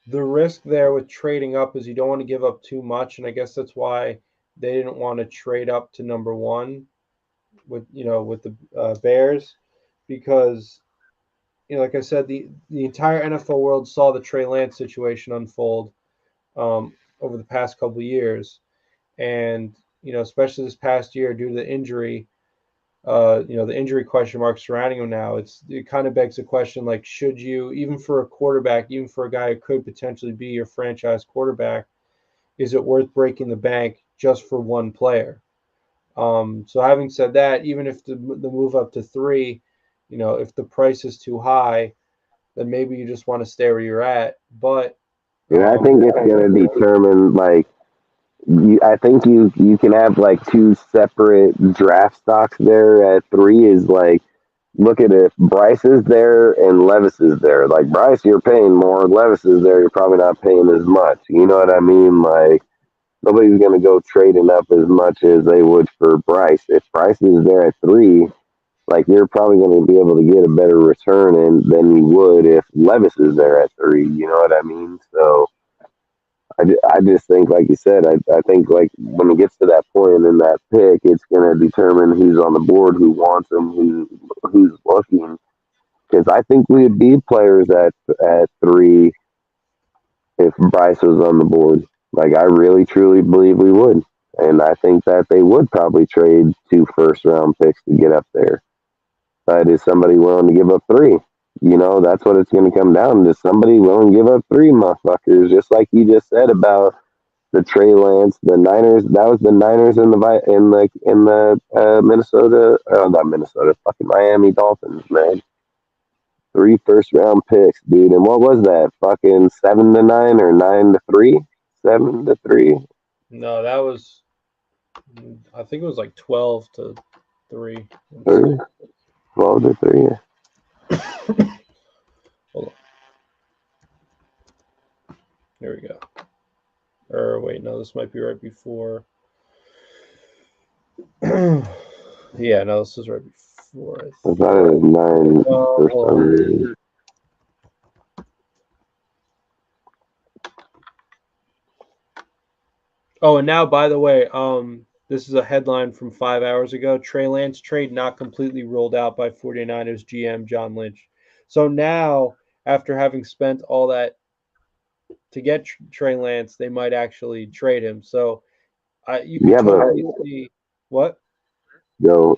the risk there with trading up is you don't want to give up too much. And I guess that's why they didn't want to trade up to number 1 with the Bears, because, like I said, the entire NFL world saw the Trey Lance situation unfold over the past couple of years, and especially this past year due to the injury, the injury question mark surrounding him now. It kind of begs the question, like, should you, even for a quarterback, even for a guy who could potentially be your franchise quarterback, is it worth breaking the bank just for one player? So having said that, even if the move up to 3, if the price is too high, then maybe you just want to stay where you're at. But And I think it's going to determine like I think you can have like two separate draft stocks there at 3 is like look at if Bryce is there and Levis is there. Like Bryce, you're paying more. Levis is there, you're probably not paying as much. You know what I mean? Like nobody's gonna go trading up as much as they would for Bryce. If Bryce is there at 3, like you're probably gonna be able to get a better return than you would if Levis is there at 3. You know what I mean? So I just think, like you said, I think like when it gets to that point in that pick, it's going to determine who's on the board, who wants him, who's looking. Because I think we would be players at 3 if Bryce was on the board. Like I really truly believe we would, and I think that they would probably trade 2 first-round picks to get up there. But is somebody willing to give up 3? That's what it's going to come down to. Somebody willing to give up 3 motherfuckers, just like you just said about the Trey Lance, the Niners. That was the Niners in the Minnesota, not Minnesota, fucking Miami Dolphins, man. 3 first-round picks, dude. And what was that? Fucking 7-9 or 9-3? 7-3. No, that was. I think it was like 12-3. 12-3. Yeah. Hold on. There we go. Or wait, no, this might be right before. Yeah, no, this is right before. I thought it was 9 for some reason. Oh, and now, by the way, this is a headline from 5 hours ago. Trey Lance trade not completely ruled out by 49ers GM John Lynch. So now, after having spent all that to get Trey Lance, they might actually trade him. So you can totally see what? Go.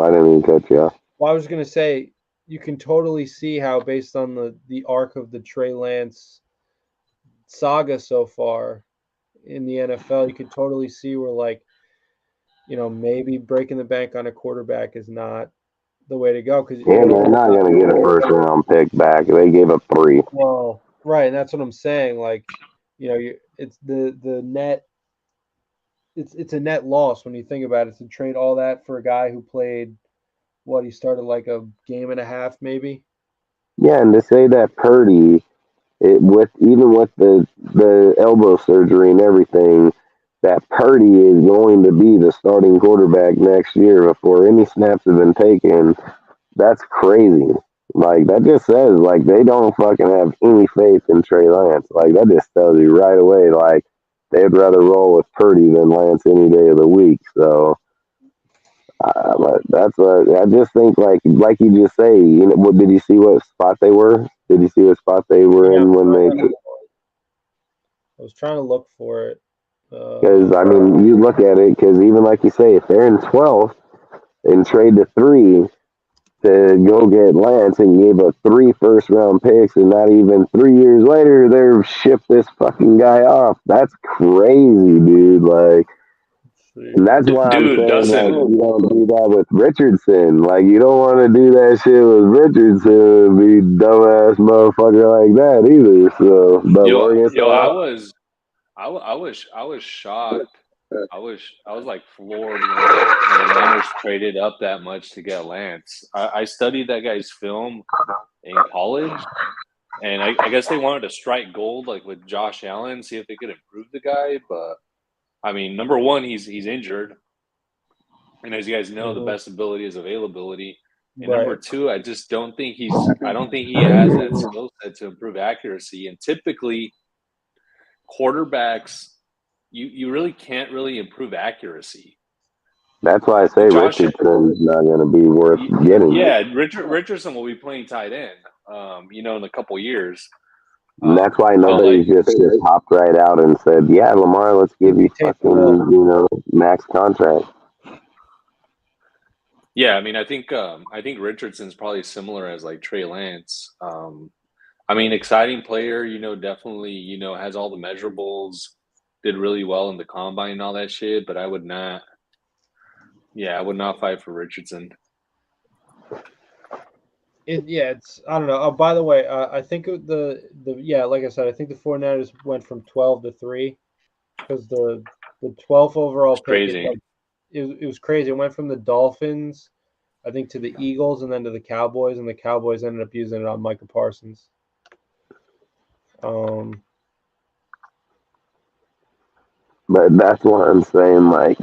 I didn't even cut you off. Well, I was going to say you can totally see how, based on the arc of the Trey Lance saga so far in the NFL, you could totally see where, like, maybe breaking the bank on a quarterback is not the way to go. Because they're not going to get a first-round pick back. They gave up 3. Well, right, and that's what I'm saying. Like, it's the net. It's a net loss when you think about it to trade all that for a guy who played. What, he started like a game and a half, maybe. Yeah, and to say that Purdy, with the elbow surgery and everything, that Purdy is going to be the starting quarterback next year before any snaps have been taken, that's crazy. Like, that just says, like, they don't fucking have any faith in Trey Lance. Like, that just tells you right away, like, they'd rather roll with Purdy than Lance any day of the week. So, that's what I just think, like you just say, what did you see what spot they were? Did you see what spot they were in when they... I was trying to look for it. Because, I mean, you look at it, because even like you say, if they're in 12th and trade to 3 to go get Lance and gave up 3 first-round picks, and not even 3 years later, they're shipped this fucking guy off. That's crazy, dude. Like, and that's why I'm saying that you don't do that with Richardson. Like, you don't want to do that shit with Richardson, be dumbass motherfucker like that either. So, but I was shocked. I was like floored when the Niners traded up that much to get Lance. I studied that guy's film in college, and I guess they wanted to strike gold, like with Josh Allen, see if they could improve the guy. But I mean, number one, he's injured, and as you guys know, the best ability is availability. And number two, I just don't think he has that skill set to improve accuracy. And typically, quarterbacks, you really can't really improve accuracy. That's why I say Richardson's not going to be worth getting. Yeah, Richardson will be playing tight end, in a couple years. And that's why nobody just hopped right out and said, "Yeah, Lamar, let's give you fucking max contract." Yeah, I mean, I think Richardson's probably similar as like Trey Lance. I mean, exciting player, definitely, has all the measurables, did really well in the combine and all that shit, but I would not Yeah, I would not fight for Richardson. It's I don't know. Oh, by the way, I think like I said, I think the 49ers went from 12 to 3 because the 12th overall pick is Crazy. like it was crazy. It went from the Dolphins, I think, to the Eagles and then to the Cowboys, and the Cowboys ended up using it on Micah Parsons. But that's what I'm saying. Like,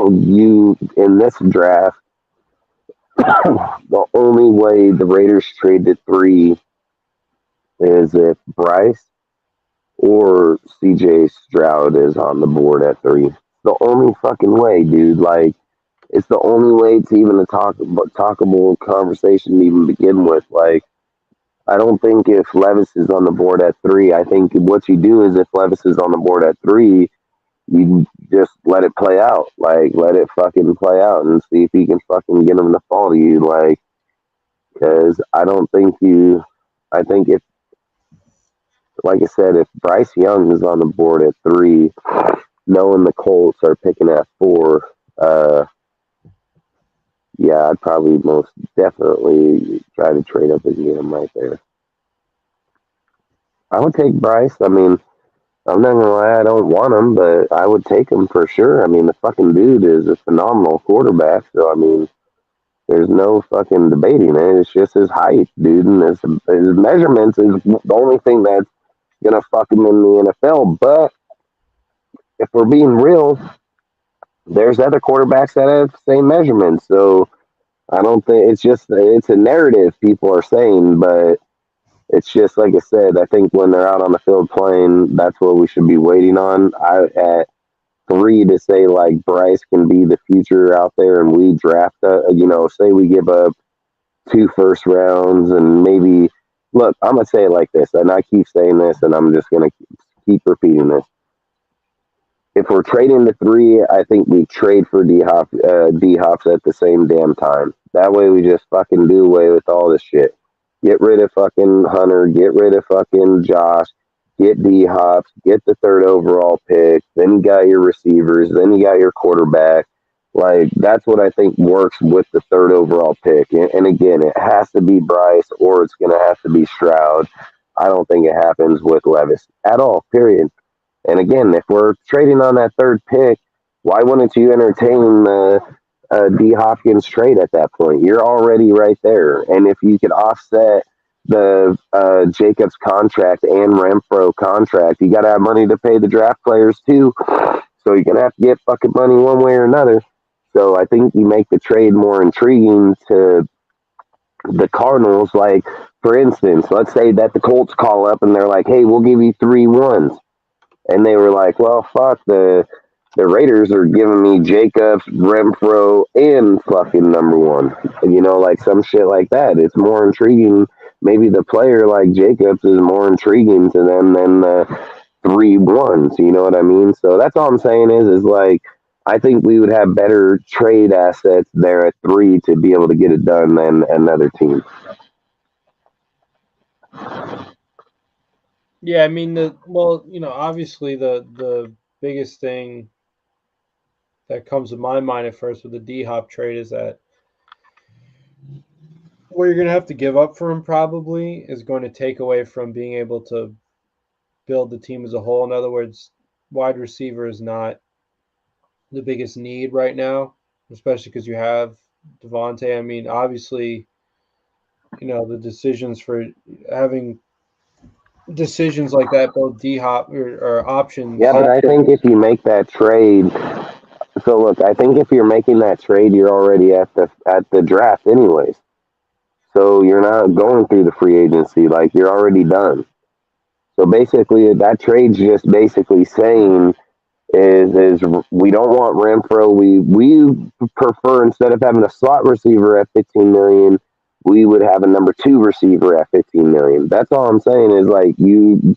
you in this draft, the only way the Raiders traded 3 is if Bryce or CJ Stroud is on the board at 3. The only fucking way, dude. Like, it's the only way to even a talkable conversation to even begin with. Like, I don't think if Levis is on the board at 3, I think what you do is if Levis is on the board at 3, you just let it play out. Like, let it fucking play out and see if you can fucking get him to fall to you. Like, because I think if, like I said, if Bryce Young is on the board at 3, knowing the Colts are picking at 4, yeah, I'd probably most definitely try to trade up and get him right there. I would take Bryce. I mean, I'm not gonna lie, I don't want him, but I would take him for sure. I mean, the fucking dude is a phenomenal quarterback. So I mean, there's no fucking debating it. It's just his height, dude, and his measurements is the only thing that's gonna fuck him in the NFL. But if we're being real, there's other quarterbacks that have the same measurements. So I don't think it's a narrative people are saying, but it's just like I said. I think when they're out on the field playing, that's what we should be waiting on. At 3 to say like Bryce can be the future out there, and we draft say we give up 2 first rounds and maybe look. I'm gonna say it like this, and I keep saying this, and I'm just gonna keep repeating this. If we're trading to 3, I think we trade for D-Hops at the same damn time. That way we just fucking do away with all this shit. Get rid of fucking Hunter. Get rid of fucking Josh. Get D-Hops. Get the 3rd overall pick. Then you got your receivers. Then you got your quarterback. Like, that's what I think works with the 3rd overall pick. And again, it has to be Bryce or it's going to have to be Stroud. I don't think it happens with Levis at all, period. And again, if we're trading on that 3rd pick, why wouldn't you entertain D. Hopkins trade at that point? You're already right there. And if you could offset the Jacobs contract and Renfro contract, you got to have money to pay the draft players too. So you're going to have to get fucking money one way or another. So I think you make the trade more intriguing to the Cardinals. Like, for instance, let's say that the Colts call up and they're like, hey, we'll give you 3 1s. And they were like, well, fuck, the Raiders are giving me Jacobs, Renfro, and fucking number 1. Like some shit like that. It's more intriguing. Maybe the player like Jacobs is more intriguing to them than 3 1s. You know what I mean? So that's all I'm saying is like, I think we would have better trade assets there at 3 to be able to get it done than another team. Yeah, I mean, obviously the biggest thing that comes to my mind at first with the D-Hop trade is that what you're going to have to give up for him probably is going to take away from being able to build the team as a whole. In other words, wide receiver is not the biggest need right now, especially because you have Devontae. I mean, obviously, the decisions for having decisions like that, both D-Hop or options. Yeah, but I think if you make that trade, so look, I think if you're making that trade, you're already at the draft anyways. So you're not going through the free agency, like you're already done. So basically, that trade's just basically saying is we don't want Renfro. We prefer, instead of having a slot receiver at $15 million, we would have a number 2 receiver at $15 million. That's all I'm saying is like you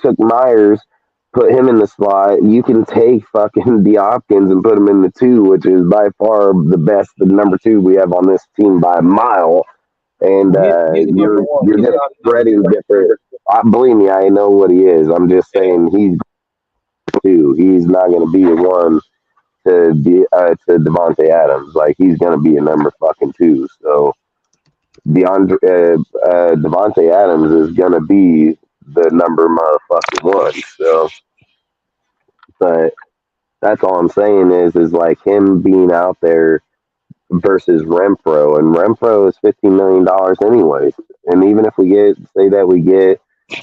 took Myers, put him in the slot. You can take fucking D. Hopkins and put him in the 2, which is by far the best, the number 2 we have on this team by a mile. And you're just spreading different. Believe me, I know what he is. I'm just saying he's 2. He's not going to be the one Devontae Adams. Like he's gonna be a number fucking 2. So Devontae Adams is gonna be the number motherfucking 1. So, but that's all I'm saying is like him being out there versus Renfro, and Renfro is $15 million anyways. And even if we get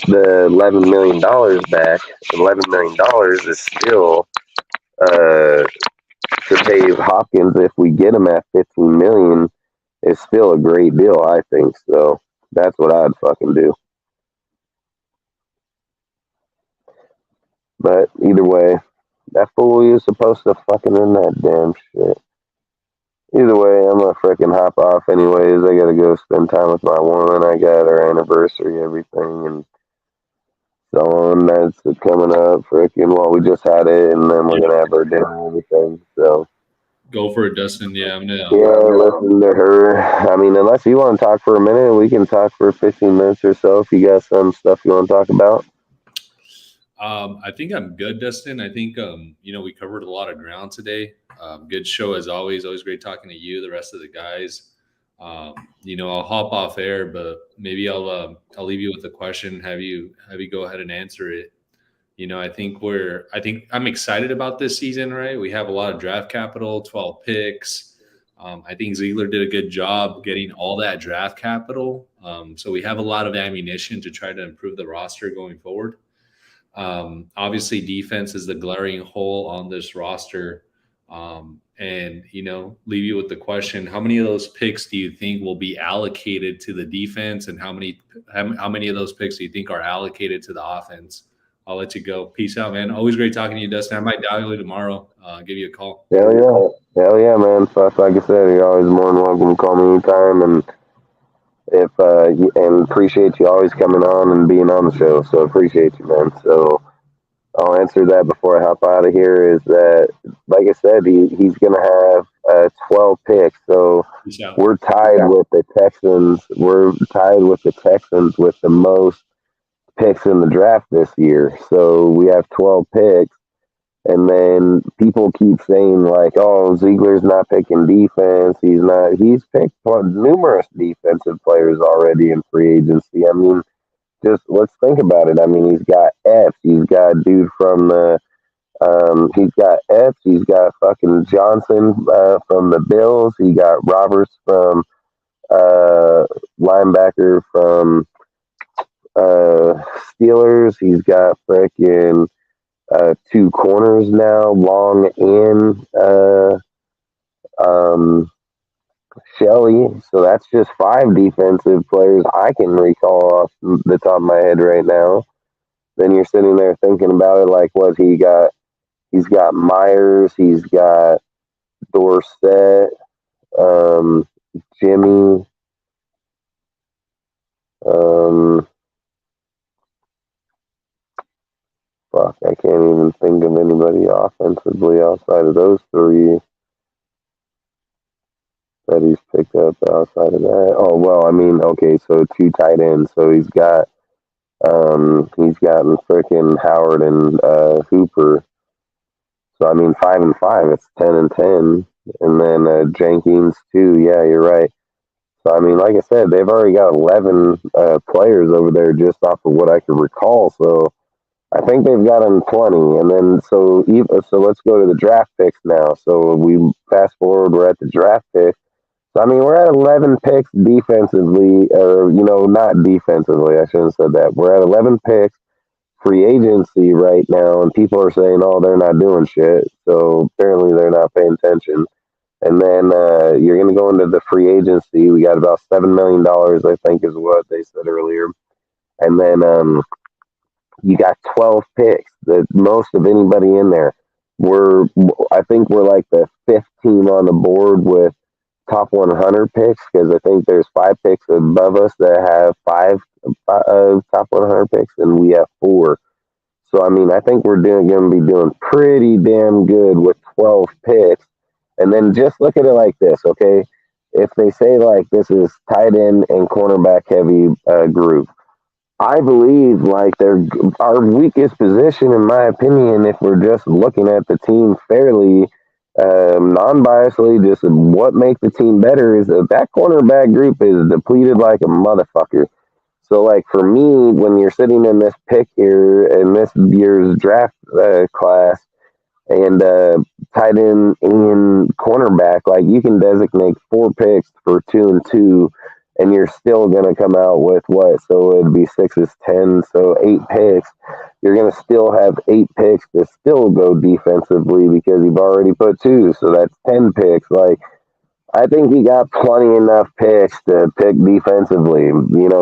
the $11 million back, $11 million is still to pay Hopkins if we get him at $15 million is still a great deal, I think. So that's what I'd fucking do. But either way, that fool is supposed to fucking earn that damn shit. Either way, I'm gonna freaking hop off anyways. I gotta go spend time with my woman. I got our anniversary, everything, and so on. That's coming up, freaking. Well, we just had it, and then we're gonna have our dinner and everything. So go for it, Dustin. Yeah, I'm gonna. Yeah, listen to her. I mean, unless you want to talk for a minute, we can talk for 15 minutes or so if you got some stuff you want to talk about. I think I'm good, Dustin. I think we covered a lot of ground today. Good show as always. Always great talking to you, the rest of the guys. I'll hop off air, but maybe I'll leave you with a question. Have you go ahead and answer it. I think I'm excited about this season, right? We have a lot of draft capital, 12 picks. I think Ziegler did a good job getting all that draft capital. So we have a lot of ammunition to try to improve the roster going forward. Obviously defense is the glaring hole on this roster. And leave you with the question, how many of those picks do you think will be allocated to the defense, and how many of those picks do you think are allocated to the offense? I'll let you go. Peace out, man. Always great talking to you, Dustin. I might dial you tomorrow. Give you a call. Hell yeah, man. Fuck, like I said, you're always more than welcome to call me anytime, and and appreciate you always coming on and being on the show. So appreciate you, man. So I'll answer that before I hop out of here. Is that, like I said, he's going to have 12 picks. So we're tied with the Texans. We're tied with the Texans with the most picks in the draft this year. So we have 12 picks. And then people keep saying like, oh, Ziegler's not picking defense. He's picked numerous defensive players already in free agency. I mean, just let's think about it. I mean, he's got Epps. He's got a dude from he's got Epps. He's got fucking Johnson from the Bills. He got Roberts from linebacker from Steelers. He's got freaking 2 corners now, Long and Shelley. So that's just 5 defensive players I can recall off the top of my head right now. Then you're sitting there thinking about it like, what he got? He's got Myers. He's got Dorsett, Jimmy. Fuck, I can't even think of anybody offensively outside of those 3 that he's picked up outside of that. Oh, well, I mean, okay, so 2 tight ends. So he's gotten freaking Howard and Hooper. So, I mean, 5 and 5, it's 10 and 10. And then Jenkins, too. Yeah, you're right. So, I mean, like I said, they've already got 11 players over there just off of what I could recall. So, I think they've got them 20, and then so let's go to the draft picks now. So we fast forward, we're at the draft pick. So I mean, we're at 11 picks defensively, or not defensively. I shouldn't have said that. We're at 11 picks free agency right now, and people are saying, "Oh, they're not doing shit." So apparently, they're not paying attention. And then you're going to go into the free agency. We got about $7 million, I think, is what they said earlier, and then. You got 12 picks, the most of anybody in there. I think we're like the 5th team on the board with top 100 picks, because I think there's 5 picks above us that have 5 top 100 picks, and we have 4. So, I mean, I think we're going to be doing pretty damn good with 12 picks. And then just look at it like this, okay? If they say like this is tight end and cornerback heavy group, I believe like they're our weakest position, in my opinion, if we're just looking at the team fairly, non-biasedly, just what makes the team better is that cornerback group is depleted like a motherfucker. So, like, for me, when you're sitting in this pick here in this year's draft class and tight end and cornerback, like, you can designate 4 picks for 2 and 2, and you're still going to come out with what? So it'd be 6 is 10, so 8 picks. You're going to still have 8 picks to still go defensively because you've already put 2, so that's 10 picks. Like, I think he got plenty enough picks to pick defensively,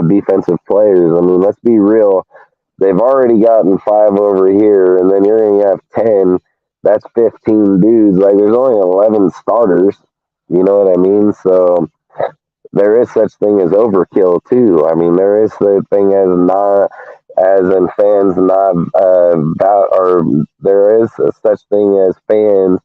defensive players. I mean, let's be real. They've already gotten 5 over here, and then you're going to have 10. That's 15 dudes. Like, there's only 11 starters. You know what I mean? So there is such thing as overkill, too. I mean, there is the thing as not, as in fans not or there is such thing as fans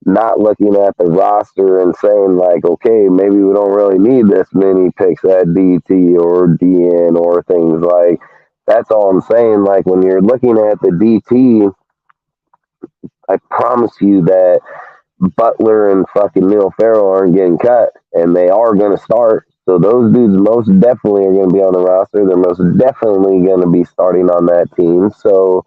not looking at the roster and saying, like, okay, maybe we don't really need this many picks at DT or DN or things like. That's all I'm saying. Like, when you're looking at the DT, I promise you that Butler and fucking Neil Farrell aren't getting cut, and they are going to start. So those dudes most definitely are going to be on the roster. They're most definitely going to be starting on that team. So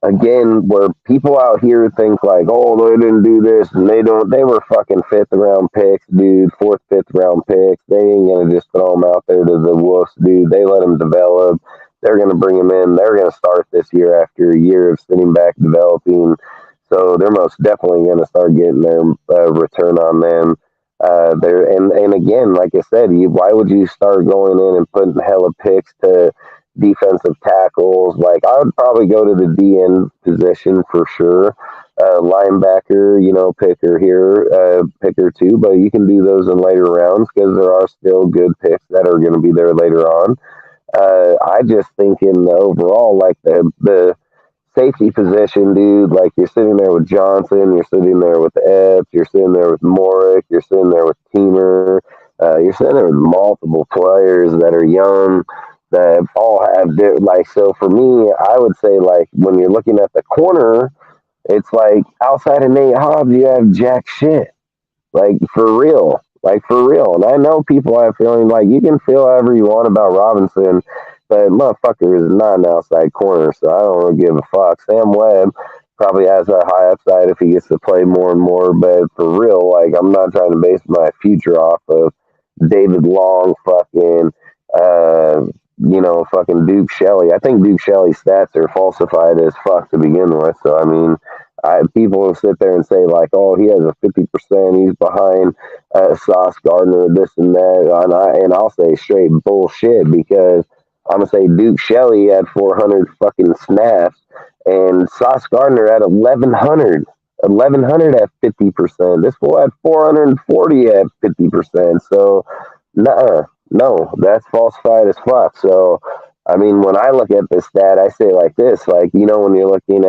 again, where people out here think like, oh, they didn't do this and they were fucking 5th round picks, dude, 4th, 5th round picks. They ain't going to just throw them out there to the wolves, dude. They let them develop. They're going to bring them in. They're going to start this year after a year of sitting back developing. So they're most definitely going to start getting their return on them. And again, like I said, why would you start going in and putting hella picks to defensive tackles? Like, I would probably go to the DN position for sure. Linebacker, picker too, but you can do those in later rounds because there are still good picks that are going to be there later on. I just think in the overall, like the safety position, dude, like you're sitting there with Johnson, you're sitting there with Epps, you're sitting there with Morick, you're sitting there with Teamer, you're sitting there with multiple players that are young, that all have, like, so for me, I would say, like, when you're looking at the corner, it's like outside of Nate Hobbs, you have jack shit. Like, for real. And I know people have feeling like you can feel however you want about Robinson, but motherfucker is not an outside corner, so I don't really give a fuck. Sam Webb probably has a high upside if he gets to play more and more, but for real, like, I'm not trying to base my future off of David Long, fucking Duke Shelley. I think Duke Shelley's stats are falsified as fuck to begin with. So, I mean, people will sit there and say, like, oh, he has a 50%, he's behind Sauce Gardner, this and that. And I'll say straight bullshit because I'm going to say Duke Shelley had 400 fucking snaps and Sauce Gardner had 1,100. 1,100 at 50%. This fool had 440 at 50%. So, no, that's falsified as fuck. So, I mean, when I look at this stat, I say like this, like, when you're looking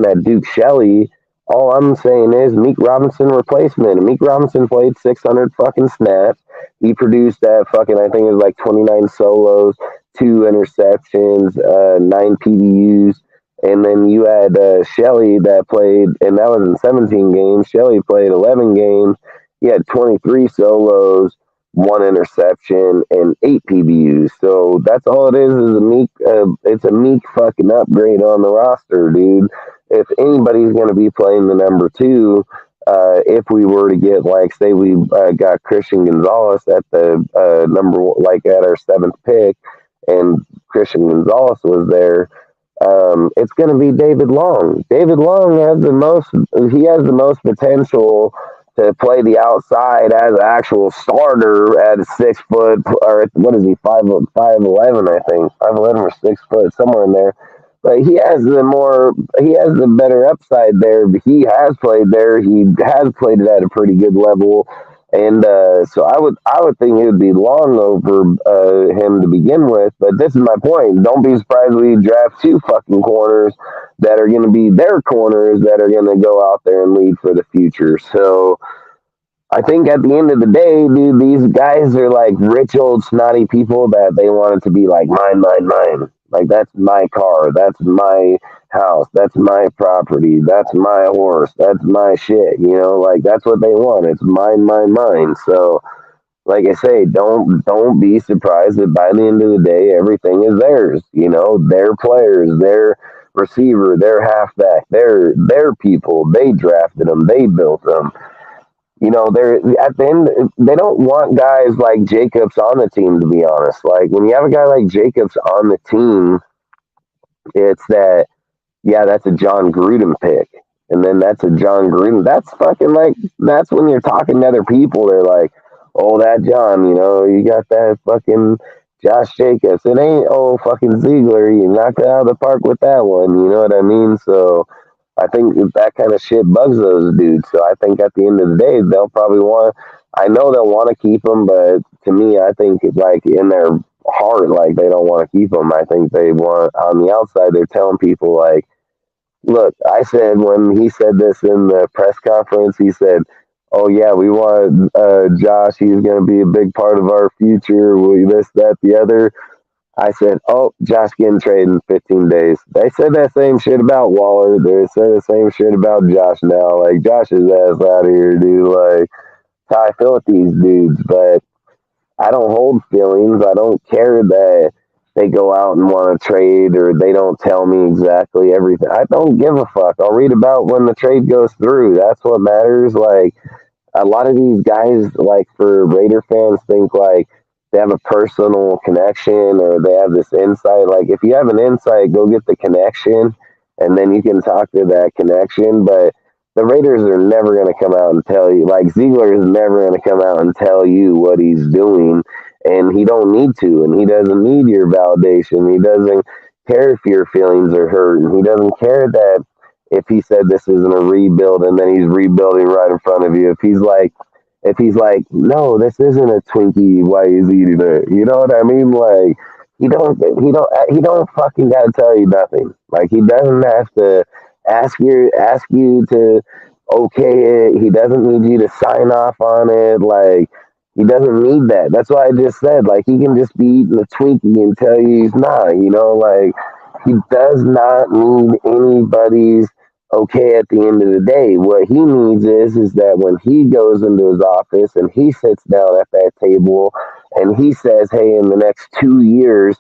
at Duke Shelley, all I'm saying is Meek Robinson replacement. Meek Robinson played 600 fucking snaps. He produced that fucking, I think it was like 29 solos, 2 interceptions, 9 PBUs. And then you had Shelley that played, and that was in 17 games. Shelley played 11 games. He had 23 solos, 1 interception, and 8 PBUs. So that's all it is a Meek. It's a Meek fucking upgrade on the roster, dude. If anybody's going to be playing the number 2, if we were to get, like, say we got Christian Gonzalez at the number, like, at our 7th pick, and Christian Gonzalez was there, it's going to be David Long. David Long has the most potential to play the outside as an actual starter at a 6 foot, or what is he, 5'11", I think, 5'11" or 6 foot, somewhere in there. But he has the better upside there. He has played there. He has played it at a pretty good level. And so I would think it would be Long over him to begin with. But this is my point. Don't be surprised we draft 2 fucking corners that are going to be their corners that are going to go out there and lead for the future. So I think at the end of the day, dude, these guys are like rich old snotty people that they want it to be like mine. Like, that's my car. That's my house. That's my property. That's my horse. That's my shit. You know, like that's what they want. It's mine, mine, mine. So, like I say, don't be surprised that by the end of the day, everything is theirs. You know, their players, their receiver, their halfback, their people. They drafted them. They built them. You know, they're at the end. They don't want guys like Jacobs on the team. To be honest, like when you have a guy like Jacobs on the team, it's that. Yeah, that's a John Gruden pick. And then that's a John Gruden. That's fucking like, that's when you're talking to other people. They're like, oh, that John, you know, you got that fucking Josh Jacobs. It ain't, oh, fucking Ziegler. You knocked it out of the park with that one. You know what I mean? So I think that kind of shit bugs those dudes. So I think at the end of the day, they'll probably want, I know they'll want to keep him, but to me, I think like in their heart, like they don't want to keep him. I think they want, on the outside, they're telling people like, look, I said when he said this in the press conference, he said, oh, yeah, we want Josh. He's going to be a big part of our future. This, that, the other. I said, oh, Josh getting traded in 15 days. They said that same shit about Waller. They said the same shit about Josh now. Like, Josh's ass out of here, dude. Like, that's how I feel with these dudes. But I don't hold feelings. I don't care that they go out and want to trade or they don't tell me exactly everything. I don't give a fuck. I'll read about when the trade goes through. That's what matters. Like a lot of these guys, like for Raider fans, think like they have a personal connection or they have this insight. Like if you have an insight, go get the connection and then you can talk to that connection. But the Raiders are never going to come out and tell you, like Ziegler is never going to come out and tell you what he's doing. And he don't need to, and he doesn't need your validation. He doesn't care if your feelings are hurt, and he doesn't care that if he said this isn't a rebuild, and then he's rebuilding right in front of you. If he's like, no, this isn't a Twinkie. Why is he eating it? You know what I mean? Like he don't fucking gotta tell you nothing. Like he doesn't have to ask you to okay it. He doesn't need you to sign off on it. Like. He doesn't need that. That's why I just said, like, he can just be eating a Twinkie and tell you he's not, you know, like, he does not need anybody's okay at the end of the day. What he needs is that when he goes into his office and he sits down at that table and he says, hey, in the next 2 years,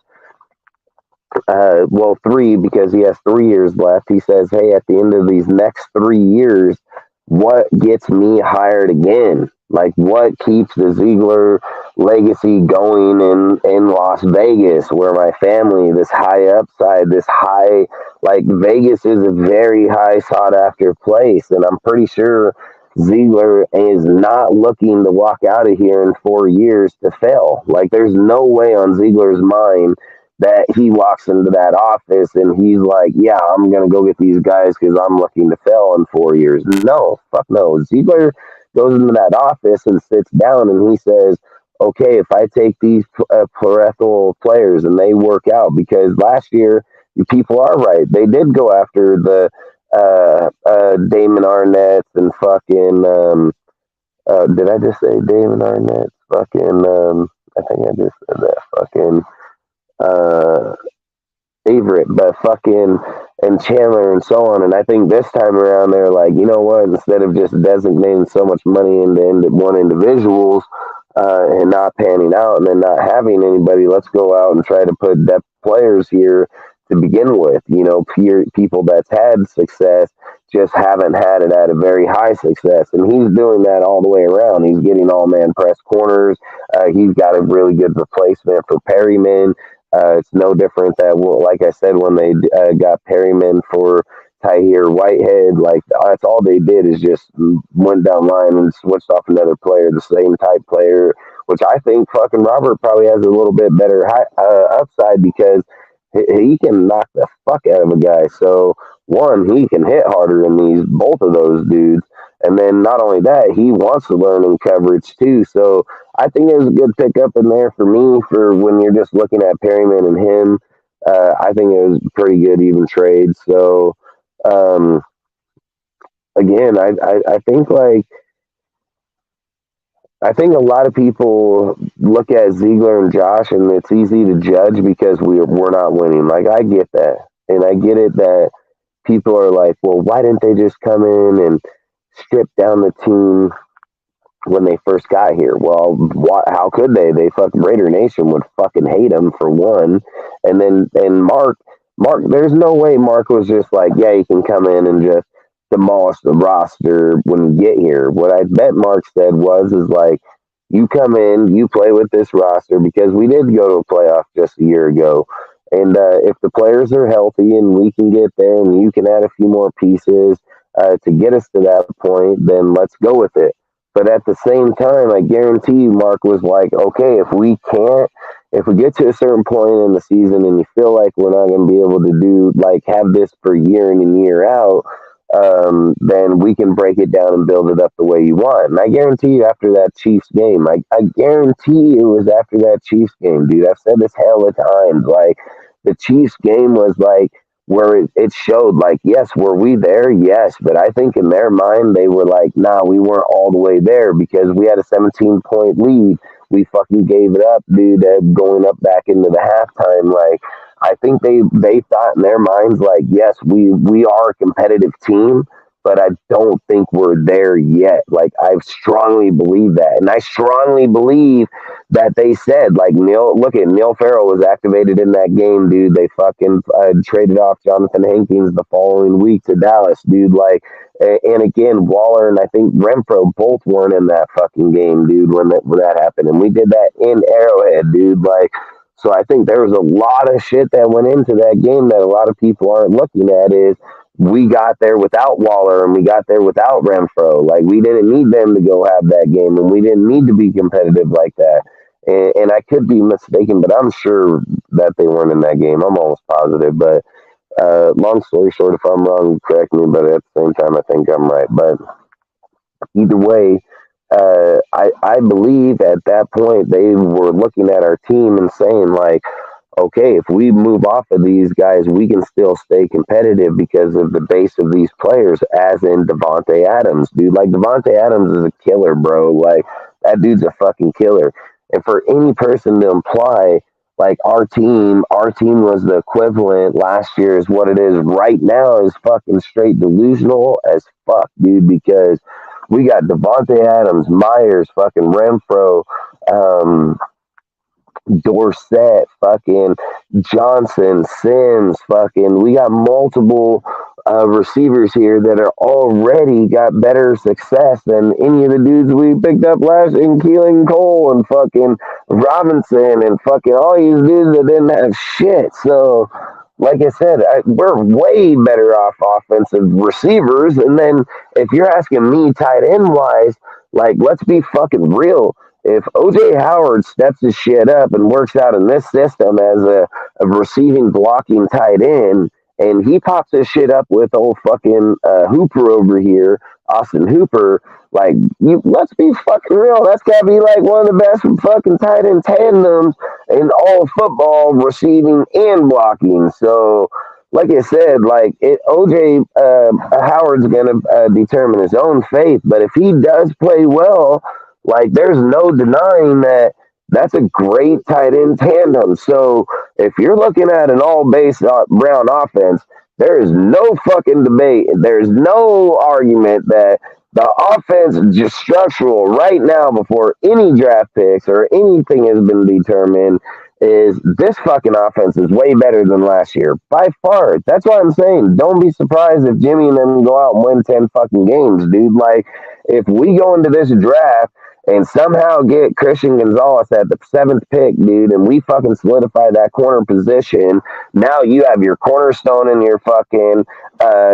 3, because he has 3 years left, he says, hey, at the end of these next 3 years, what gets me hired again? Like what keeps the Ziegler legacy going in Las Vegas, where my family, this high upside, this high, like Vegas is a very high sought after place. And I'm pretty sure Ziegler is not looking to walk out of here in 4 years to fail. Like there's no way on Ziegler's mind that he walks into that office and he's like, yeah, I'm going to go get these guys because I'm looking to fail in 4 years. No, fuck no. Ziegler goes into that office and sits down and he says, okay, if I take these peripheral players and they work out, because last year, you people are right. They did go after the Damon Arnett and fucking, did I just say Damon Arnett? Fucking, I think I just said that fucking, favorite, but fucking and Chandler and so on. And I think this time around they're like, you know what? Instead of just designating so much money into one individuals and not panning out and then not having anybody, let's go out and try to put depth players here to begin with. You know, people that's had success just haven't had it at a very high success, and he's doing that all the way around. He's getting all man press corners. He's got a really good replacement for Perryman. It's no different that, like I said, when they got Perryman for Tahir Whitehead, like that's all they did is just went down line and switched off another player, the same type player, which I think fucking Robert probably has a little bit better upside because he can knock the fuck out of a guy. So one, he can hit harder than both of those dudes. And then not only that, he wants to learn in coverage too. So I think it was a good pickup in there for me for when you're just looking at Perryman and him. I think it was a pretty good even trade. So again, I think I think a lot of people look at Ziegler and Josh and it's easy to judge because we're not winning. Like I get that. And I get it that people are like, well, why didn't they just come in and strip down the team when they first got here? Well, how could they? They fucking Raider Nation would fucking hate them for one. And Mark, there's no way Mark was just like, yeah, you can come in and just demolish the roster when you get here. What I bet Mark said is like, you come in, you play with this roster, because we did go to a playoff just a year ago. And if the players are healthy and we can get there and you can add a few more pieces to get us to that point, then let's go with it. But at the same time, I guarantee you, Mark was like, okay, if we get to a certain point in the season and you feel like we're not going to be able to do, like, have this for year in and year out, then we can break it down and build it up the way you want. And I guarantee you, after that Chiefs game, I guarantee it was after that Chiefs game, dude. I've said this hell of times. Like, the Chiefs game was like where it showed, like, yes, were we there? Yes. But I think in their mind, they were like, nah, we weren't all the way there because we had a 17-point lead. We fucking gave it up, dude, going up back into the halftime. Like, I think they thought in their minds, like, yes, we are a competitive team, but I don't think we're there yet. Like, I strongly believe that. And I strongly believe that they said, like, Neil Farrell was activated in that game, dude. They fucking traded off Jonathan Hankins the following week to Dallas, dude. Like, and again, Waller and I think Renfro both weren't in that fucking game, dude, when that happened. And we did that in Arrowhead, dude. Like, so I think there was a lot of shit that went into that game that a lot of people aren't looking at is we got there without Waller and we got there without Renfro. Like, we didn't need them to go have that game and we didn't need to be competitive like that. And I could be mistaken, but I'm sure that they weren't in that game. I'm almost positive. But long story short, if I'm wrong, correct me. But at the same time, I think I'm right. But either way, I believe at that point they were looking at our team and saying, like, okay, if we move off of these guys, we can still stay competitive because of the base of these players, as in Devontae Adams, dude. Like, Devontae Adams is a killer, bro. Like, that dude's a fucking killer. And for any person to imply, like, our team was the equivalent last year is what it is right now is fucking straight delusional as fuck, dude, because we got Devontae Adams, Myers, fucking Renfro, Dorsett, fucking Johnson, Sims, fucking, we got multiple receivers here that are already got better success than any of the dudes we picked up last in Keelan Cole and fucking Robinson and fucking all these dudes that didn't have shit. So, like I said, we're way better off offensive receivers. And then if you're asking me tight end wise, like, let's be fucking real. If OJ Howard steps his shit up and works out in this system as a receiving blocking tight end, and he pops his shit up with old fucking Hooper over here, Austin Hooper, like, let's be fucking real. That's gotta be like one of the best fucking tight end tandems in all football, receiving and blocking. So, like I said, like, OJ Howard's gonna determine his own fate, but if he does play well, like, there's no denying that that's a great tight end tandem. So if you're looking at an all base Brown offense, there is no fucking debate. There's no argument that the offense just structural right now before any draft picks or anything has been determined is this fucking offense is way better than last year by far. That's why I'm saying don't be surprised if Jimmy and them go out and win 10 fucking games, dude. Like, if we go into this draft and somehow get Christian Gonzalez at the 7th pick, dude, and we fucking solidify that corner position, now you have your cornerstone in your fucking,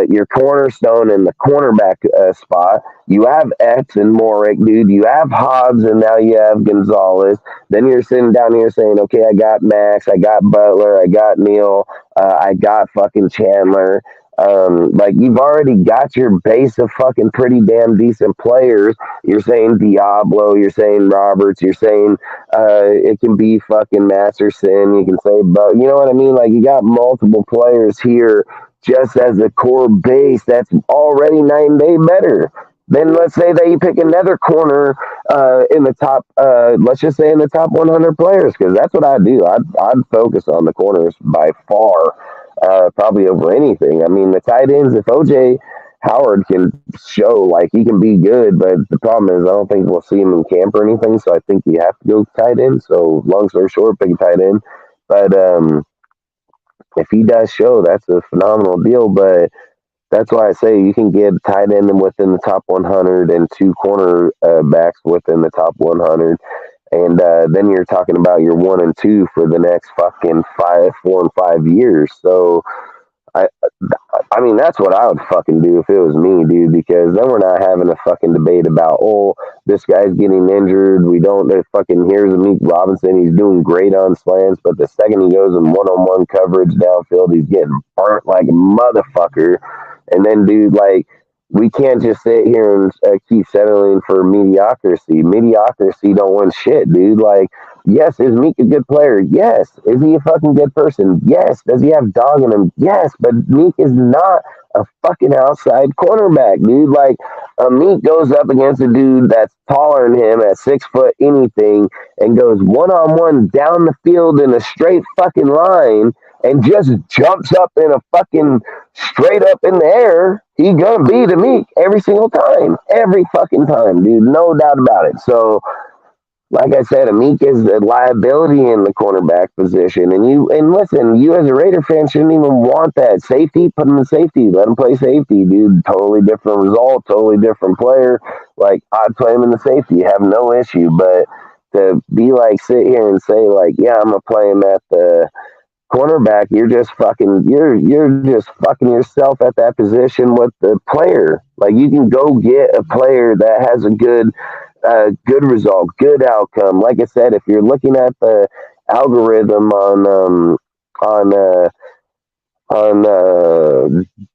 your cornerstone in the cornerback spot. You have X and Morick, dude. You have Hobbs, and now you have Gonzalez. Then you're sitting down here saying, okay, I got Max, I got Butler, I got Neal, I got fucking Chandler. Like, you've already got your base of fucking pretty damn decent players. You're saying Diablo, you're saying Roberts, you're saying it can be fucking Masterson, you can say, but you know what I mean? Like, you got multiple players here just as a core base that's already night and day better. Then let's say that you pick another corner in the top, let's just say in the top 100 players, because that's what I do. I'd focus on the corners by far. probably over anything. I mean, the tight ends, if OJ Howard can show like he can be good, but the problem is I don't think we'll see him in camp or anything, so I think you have to go tight end. So long story short, pick a tight end. But if he does show, that's a phenomenal deal. But that's why I say you can get tight end within the top 100 and 2 corner backs within the top 100. And then you're talking about your 1 and 2 for the next fucking 4 and 5 years. So, I mean, that's what I would fucking do if it was me, dude, because then we're not having a fucking debate about, oh, this guy's getting injured. We don't, fucking, here's Amik Robinson. He's doing great on slants, but the second he goes in one-on-one coverage downfield, he's getting burnt like a motherfucker. And then, dude, like, we can't just sit here and keep settling for mediocrity. Mediocrity don't win shit, dude. Like, yes, is Meek a good player? Yes. Is he a fucking good person? Yes. Does he have dog in him? Yes. But Meek is not a fucking outside cornerback, dude. Like, Meek goes up against a dude that's taller than him at 6 foot anything and goes one-on-one down the field in a straight fucking line and just jumps up in a fucking straight up in the air, he gonna beat Meek every single time. Every fucking time, dude. No doubt about it. So, like I said, Meek is a liability in the cornerback position. And listen, you as a Raider fan shouldn't even want that. Safety, put him in safety. Let him play safety, dude. Totally different result, totally different player. Like, I'd play him in the safety, have no issue. But to be like, sit here and say, like, yeah, I'm gonna play him at the cornerback, you're just fucking yourself at that position with the player. Like, you can go get a player that has a good result, good outcome. Like I said, if you're looking at the algorithm on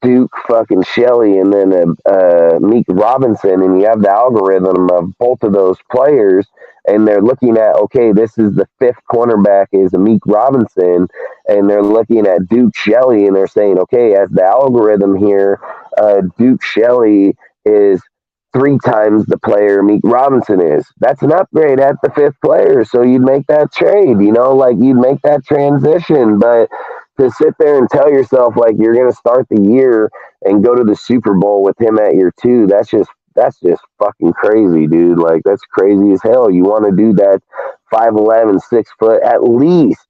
Duke fucking Shelley and then Meek Robinson, and you have the algorithm of both of those players, and they're looking at, okay, this is the 5th cornerback is Meek Robinson, and they're looking at Duke Shelley, and they're saying, okay, as the algorithm here, Duke Shelley is 3 times the player Meek Robinson is. That's an upgrade at the 5th player, so you'd make that trade, like you'd make that transition, but to sit there and tell yourself like you're going to start the year and go to the Super Bowl with him at year 2, that's just fucking crazy, dude. Like, that's crazy as hell. You want to do that 5'11", 6 foot, at least,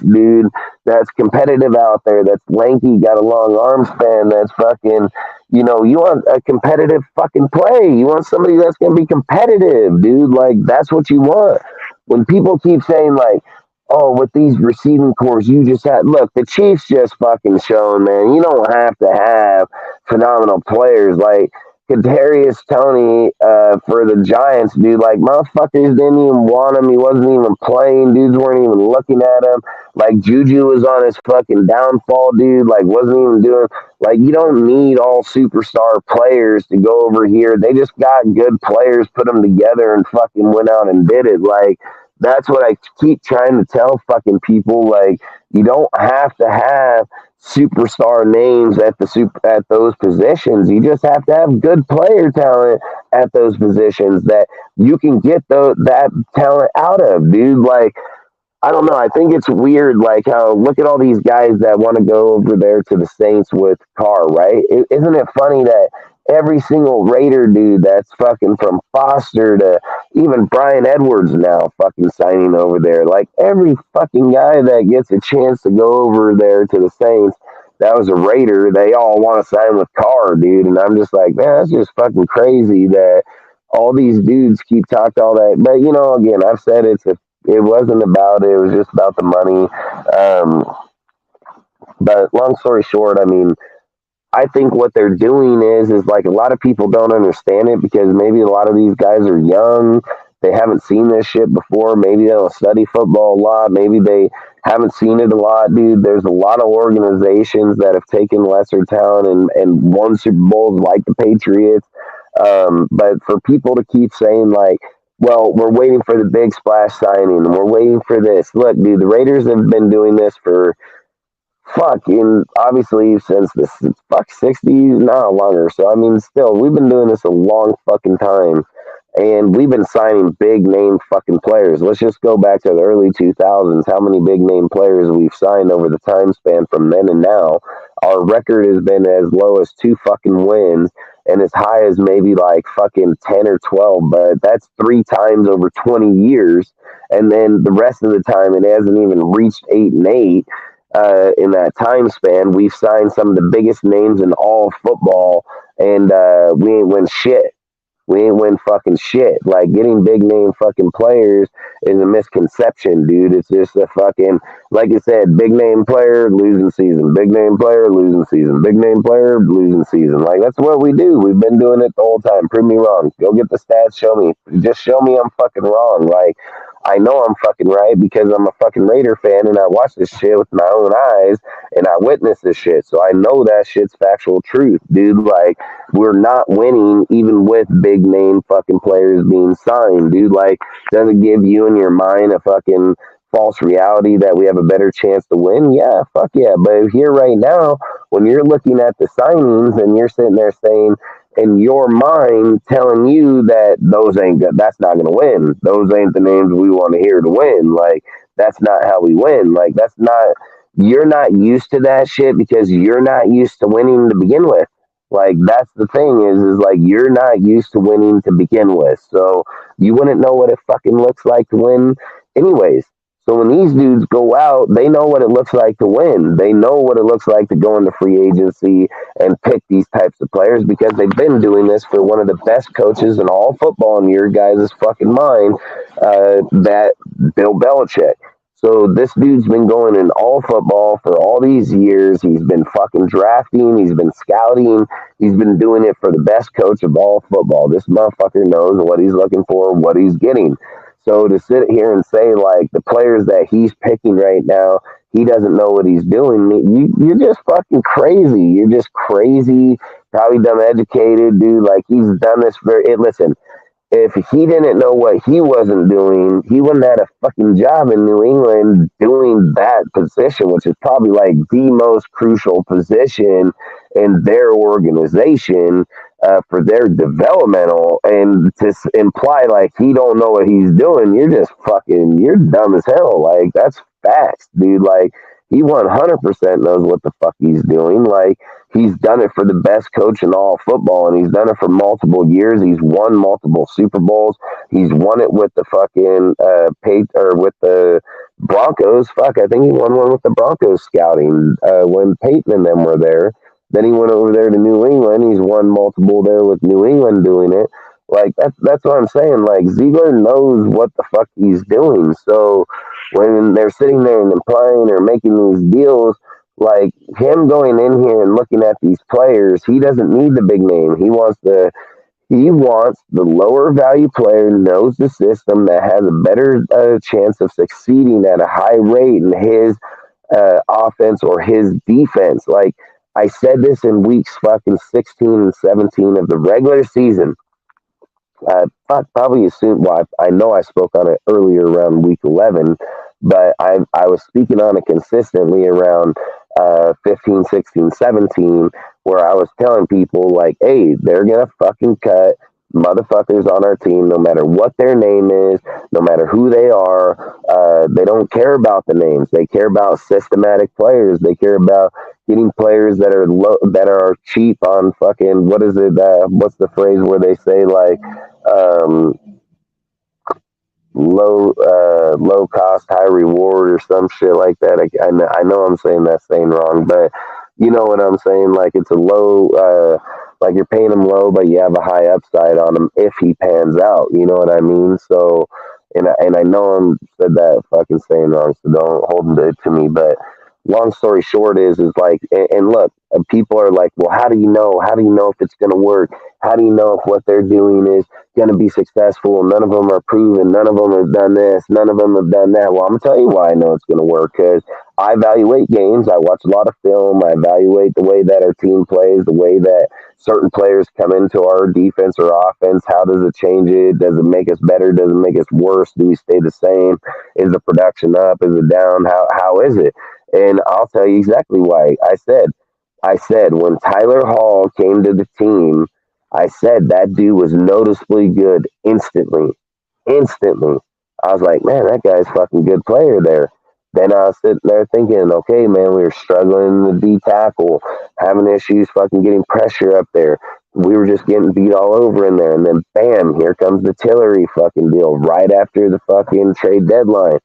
dude, that's competitive out there, that's lanky, got a long arm span, that's fucking, you want a competitive fucking play. You want somebody that's going to be competitive, dude. Like, that's what you want. When people keep saying, like, oh, with these receiving cores, you just have, look, the Chiefs just fucking shown, man, you don't have to have phenomenal players. Like, Kadarius Toney for the Giants, dude, like, motherfuckers didn't even want him. He wasn't even playing. Dudes weren't even looking at him. Like, Juju was on his fucking downfall, dude. Like, wasn't even doing, like, you don't need all superstar players to go over here. They just got good players, put them together, and fucking went out and did it. Like, that's what I keep trying to tell fucking people. Like, you don't have to have superstar names at those positions. You just have to have good player talent at those positions that you can get that talent out of, dude. Like, I don't know. I think it's weird, like, how, look at all these guys that want to go over there to the Saints with Carr, right? Isn't it funny that every single Raider dude that's fucking from Foster to even Brian Edwards now fucking signing over there. Like, every fucking guy that gets a chance to go over there to the Saints that was a Raider, they all want to sign with Carr, dude. And I'm just like, man, that's just fucking crazy that all these dudes keep talking all that. But, again, I've said it wasn't about it. It was just about the money. But long story short, I mean, I think what they're doing is like, a lot of people don't understand it because maybe a lot of these guys are young. They haven't seen this shit before. Maybe they don't study football a lot. Maybe they haven't seen it a lot, dude. There's a lot of organizations that have taken lesser talent and won Super Bowls, like the Patriots. But for people to keep saying, like, well, we're waiting for the big splash signing and we're waiting for this. Look, dude, the Raiders have been doing this for obviously since the 60s, not longer. So, I mean, still, we've been doing this a long fucking time. And we've been signing big name fucking players. Let's just go back to the early 2000s. How many big name players we've signed over the time span from then and now? Our record has been as low as 2 fucking wins and as high as maybe like fucking 10 or 12, but that's 3 times over 20 years. And then the rest of the time, it hasn't even reached 8 and 8. In that time span, we've signed some of the biggest names in all football, and we ain't win shit. We ain't win fucking shit. Like, getting big name fucking players is a misconception, dude. It's just a fucking, like you said, big name player, losing season. Big name player, losing season. Big name player, losing season. Like, that's what we do. We've been doing it the whole time. Prove me wrong. Go get the stats. Show me. Just show me I'm fucking wrong. Like, I know I'm fucking right because I'm a fucking Raider fan and I watch this shit with my own eyes and I witness this shit. So I know that shit's factual truth, dude. Like, we're not winning even with big name fucking players being signed, dude. Like, does it give you in your mind a fucking false reality that we have a better chance to win? Yeah, fuck yeah. But here right now, when you're looking at the signings and you're sitting there saying, in your mind, telling you that those ain't good, that's not gonna win. Those ain't the names we want to hear to win. Like, that's not how we win. Like, that's not, you're not used to that shit because you're not used to winning to begin with. Like, that's the thing is like, you're not used to winning to begin with. So you wouldn't know what it fucking looks like to win anyways. So when these dudes go out, they know what it looks like to win. They know what it looks like to go into free agency and pick these types of players because they've been doing this for one of the best coaches in all football in your guys' fucking mind, that Bill Belichick. So this dude's been going in all football for all these years. He's been fucking drafting. He's been scouting. He's been doing it for the best coach of all football. This motherfucker knows what he's looking for, what he's getting. So to sit here and say, like, the players that he's picking right now, he doesn't know what he's doing, you're just fucking crazy. You're just crazy, probably dumb educated, dude. Like, he's done this listen, if he didn't know what he wasn't doing, he wouldn't have had a fucking job in New England doing that position, which is probably like the most crucial position in their organization for their developmental. And to imply like he don't know what he's doing, you're dumb as hell. Like, that's facts, dude. Like, he 100% knows what the fuck he's doing. Like, he's done it for the best coach in all football, and he's done it for multiple years. He's won multiple Super Bowls. He's won it with the fucking with the Broncos. Fuck, I think he won one with the Broncos scouting when Peyton and them were there. Then he went over there to New England. He's won multiple there with New England doing it. Like, that's what I'm saying. Like, Ziegler knows what the fuck he's doing. So when they're sitting there and implying or making these deals, like, him going in here and looking at these players, he doesn't need the big name. He wants the lower value player, knows the system, that has a better chance of succeeding at a high rate in his offense or his defense. Like, I said this in weeks fucking 16 and 17 of the regular season. Probably assume. Well, I know I spoke on it earlier around week 11, but I was speaking on it consistently around 15, 16, 17, where I was telling people like, hey, they're gonna fucking cut motherfuckers on our team, no matter what their name is, no matter who they are. They don't care about the names. They care about systematic players. They care about getting players that are that are cheap on fucking, what is it? What's the phrase where they say like low cost, high reward or some shit like that. I know I'm saying that saying wrong, but you know what I'm saying? Like, it's a low, like you're paying him low, but you have a high upside on him if he pans out. You know what I mean? So, and I know I'm said that fucking saying wrong, so don't hold it to me. But long story short is like, and look, people are like, well, how do you know? How do you know if it's going to work? How do you know if what they're doing is going to be successful? None of them are proven. None of them have done this. None of them have done that. Well, I'm going to tell you why I know it's going to work, because I evaluate games. I watch a lot of film. I evaluate the way that our team plays, the way that certain players come into our defense or offense. How does it change it? Does it make us better? Does it make us worse? Do we stay the same? Is the production up? Is it down? How is it? And I'll tell you exactly why. I said when Tyler Hall came to the team, I said that dude was noticeably good instantly. Instantly. I was like, man, that guy's fucking good player there. Then I was sitting there thinking, okay, man, we were struggling in the D tackle, having issues fucking getting pressure up there. We were just getting beat all over in there. And then bam, here comes the Tillery fucking deal right after the fucking trade deadline.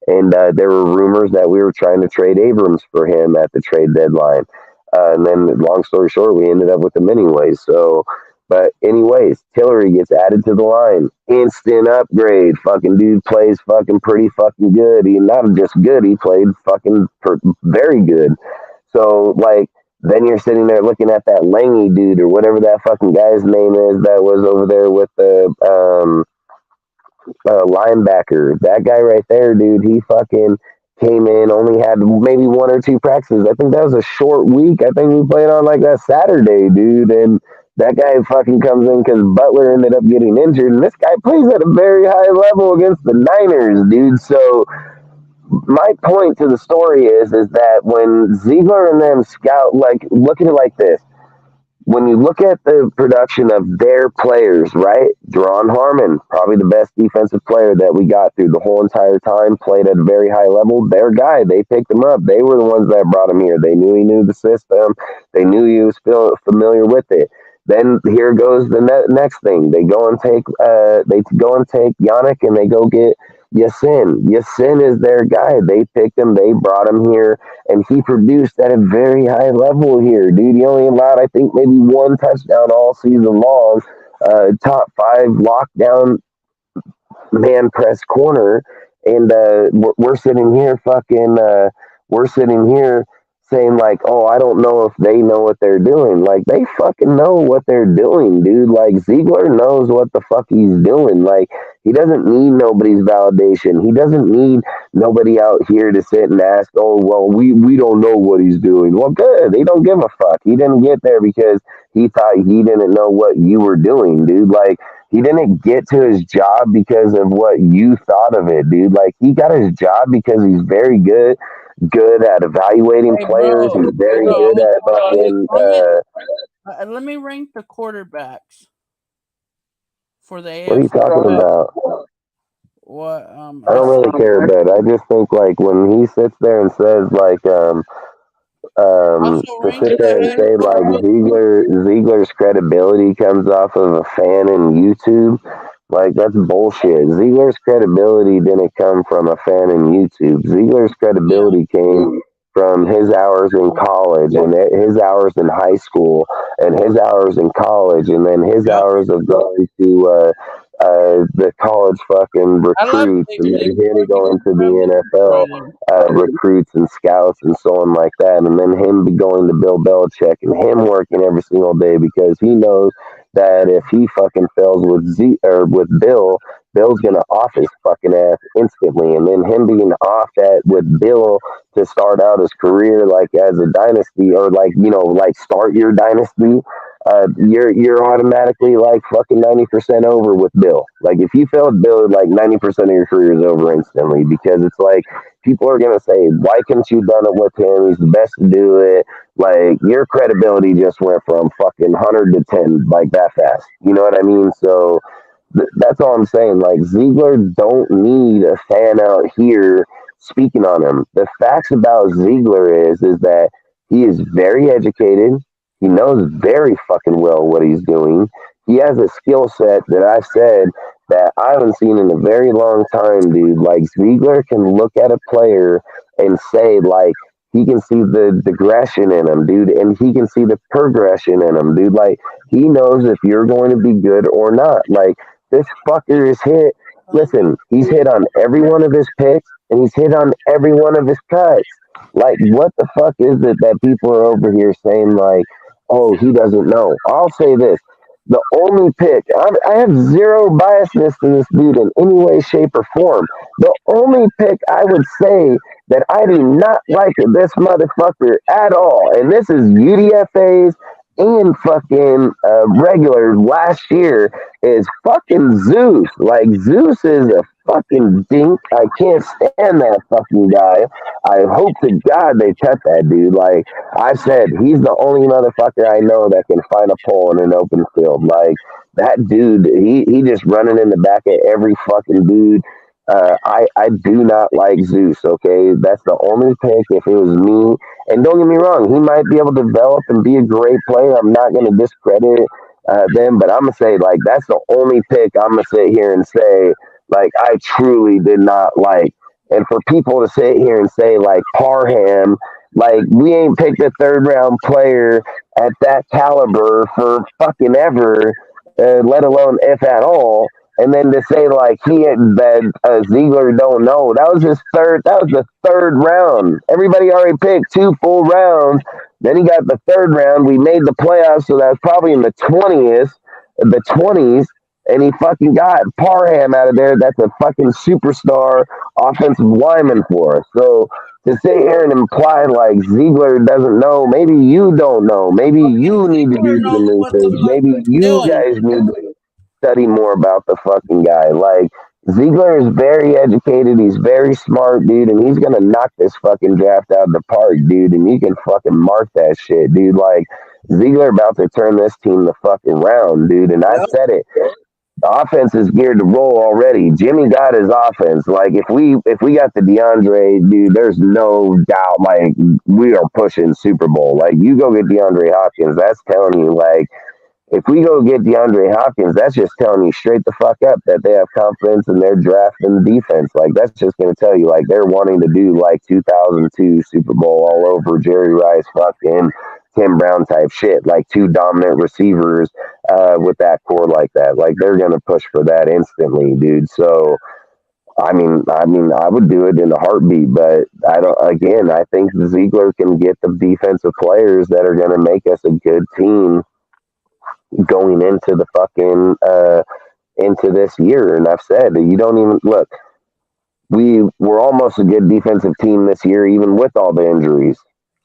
And there were rumors that we were trying to trade Abrams for him at the trade deadline. And then long story short, we ended up with him anyways. So, but anyways, Tillery gets added to the line. Instant upgrade. Fucking dude plays fucking pretty fucking good. He not just good, he played fucking very good. So like then you're sitting there looking at that Langy dude or whatever that fucking guy's name is that was over there with the linebacker. That guy right there, dude, he fucking came in, only had maybe 1 or 2 practices. I think that was a short week. I think we played on like that Saturday, dude. And that guy fucking comes in because Butler ended up getting injured. And this guy plays at a very high level against the Niners, dude. So my point to the story is that when Ziegler and them scout, like, look at it like this. When you look at the production of their players, right? Deron Harmon, probably the best defensive player that we got through the whole entire time, played at a very high level. Their guy, they picked him up. They were the ones that brought him here. They knew he knew the system. They knew he was familiar with it. Then here goes the next thing. They go and take Yannick and they go get Yasin. Yasin is their guy. They picked him. They brought him here, and he produced at a very high level here, dude. He only allowed, I think, maybe 1 touchdown all season long. Top 5 lockdown man press corner, and we're sitting here saying like, oh, I don't know if they know what they're doing. Like, they fucking know what they're doing, dude. Like, Ziegler knows what the fuck he's doing. Like, he doesn't need nobody's validation. He doesn't need nobody out here to sit and ask, oh, well, we don't know what he's doing. Well, good. He don't give a fuck. He didn't get there because he thought he didn't know what you were doing, dude. Like, he didn't get to his job because of what you thought of it, dude. Like, he got his job because he's very good at evaluating players. He's very good at fucking. Let me rank the quarterbacks for the AFC. What are you talking about? What? I don't really care, but I just think like when he sits there and says like to sit there and say like Ziegler's credibility comes off of a fan in YouTube. Like, that's bullshit. Ziegler's credibility didn't come from a fan in YouTube. Ziegler's credibility came from his hours in college and his hours in high school and his hours in college and then his hours of going to the college fucking recruits and then him going to the NFL recruits and scouts and so on like that, and then him going to Bill Belichick and him working every single day because he knows that if he fucking fails with Bill, Bill's gonna off his fucking ass instantly, and then him being off with Bill to start out his career like as a dynasty or like start your dynasty. You're automatically like fucking 90% over with Bill. Like if you failed Bill, like 90% of your career is over instantly because it's like people are gonna say, why couldn't you done it with him? He's the best to do it. Like your credibility just went from fucking 100 to 10 like that fast. You know what I mean? So that's all I'm saying. Like Ziegler don't need a fan out here speaking on him. The facts about Ziegler is that he is very educated. He knows very fucking well what he's doing. He has a skill set that I've said that I haven't seen in a very long time, dude. Like Ziegler can look at a player and say like he can see the digression in him, dude, and he can see the progression in him, dude. Like he knows if you're going to be good or not. Like this fucker is hit. Listen, he's hit on every one of his picks and he's hit on every one of his cuts. Like what the fuck is it that people are over here saying like, oh, he doesn't know? I'll say this. The only pick, I have zero biasness to this dude in any way, shape, or form. The only pick I would say that I do not like this motherfucker at all, and this is UDFA's and fucking regular last year, is fucking Zeus. Like, Zeus is a fucking dink. I can't stand that fucking guy. I hope to God they cut that dude. Like I said, he's the only motherfucker I know that can find a pole in an open field. Like that dude, he just running in the back of every fucking dude. I do not like Zeus, okay? That's the only pick if it was me. And don't get me wrong, he might be able to develop and be a great player. I'm not going to discredit them, but I'm going to say, like, that's the only pick I'm going to sit here and say, like, I truly did not like. And for people to sit here and say, like, Parham, like, we ain't picked a third-round player at that caliber for fucking ever, let alone if at all. And then to say like Ziegler don't know, that was the third round. Everybody already picked 2 full rounds. Then he got the third round. We made the playoffs, so that was probably in the 20s, and he fucking got Parham out of there. That's a fucking superstar offensive lineman for us. So to sit here and imply like Ziegler doesn't know, maybe you don't know. Maybe you need to do some research. Maybe you guys need to study more about the fucking guy. Like Ziegler is very educated, he's very smart, dude, and he's gonna knock this fucking draft out of the park, dude, and you can fucking mark that shit, dude. Like Ziegler about to turn this team the fucking round, dude, and I said it. The offense is geared to roll already. Jimmy got his offense. Like if we got the DeAndre, dude, there's no doubt. Like we are pushing Super Bowl. Like you go get DeAndre Hopkins, that's telling you like. If we go get DeAndre Hopkins, that's just telling you straight the fuck up that they have confidence in their draft and the defense. Like, that's just going to tell you, like, they're wanting to do, like, 2002 Super Bowl all over Jerry Rice, fucking Tim Brown type shit. Like, 2 dominant receivers with that core like that. Like, they're going to push for that instantly, dude. So, I mean, I would do it in a heartbeat, but I think Ziegler can get the defensive players that are going to make us a good team going into the fucking into this year. And I've said you don't even look, we're almost a good defensive team this year even with all the injuries.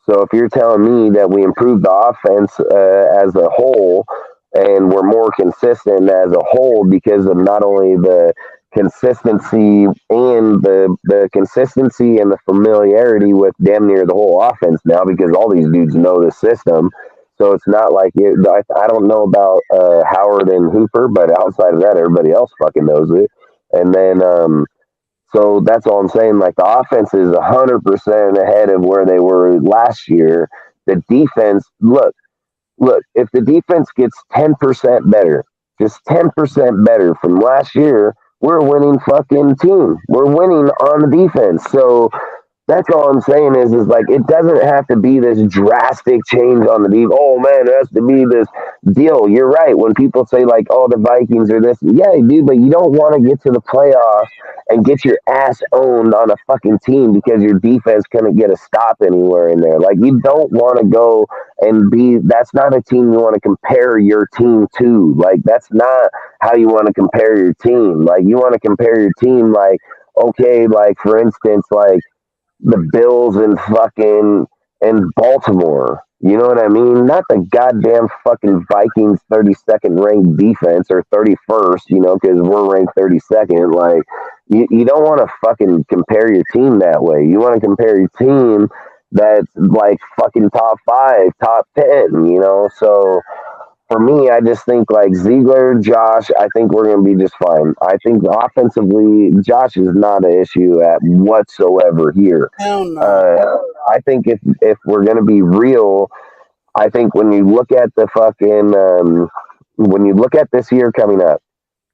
So if you're telling me that we improved the offense as a whole and we're more consistent as a whole because of not only the consistency and the consistency and the familiarity with damn near the whole offense now, because all these dudes know the system. So it's not like I don't know about Howard and Hooper, but outside of that, everybody else fucking knows it. And then, so that's all I'm saying. Like the offense is 100% ahead of where they were last year. The defense, look, if the defense gets 10% better, just 10% better from last year, we're a winning fucking team. We're winning on the defense. So that's all I'm saying is like, it doesn't have to be this drastic change on the defense. Oh man, it has to be this deal. You're right. When people say like, oh, the Vikings are this, yeah, dude, but you don't want to get to the playoffs and get your ass owned on a fucking team because your defense couldn't get a stop anywhere in there. Like you don't want to go and that's not a team you want to compare your team to. Like that's not how you want to compare your team. Like you want to compare your team like, okay, like for instance, like the Bills and Baltimore. You know what I mean? Not the goddamn fucking Vikings 32nd ranked defense or 31st, you know, because we're ranked 32nd. Like, you don't want to fucking compare your team that way. You want to compare your team that's like fucking top 5, top 10, you know? So for me, I just think like Ziegler, Josh, I think we're going to be just fine. I think offensively, Josh is not an issue at whatsoever here. Hell no. I think if we're going to be real, I think when you look at the fucking, when you look at this year coming up,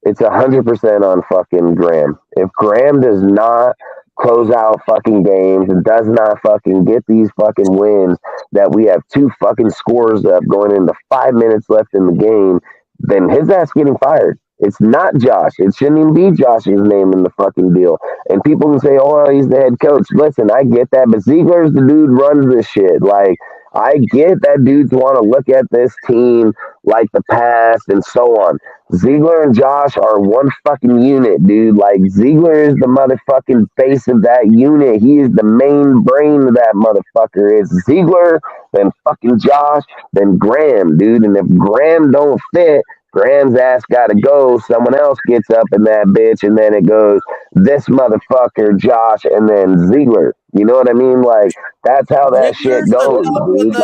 it's 100% on fucking Graham. If Graham does not close out fucking games and does not fucking get these fucking wins that we have 2 fucking scores up going into 5 minutes left in the game, then his ass getting fired. It's not Josh. It shouldn't even be Josh's name in the fucking deal. And people can say, oh, he's the head coach. Listen, I get that, but Ziegler's the dude runs this shit. Like, I get that dudes want to look at this team like the past and so on. Ziegler and Josh are one fucking unit, dude. Like, Ziegler is the motherfucking face of that unit. He is the main brain of that motherfucker. It's Ziegler, then fucking Josh, then Graham, dude. And if Graham don't fit, Graham's ass got to go. Someone else gets up in that bitch, and then it goes this motherfucker, Josh, and then Ziegler. You know what I mean? Like, that's how that shit Ziggler's the goes, top of dude.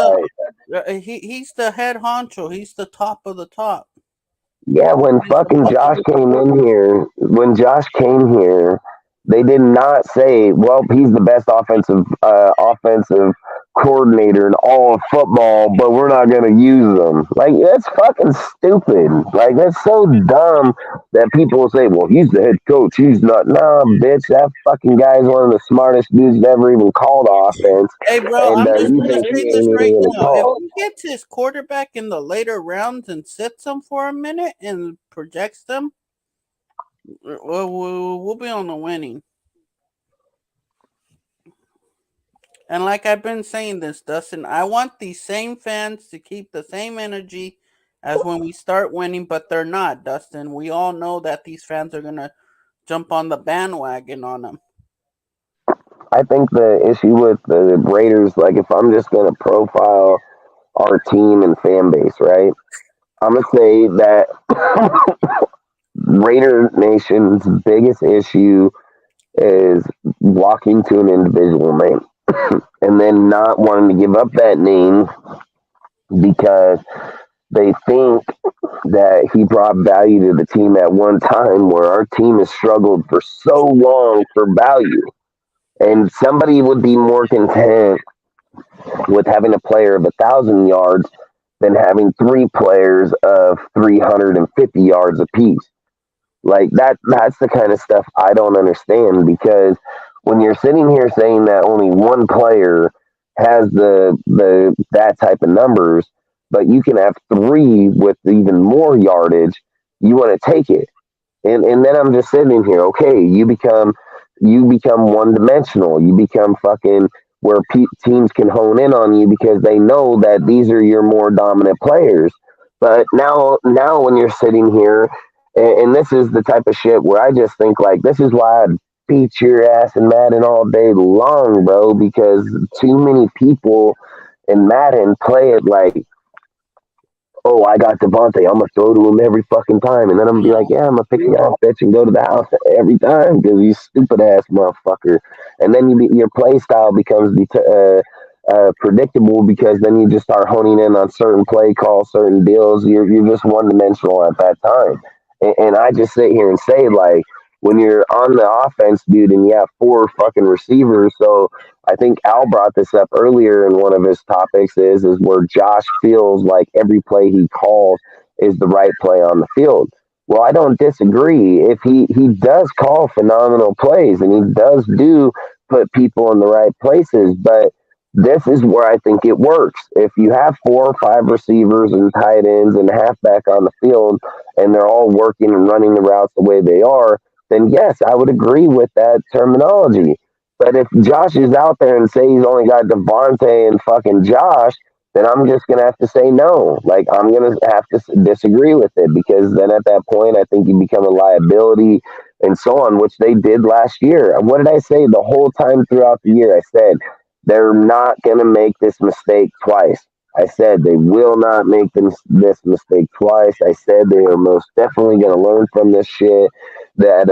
Like, he's the head honcho. He's the top of the top. yeah, when fucking Josh came in here, they did not say, well, he's the best offensive coordinator in all of football, but we're not going to use him. Like, that's fucking stupid. Like, that's so dumb that people will say, well, he's the head coach. He's not. Nah, bitch, that fucking guy is one of the smartest dudes that ever even called offense. Hey, bro, And I'm just you going think to say he this ain't right even now. If call? he gets his quarterback in the later rounds and sits them for a minute and projects them, we'll be on the winning. And like I've been saying this, Dustin, I want these same fans to keep the same energy as when we start winning, but they're not, Dustin. We all know that these fans are going to jump on the bandwagon on them. I think the issue with the Raiders, like, if I'm just going to profile our team and fan base, right? I'm going to say that Raider Nation's biggest issue is walking to an individual name and then not wanting to give up that name because they think that he brought value to the team at one time where our team has struggled for so long for value. And somebody would be more content with having a player of 1,000 yards than having 3 players of 350 yards apiece. Like, that's the kind of stuff I don't understand, because when you're sitting here saying that only one player has that type of numbers, but you can have 3 with even more yardage, you want to take it. And then I'm just sitting here, okay, you become one dimensional. You become fucking where teams can hone in on you because they know that these are your more dominant players. But now when you're sitting here, and this is the type of shit where I just think, like, this is why I'd beat your ass in Madden all day long, bro, because too many people in Madden play it like, oh, I got Devontae, I'm going to throw to him every fucking time. And then I'm going to be like, yeah, I'm going to pick your ass, bitch, and go to the house every time because you stupid ass motherfucker. And then your play style becomes predictable because then you just start honing in on certain play calls, certain deals. You're just one dimensional at that time. And I just sit here and say, like, when you're on the offense, dude, and you have 4 fucking receivers. So I think Al brought this up earlier in one of his topics is where Josh feels like every play he calls is the right play on the field. Well, I don't disagree. If he does call phenomenal plays and he does put people in the right places, but this is where I think it works. If you have 4 or 5 receivers and tight ends and halfback on the field and they're all working and running the routes the way they are, then yes, I would agree with that terminology. But if Josh is out there and say he's only got Devontae and fucking Josh, then I'm just going to have to say no. Like, I'm going to have to disagree with it because then at that point, I think you become a liability and so on, which they did last year. And what did I say the whole time throughout the year? I said, they're not going to make this mistake twice. I said they will not make this mistake twice. I said they are most definitely going to learn from this shit. That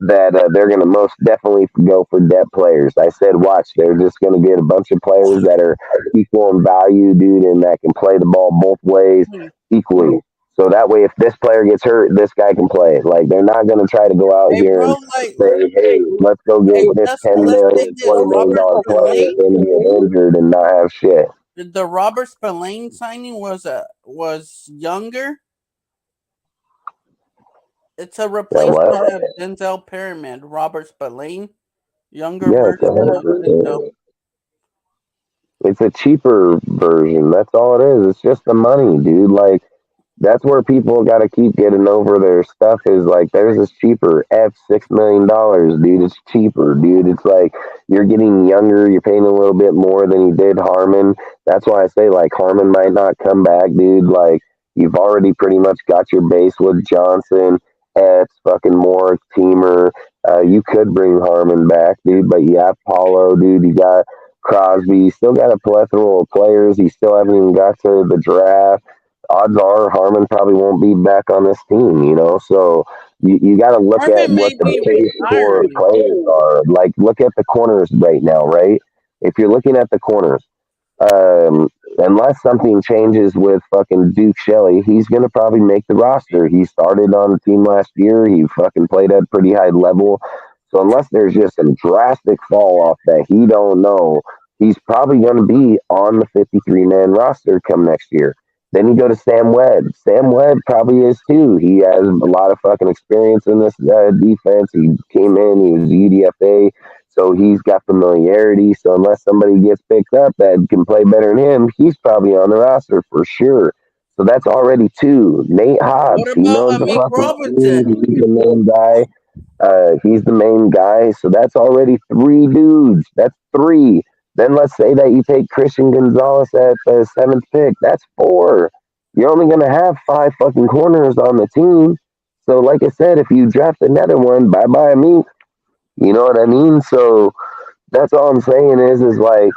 they're going to most definitely go for depth players. I said, watch, they're just going to get a bunch of players that are equal in value, dude, and that can play the ball both ways equally. So that way, if this player gets hurt, this guy can play it. Like, they're not going to try to go out here and say, hey, let's go get this $10 million, $20 million player that's going to get injured and not have shit. The Robert Spillane signing was younger. It's a replacement of Denzel Perryman, Robert Spillane, younger version of Denzel. It's a cheaper version. That's all it is. It's just the money, dude. Like, that's where people got to keep getting over their stuff is like, there's this cheaper $6 million, dude. It's cheaper, dude. It's like you're getting younger. You're paying a little bit more than you did Harmon. That's why I say, like, Harmon might not come back, dude. Like, you've already pretty much got your base with Johnson, Epps, fucking Moore, Teamer. You could bring Harmon back, dude, but you have Paulo, dude. You got Crosby. You still got a plethora of players. You still haven't even got to the draft. odds are Harmon probably won't be back on this team, you know. So you got to look at Harmon what may the be case for retiring. players are. Like, look at the corners right now, right? If you're looking at the corners, unless something changes with fucking Duke Shelley, he's going to probably make the roster. He started on the team last year. He fucking played at a pretty high level. So unless there's just some drastic fall off that he don't know, he's probably going to be on the 53-man roster come next year. Then you go to Sam Webb. Sam Webb probably is too. He has a lot of fucking experience in this defense. He came in, he was UDFA, so he's got familiarity. So unless somebody gets picked up that can play better than him, he's probably on the roster for sure. So that's already two. Nate Hobbs, What he about knows the Amik fucking team. Robertson? He's the main guy. He's the main guy. So that's already three dudes. That's three. Then let's say that you take Christian Gonzalez at the 7th pick. That's four. You're only going to have 5 fucking corners on the team. So, like I said, if you draft another one, bye-bye me. You know what I mean? So that's all I'm saying is like,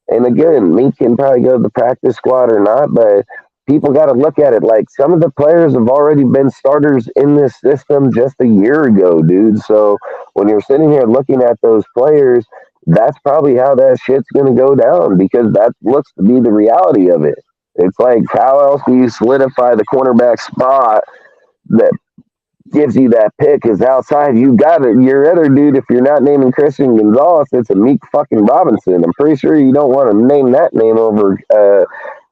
and again, me can probably go to the practice squad or not, but people got to look at it like some of the players have already been starters in this system just a year ago, dude. So when you're sitting here looking at those players, that's probably how that shit's going to go down because that looks to be the reality of it. It's like, how else do you solidify the cornerback spot that gives you that pick is outside? You got it. Your other dude, if you're not naming Christian Gonzalez, it's Amik fucking Robinson. I'm pretty sure you don't want to name that name over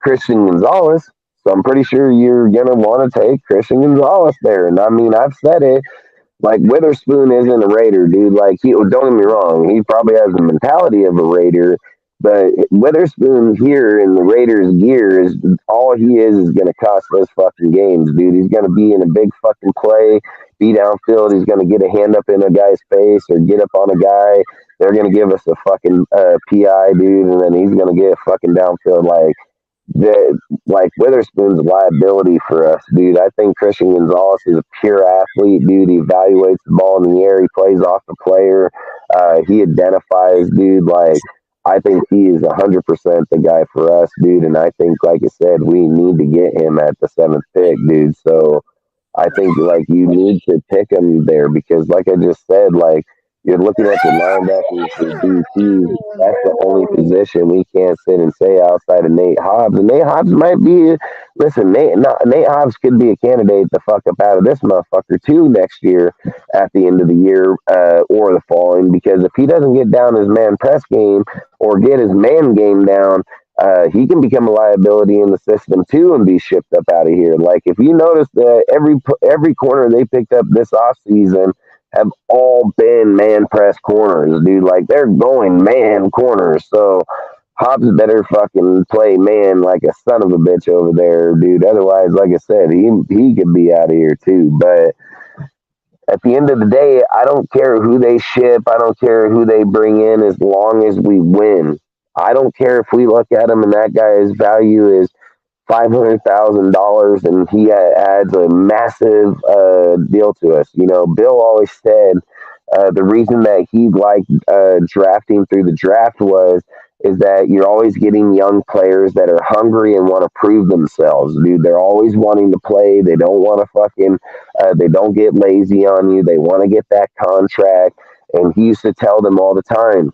Christian Gonzalez. So I'm pretty sure you're going to want to take Christian Gonzalez there. And I mean, I've said it. Like, Witherspoon isn't a Raider, dude. Like, don't get me wrong. He probably has the mentality of a Raider. But Witherspoon here in the Raiders' gear is all he is going to cost us fucking games, dude. He's going to be in a big fucking play, be downfield. He's going to get a hand up in a guy's face or get up on a guy. They're going to give us a fucking PI, dude, and then he's going to get fucking downfield. Like Witherspoon's a liability for us, dude. I think Christian Gonzalez is a pure athlete, dude. He evaluates the ball in the air. He plays off the player. He identifies, dude. Like, I think he is 100% the guy for us, dude. And I think, like I said, we need to get him at the 7th pick, dude. So I think, like, you need to pick him there because, like I just said, like, you're looking at the linebackers for DCs. That's the only position we can't sit and say outside of Nate Hobbs. And Nate Hobbs might be, listen, Nate Hobbs could be a candidate to fuck up out of this motherfucker too next year at the end of the year or the following. Because if he doesn't get down his man press game or get his man game down, he can become a liability in the system too and be shipped up out of here. Like, if you notice that every corner they picked up this offseason have all been man press corners, dude. Like, they're going man corners. So Hobbs better fucking play man like a son of a bitch over there, dude. Otherwise, like I said, he could be out of here too. But at the end of the day, I don't care who they ship. I don't care who they bring in as long as we win. I don't care if we look at him and that guy's value is $500,000 and he adds a massive deal to us. You know, Bill always said the reason that he liked drafting through the draft is that you're always getting young players that are hungry and want to prove themselves, dude. They're always wanting to play. They don't want to fucking, they don't get lazy on you. They want to get that contract. And he used to tell them all the time,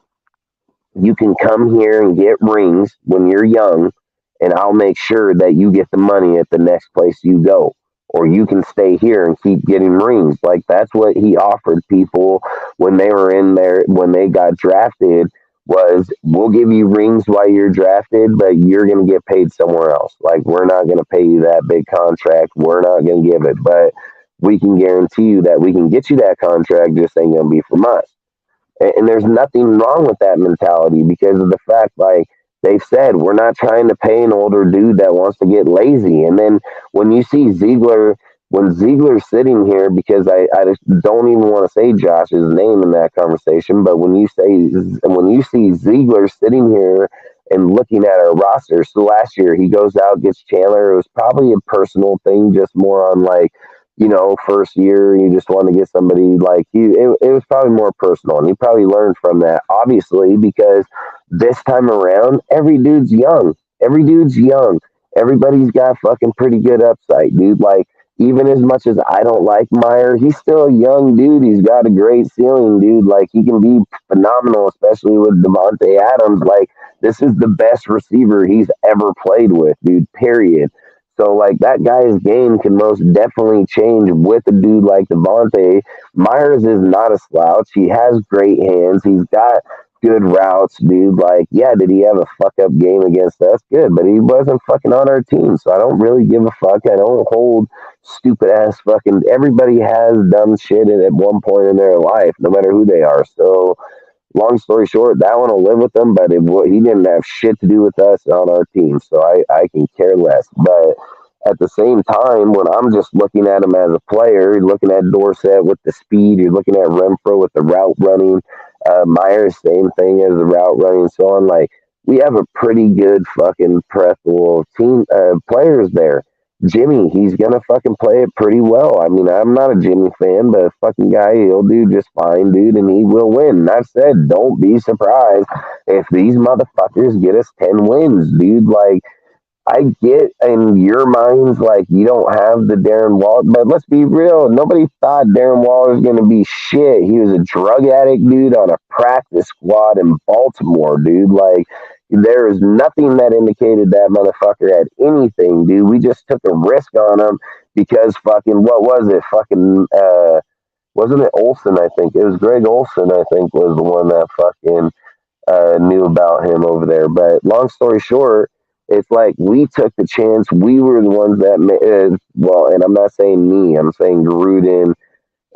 you can come here and get rings when you're young, and I'll make sure that you get the money at the next place you go. Or you can stay here and keep getting rings. Like, that's what he offered people when they were in there, when they got drafted, was we'll give you rings while you're drafted, but you're going to get paid somewhere else. Like, we're not going to pay you that big contract. We're not going to give it, but we can guarantee you that we can get you that contract, just ain't going to be from us. And there's nothing wrong with that mentality because of the fact, like, they've said, we're not trying to pay an older dude that wants to get lazy. And then when you see Ziegler, when Ziegler's sitting here, because I just don't even want to say Josh's name in that conversation, but when you see Ziegler sitting here and looking at our roster, so last year he goes out, gets Chandler. It was probably a personal thing, just more on like, you know, first year, you just want to get somebody like you. It was probably more personal, and he probably learned from that, obviously, because this time around, every dude's young. everybody's got fucking pretty good upside, dude. Like, even as much as I don't like Meyer, he's still a young dude. He's got a great ceiling, dude. Like, he can be phenomenal, especially with Devontae Adams. Like, this is the best receiver he's ever played with, dude, period. So, like, that guy's game can most definitely change with a dude like Devontae. Myers is not a slouch. He has great hands. He's got good routes, dude. Like, yeah, did he have a fuck up game against us? Good, but he wasn't fucking on our team, so I don't really give a fuck. I don't hold stupid ass fucking. Everybody has dumb shit at one point in their life, no matter who they are. So, long story short, that one will live with them, but he didn't have shit to do with us on our team, so I can care less. But at the same time, when I'm just looking at him as a player, you're looking at Dorsett with the speed, you're looking at Renfro with the route running, Myers, same thing as the route running, so on. Like, we have a pretty good fucking plethora of team players there. Jimmy, he's gonna fucking play it pretty well. I mean, I'm not a Jimmy fan, but a fucking guy, he'll do just fine, dude, and he will win. And I've said, don't be surprised if these motherfuckers get us 10 wins, dude. Like, I get in your minds, like, you don't have the Darren Waller, but let's be real. Nobody thought Darren Waller was going to be shit. He was a drug addict, dude, on a practice squad in Baltimore, dude. Like, there is nothing that indicated that motherfucker had anything, dude. We just took a risk on him because fucking, what was it? Fucking, wasn't it Olsen, I think? It was Greg Olsen, I think, was the one that fucking knew about him over there. But long story short, it's like we took the chance. We were the ones that well, and I'm not saying me. I'm saying Gruden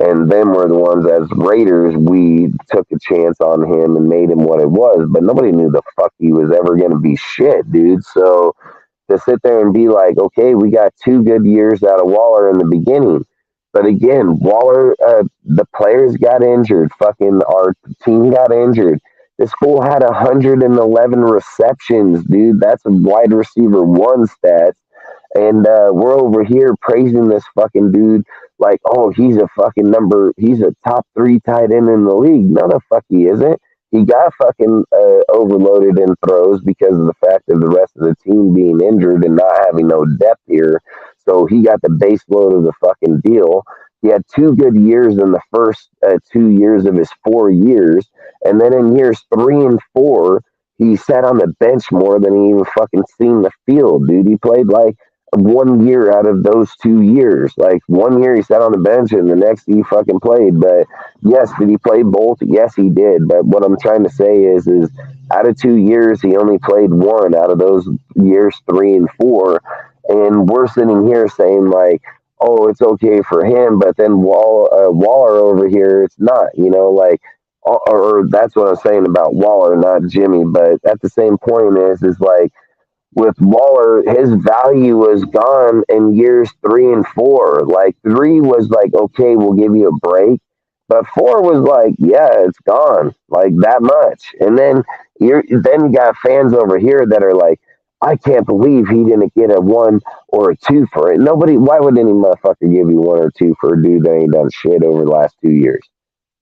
and them were the ones as Raiders. We took a chance on him and made him what it was. But nobody knew the fuck he was ever going to be shit, dude. So to sit there and be like, okay, we got 2 good years out of Waller in the beginning. But again, Waller, the players got injured. Fucking our team got injured. This fool had 111 receptions, dude. That's a wide receiver 1 stat. And we're over here praising this fucking dude like, oh, he's a top 3 tight end in the league. No, the fuck he isn't. He got fucking overloaded in throws because of the fact of the rest of the team being injured and not having no depth here. So he got the base load of the fucking deal. He had 2 good years in the first 2 years of his 4 years. And then in years 3 and 4, he sat on the bench more than he even fucking seen the field, dude. He played like 1 year out of those 2 years. Like 1 year he sat on the bench and the next he fucking played. But yes, did he play both? Yes, he did. But what I'm trying to say is out of 2 years, he only played 1 out of those years 3 and 4. And we're sitting here saying like, oh, it's okay for him, but then Waller over here, it's not, you know, like, or that's what I'm saying about Waller, not Jimmy. But at the same point is like with Waller, his value was gone in years 3 and 4. Like 3 was like, okay, we'll give you a break, but 4 was like, yeah, it's gone, like that much. And then you got fans over here that are like, I can't believe he didn't get a 1 or a 2 for it. Why would any motherfucker give you 1 or 2 for a dude that ain't done shit over the last 2 years?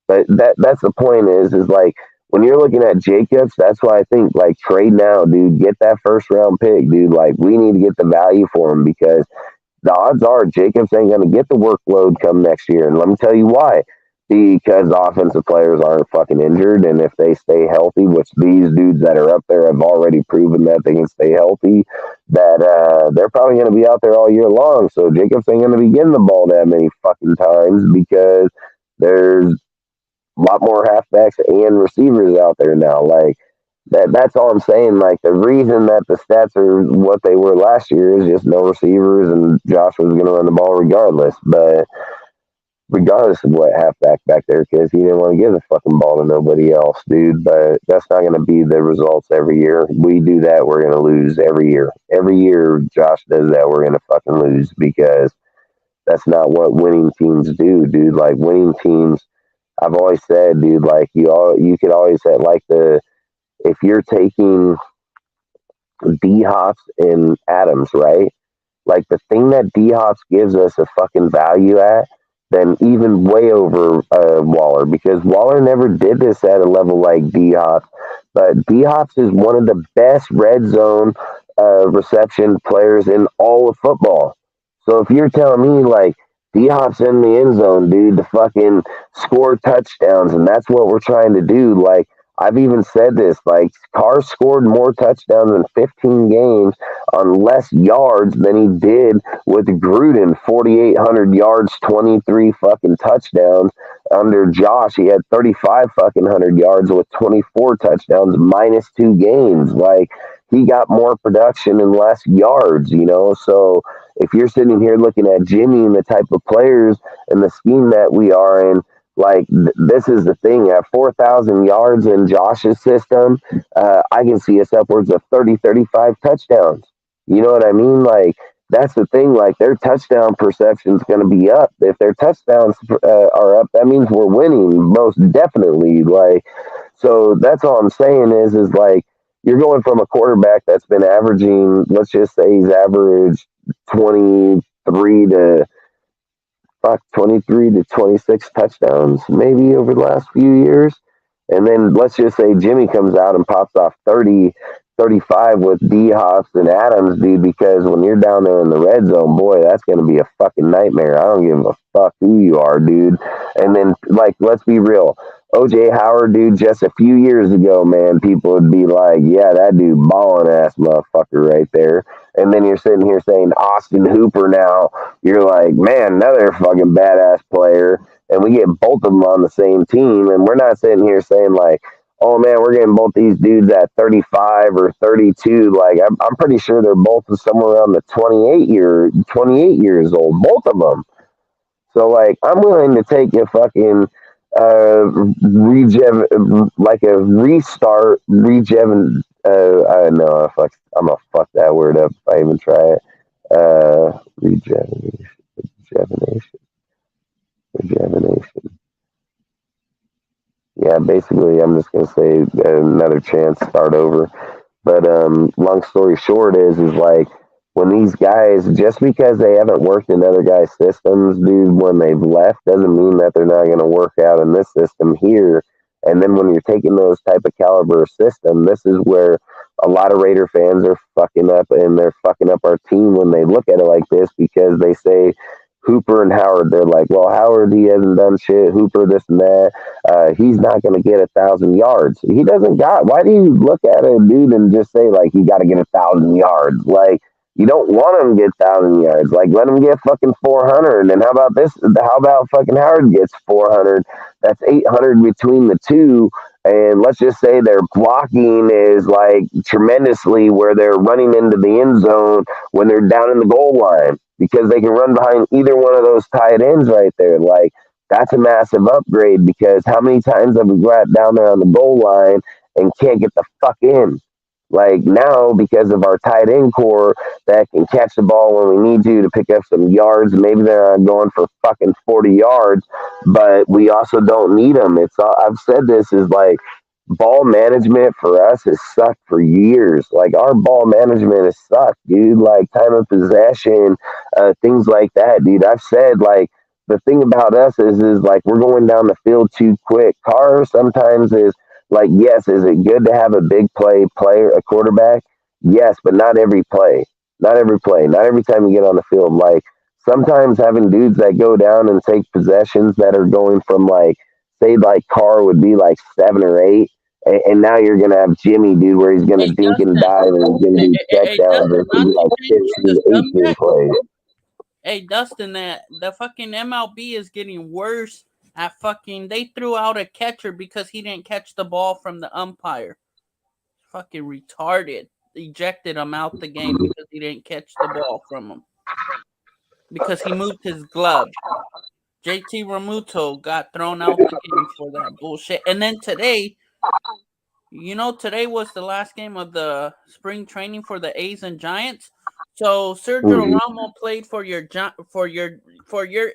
But that's the point is like when you're looking at Jacobs, that's why I think like trade now, dude, get that first round pick, dude. Like we need to get the value for him because the odds are Jacobs ain't going to get the workload come next year. And let me tell you why. Because offensive players aren't fucking injured, and if they stay healthy, which these dudes that are up there have already proven that they can stay healthy, that they're probably going to be out there all year long. So Jacobs ain't going to be getting the ball that many fucking times because there's a lot more halfbacks and receivers out there now. Like that's all I'm saying. Like the reason that the stats are what they were last year is just no receivers, and Josh was going to run the ball regardless. But regardless of what halfback back there, because he didn't want to give the fucking ball to nobody else, dude. But that's not going to be the results every year. We do that, we're going to lose every year. Every year Josh does that, we're going to fucking lose because that's not what winning teams do, dude. Like winning teams, I've always said, dude, like you could always say, like if you're taking D-Hops and Adams, right? Like the thing that D-Hops gives us a fucking value at, then even way over Waller, because Waller never did this at a level like D-Hops. But D-Hops is one of the best red zone reception players in all of football. So if you're telling me like D-Hop's in the end zone, dude, to fucking score touchdowns, and that's what we're trying to do. Like I've even said this, like Carr scored more touchdowns in 15 games on less yards than he did with Gruden, 4,800 yards, 23 fucking touchdowns. Under Josh, he had 35 fucking 100 yards with 24 touchdowns, minus 2 games. Like he got more production and less yards, you know. So if you're sitting here looking at Jimmy and the type of players and the scheme that we are in, like this is the thing. At 4,000 yards in Josh's system, I can see us upwards of 30, 35 touchdowns. You know what I mean? Like that's the thing. Like their touchdown perception is going to be up. If their touchdowns are up, that means we're winning most definitely. Like so, that's all I'm saying is like you're going from a quarterback that's been averaging, let's just say he's averaged 23 to 26 touchdowns maybe over the last few years. And then let's just say Jimmy comes out and pops off 30, 35 with D-Hops and Adams, dude, because when you're down there in the red zone, boy, that's going to be a fucking nightmare. I don't give a fuck who you are, dude. And then, like, let's be real. OJ Howard, dude, just a few years ago, man, people would be like, yeah, that dude balling ass motherfucker right there. And then you're sitting here saying Austin Hooper now. You're like, man, another fucking badass player. And we get both of them on the same team. And we're not sitting here saying like, oh man, we're getting both these dudes at 35 or 32. Like I'm pretty sure they're both somewhere around the 28 years old, both of them. So like, I'm willing to take a fucking restart. I know I'm gonna fuck that word up if I even try it. Rejuvenation. Yeah, basically, I'm just gonna say another chance, start over. But long story short is like when these guys, just because they haven't worked in other guys' systems, dude, when they've left, doesn't mean that they're not gonna work out in this system here. And then when you're taking those type of caliber of system, this is where a lot of Raider fans are fucking up, and they're fucking up our team when they look at it like this, because they say Hooper and Howard, they're like, well, Howard, he hasn't done shit. Hooper, this and that. He's not going to get 1,000 yards. He doesn't got. Why do you look at a dude and just say like he got to get 1,000 yards? Like you don't want him to get 1,000 yards. Like let him get fucking 400. And how about this? How about fucking Howard gets 400? That's 800 between the two. And let's just say their blocking is like tremendously, where they're running into the end zone when they're down in the goal line, because they can run behind either one of those tight ends right there. Like that's a massive upgrade, because how many times have we got down there on the goal line and can't get the fuck in? Like now, because of our tight end core that can catch the ball when we need to pick up some yards. Maybe they're not going for fucking 40 yards, but we also don't need them. I've said this is like ball management for us has sucked for years. Like our ball management has sucked, dude. Like time of possession, things like that, dude. I've said like the thing about us is like we're going down the field too quick. Carr sometimes is like, yes, is it good to have a big player, a quarterback? Yes, but not every play. Not every play. Not every time you get on the field. Like sometimes having dudes that go down and take possessions that are going from like, say like Carr would be like 7 or 8. And now you're going to have Jimmy, dude, where he's going to dink and dive and he's going to do checkdowns. It's going to be like 15, 18 plays. Hey, Dustin, the fucking MLB is getting worse at fucking. They threw out a catcher because he didn't catch the ball from the umpire. Fucking retarded. Ejected him out the game because he didn't catch the ball from him. Because he moved his glove. JT Realmuto got thrown out the game for that bullshit. And then today, today was the last game of the spring training for the A's and Giants. So Sergio Romo played for your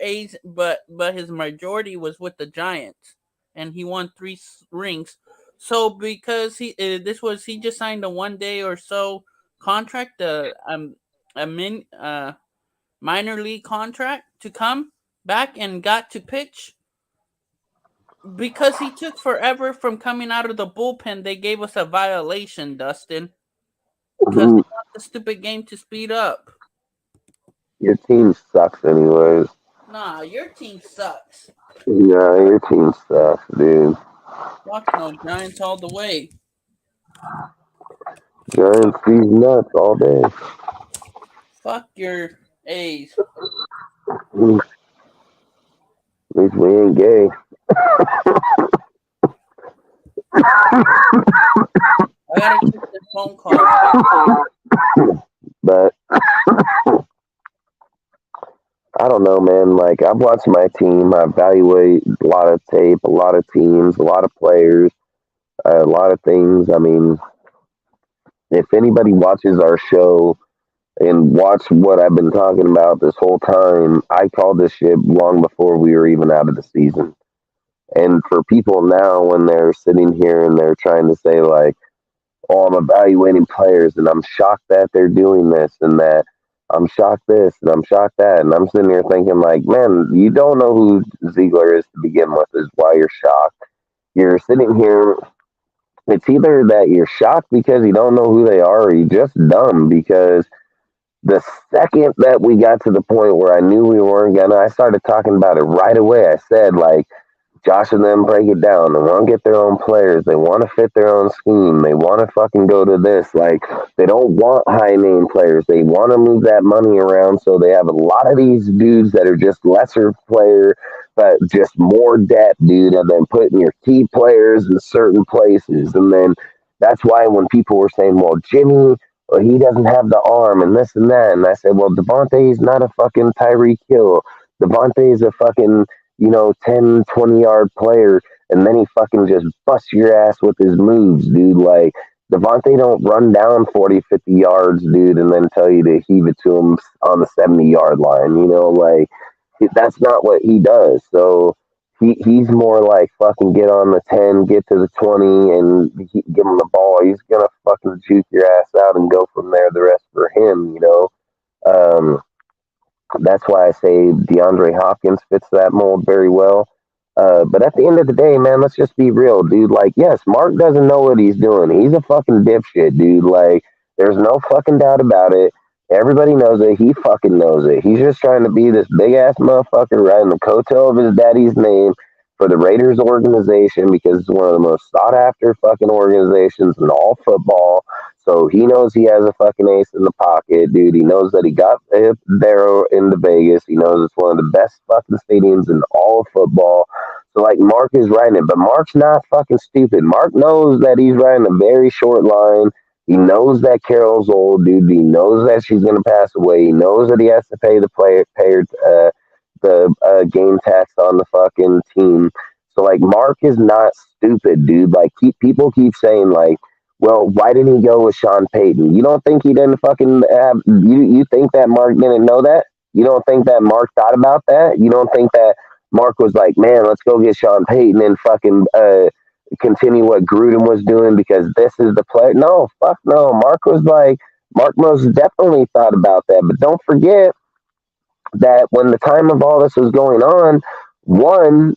A's, but his majority was with the Giants, and he won 3 rings. So because he just signed a 1 day or so contract, minor league contract to come back and got to pitch. Because he took forever from coming out of the bullpen, they gave us a violation, Dustin. Because they want the stupid game to speed up. Your team sucks anyways. Nah, your team sucks. Yeah, your team sucks, dude. Fuck no, Giants all the way. Giants, these nuts all day. Fuck your A's. At least we ain't gay. I gotta take this phone call. But I don't know, man. Like, I've watched my team. I evaluate a lot of tape, a lot of teams, a lot of players, a lot of things. I mean, if anybody watches our show and watch what I've been talking about this whole time, I called this shit long before we were even out of the season. And for people now, when they're sitting here and they're trying to say, like, oh, I'm evaluating players and I'm shocked that they're doing this and that, I'm shocked this and I'm shocked that. And I'm sitting here thinking, like, man, you don't know who Ziegler is to begin with, is why you're shocked. You're sitting here, it's either that you're shocked because you don't know who they are, or you're just dumb, because the second that we got to the point where I knew we weren't gonna, I started talking about it right away. I said, like, Josh and them break it down. They want to get their own players. They want to fit their own scheme. They want to fucking go to this. Like, they don't want high name players. They want to move that money around. So they have a lot of these dudes that are just lesser player, but just more depth, dude. And then putting your key players in certain places. And then that's why when people were saying, well, Jimmy, well, he doesn't have the arm and this and that. And I said, well, Devontae is not a fucking Tyreek Hill. Devontae is a fucking, 10, 20-yard player, and then he fucking just busts your ass with his moves, dude. Like, Devontae don't run down 40, 50 yards, dude, and then tell you to heave it to him on the 70-yard line, like, that's not what he does. So he's more like fucking get on the 10, get to the 20, and give him the ball. He's gonna fucking juke your ass out and go from there the rest for him, That's why I say DeAndre Hopkins fits that mold very well. But at the end of the day, man, let's just be real, dude. Like, yes, Mark doesn't know what he's doing. He's a fucking dipshit, dude. Like, there's no fucking doubt about it. Everybody knows it. He fucking knows it. He's just trying to be this big-ass motherfucker riding the coattail of his daddy's name for the Raiders organization, because it's one of the most sought-after fucking organizations in all football. So he knows he has a fucking ace in the pocket, dude. He knows that he got there into Vegas. He knows it's one of the best fucking stadiums in all of football. So, like, Mark is riding it. But Mark's not fucking stupid. Mark knows that he's riding a very short line. He knows that Carol's old, dude. He knows that she's going to pass away. He knows that he has to pay the game tax on the fucking team. So, like, Mark is not stupid, dude. Like, people keep saying, like, well, why didn't he go with Sean Payton? You don't think he didn't fucking have, you think that Mark didn't know that? You don't think that Mark thought about that? You don't think that Mark was like, man, let's go get Sean Payton and fucking continue what Gruden was doing because this is the play? No, fuck no. Mark most definitely thought about that. But don't forget that when the time of all this was going on, when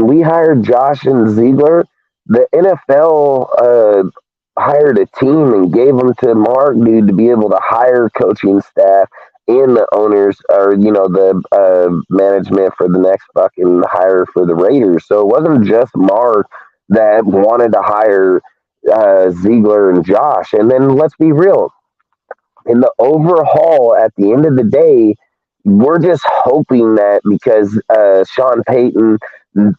we hired Josh and Ziegler, the NFL hired a team and gave them to Mark, dude, to be able to hire coaching staff and the owners, or the management for the next fucking hire for the Raiders. So it wasn't just Mark that wanted to hire Ziegler and Josh. And then let's be real, in the overhaul, at the end of the day, we're just hoping that because Sean Payton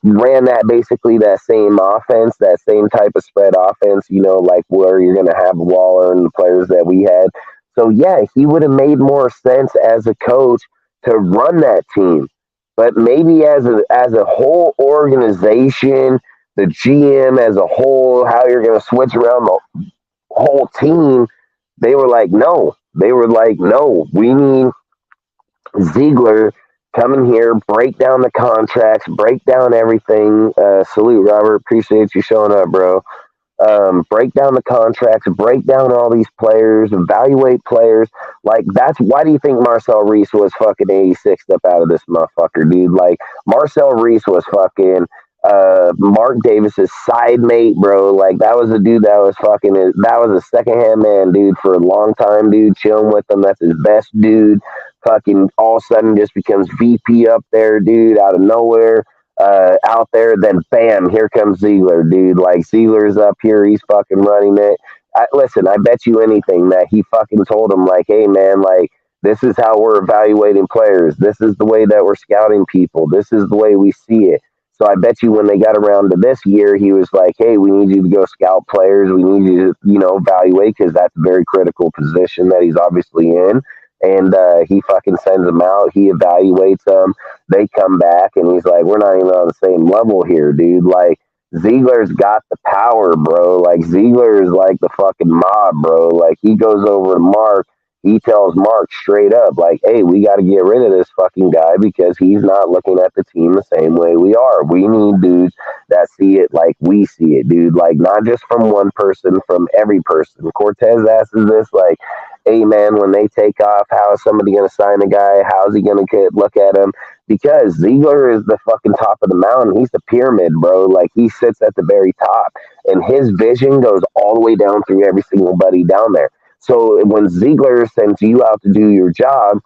ran that same offense, that same type of spread offense, like where you're going to have Waller and the players that we had. So, yeah, he would have made more sense as a coach to run that team. But maybe as a whole organization, the GM as a whole, how you're going to switch around the whole team, they were like, no. We need Ziegler come in here, break down the contracts, break down everything. Salute, Robert. Appreciate you showing up, bro. Break down the contracts, break down all these players, evaluate players. Like, that's why do you think Marcel Reese was fucking 86th up out of this motherfucker, dude? Like, Marcel Reese was fucking Mark Davis's side mate, bro. Like, that was a dude that was that was a secondhand man, dude, for a long time, dude, chilling with him. That's his best dude. Fucking all of a sudden just becomes VP up there, dude, out of nowhere. Out there, then bam, here comes Ziegler, dude. Like, Ziegler's up here, he's fucking running it. Listen, I bet you anything that he fucking told him, like, hey, man, like, this is how we're evaluating players. This is the way that we're scouting people. This is the way we see it. So I bet you when they got around to this year, he was like, hey, we need you to go scout players. We need you to, evaluate, because that's a very critical position that he's obviously in. And he fucking sends them out. He evaluates them. They come back, and he's like, we're not even on the same level here, dude. Like, Ziegler's got the power, bro. Like, Ziegler is like the fucking mob, bro. Like, he goes over to Mark. He tells Mark straight up, like, hey, we got to get rid of this fucking guy because he's not looking at the team the same way we are. We need dudes that see it like we see it, dude. Like, not just from one person, from every person. Cortez asks this, like, hey, man, when they take off, how is somebody going to sign a guy? How's he going to look at him? Because Ziegler is the fucking top of the mountain. He's the pyramid, bro. Like, he sits at the very top. And his vision goes all the way down through every single buddy down there. So when Ziegler sends you out to do your job,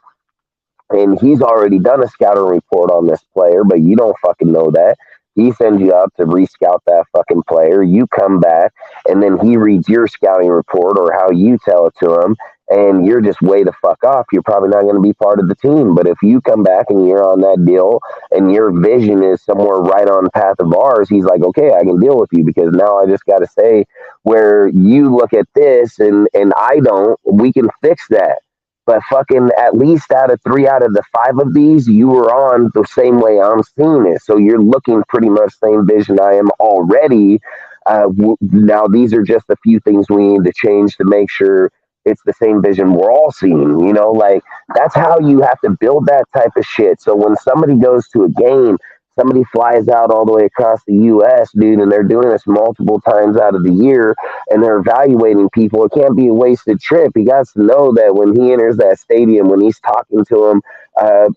and he's already done a scouting report on this player, but you don't fucking know that. He sends you out to re-scout that fucking player. You come back, and then he reads your scouting report or how you tell it to him, and you're just way the fuck off. You're probably not going to be part of the team. But if you come back and you're on that deal and your vision is somewhere right on the path of ours, he's like, okay, I can deal with you, because now I just got to say where you look at this and I don't, we can fix that. But fucking at least out of 3 out of the 5 of these, you were on the same way I'm seeing it. So you're looking pretty much same vision I am already. Now, these are just a few things we need to change to make sure it's the same vision we're all seeing, like, that's how you have to build that type of shit. So when somebody goes to a game, somebody flies out all the way across the U.S., dude, and they're doing this multiple times out of the year, and they're evaluating people, it can't be a wasted trip. He got to know that when he enters that stadium, when he's talking to them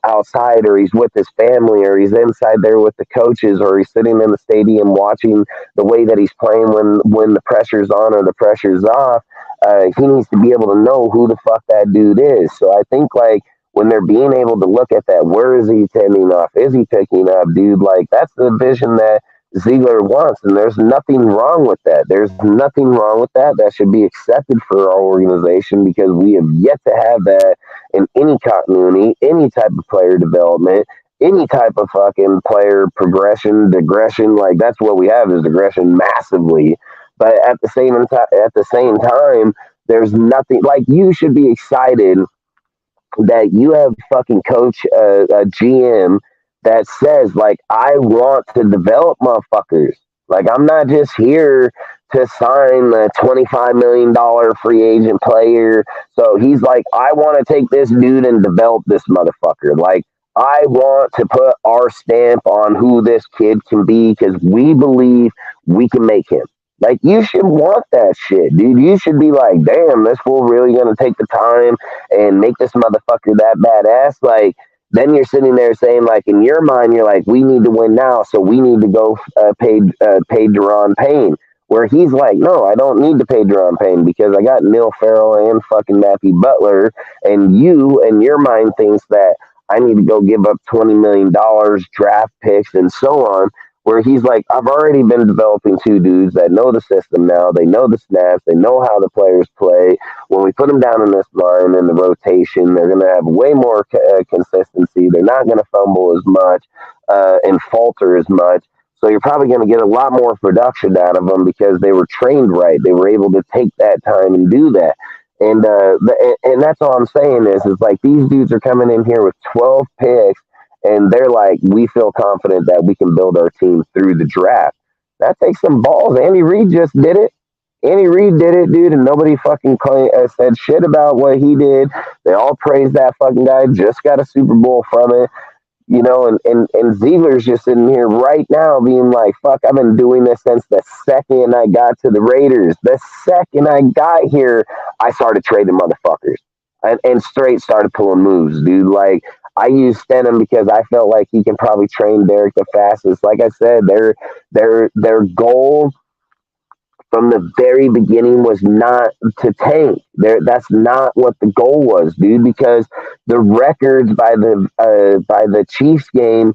outside, or he's with his family, or he's inside there with the coaches, or he's sitting in the stadium watching the way that he's playing when the pressure's on or the pressure's off, he needs to be able to know who the fuck that dude is. So I think, like, when they're being able to look at that, where is he tending off? Is he picking up, dude? Like, that's the vision that Ziegler wants, and there's nothing wrong with that. There's nothing wrong with that. That should be accepted for our organization, because we have yet to have that in any continuity, any type of player development, any type of fucking player progression, digression. Like, that's what we have, is digression massively. But at the same time, there's nothing, like, you should be excited that you have fucking coach, a GM that says, like, I want to develop motherfuckers. Like, I'm not just here to sign a $25 million free agent player. So he's like, I want to take this dude and develop this motherfucker. Like, I want to put our stamp on who this kid can be, because we believe we can make him. Like, you should want that shit, dude. You should be like, damn, this fool really going to take the time and make this motherfucker that badass. Like, then you're sitting there saying, like, in your mind, you're like, we need to win now, so we need to go pay Deron Payne. Where he's like, no, I don't need to pay Deron Payne, because I got Neil Farrell and fucking Matthew Butler, and you, in your mind, thinks that I need to go give up $20 million, draft picks, and so on. Where he's like, I've already been developing 2 dudes that know the system now. They know the snaps. They know how the players play. When we put them down in this line in the rotation, they're going to have way more consistency. They're not going to fumble as much and falter as much. So you're probably going to get a lot more production out of them, because they were trained right. They were able to take that time and do that. And that's all I'm saying is like, these dudes are coming in here with 12 picks, and they're like, we feel confident that we can build our team through the draft. That takes some balls. Andy Reid just did it. Andy Reid did it, dude, and nobody fucking said shit about what he did. They all praised that fucking guy. Just got a Super Bowl from it. And Ziegler's just sitting here right now being like, fuck, I've been doing this since the second I got to the Raiders. The second I got here, I started trading motherfuckers. And straight started pulling moves, dude. Like, I use Stenham because I felt like he can probably train Derek the fastest. Like I said, their goal from the very beginning was not to tank. That's not what the goal was, dude. Because the records by the Chiefs game,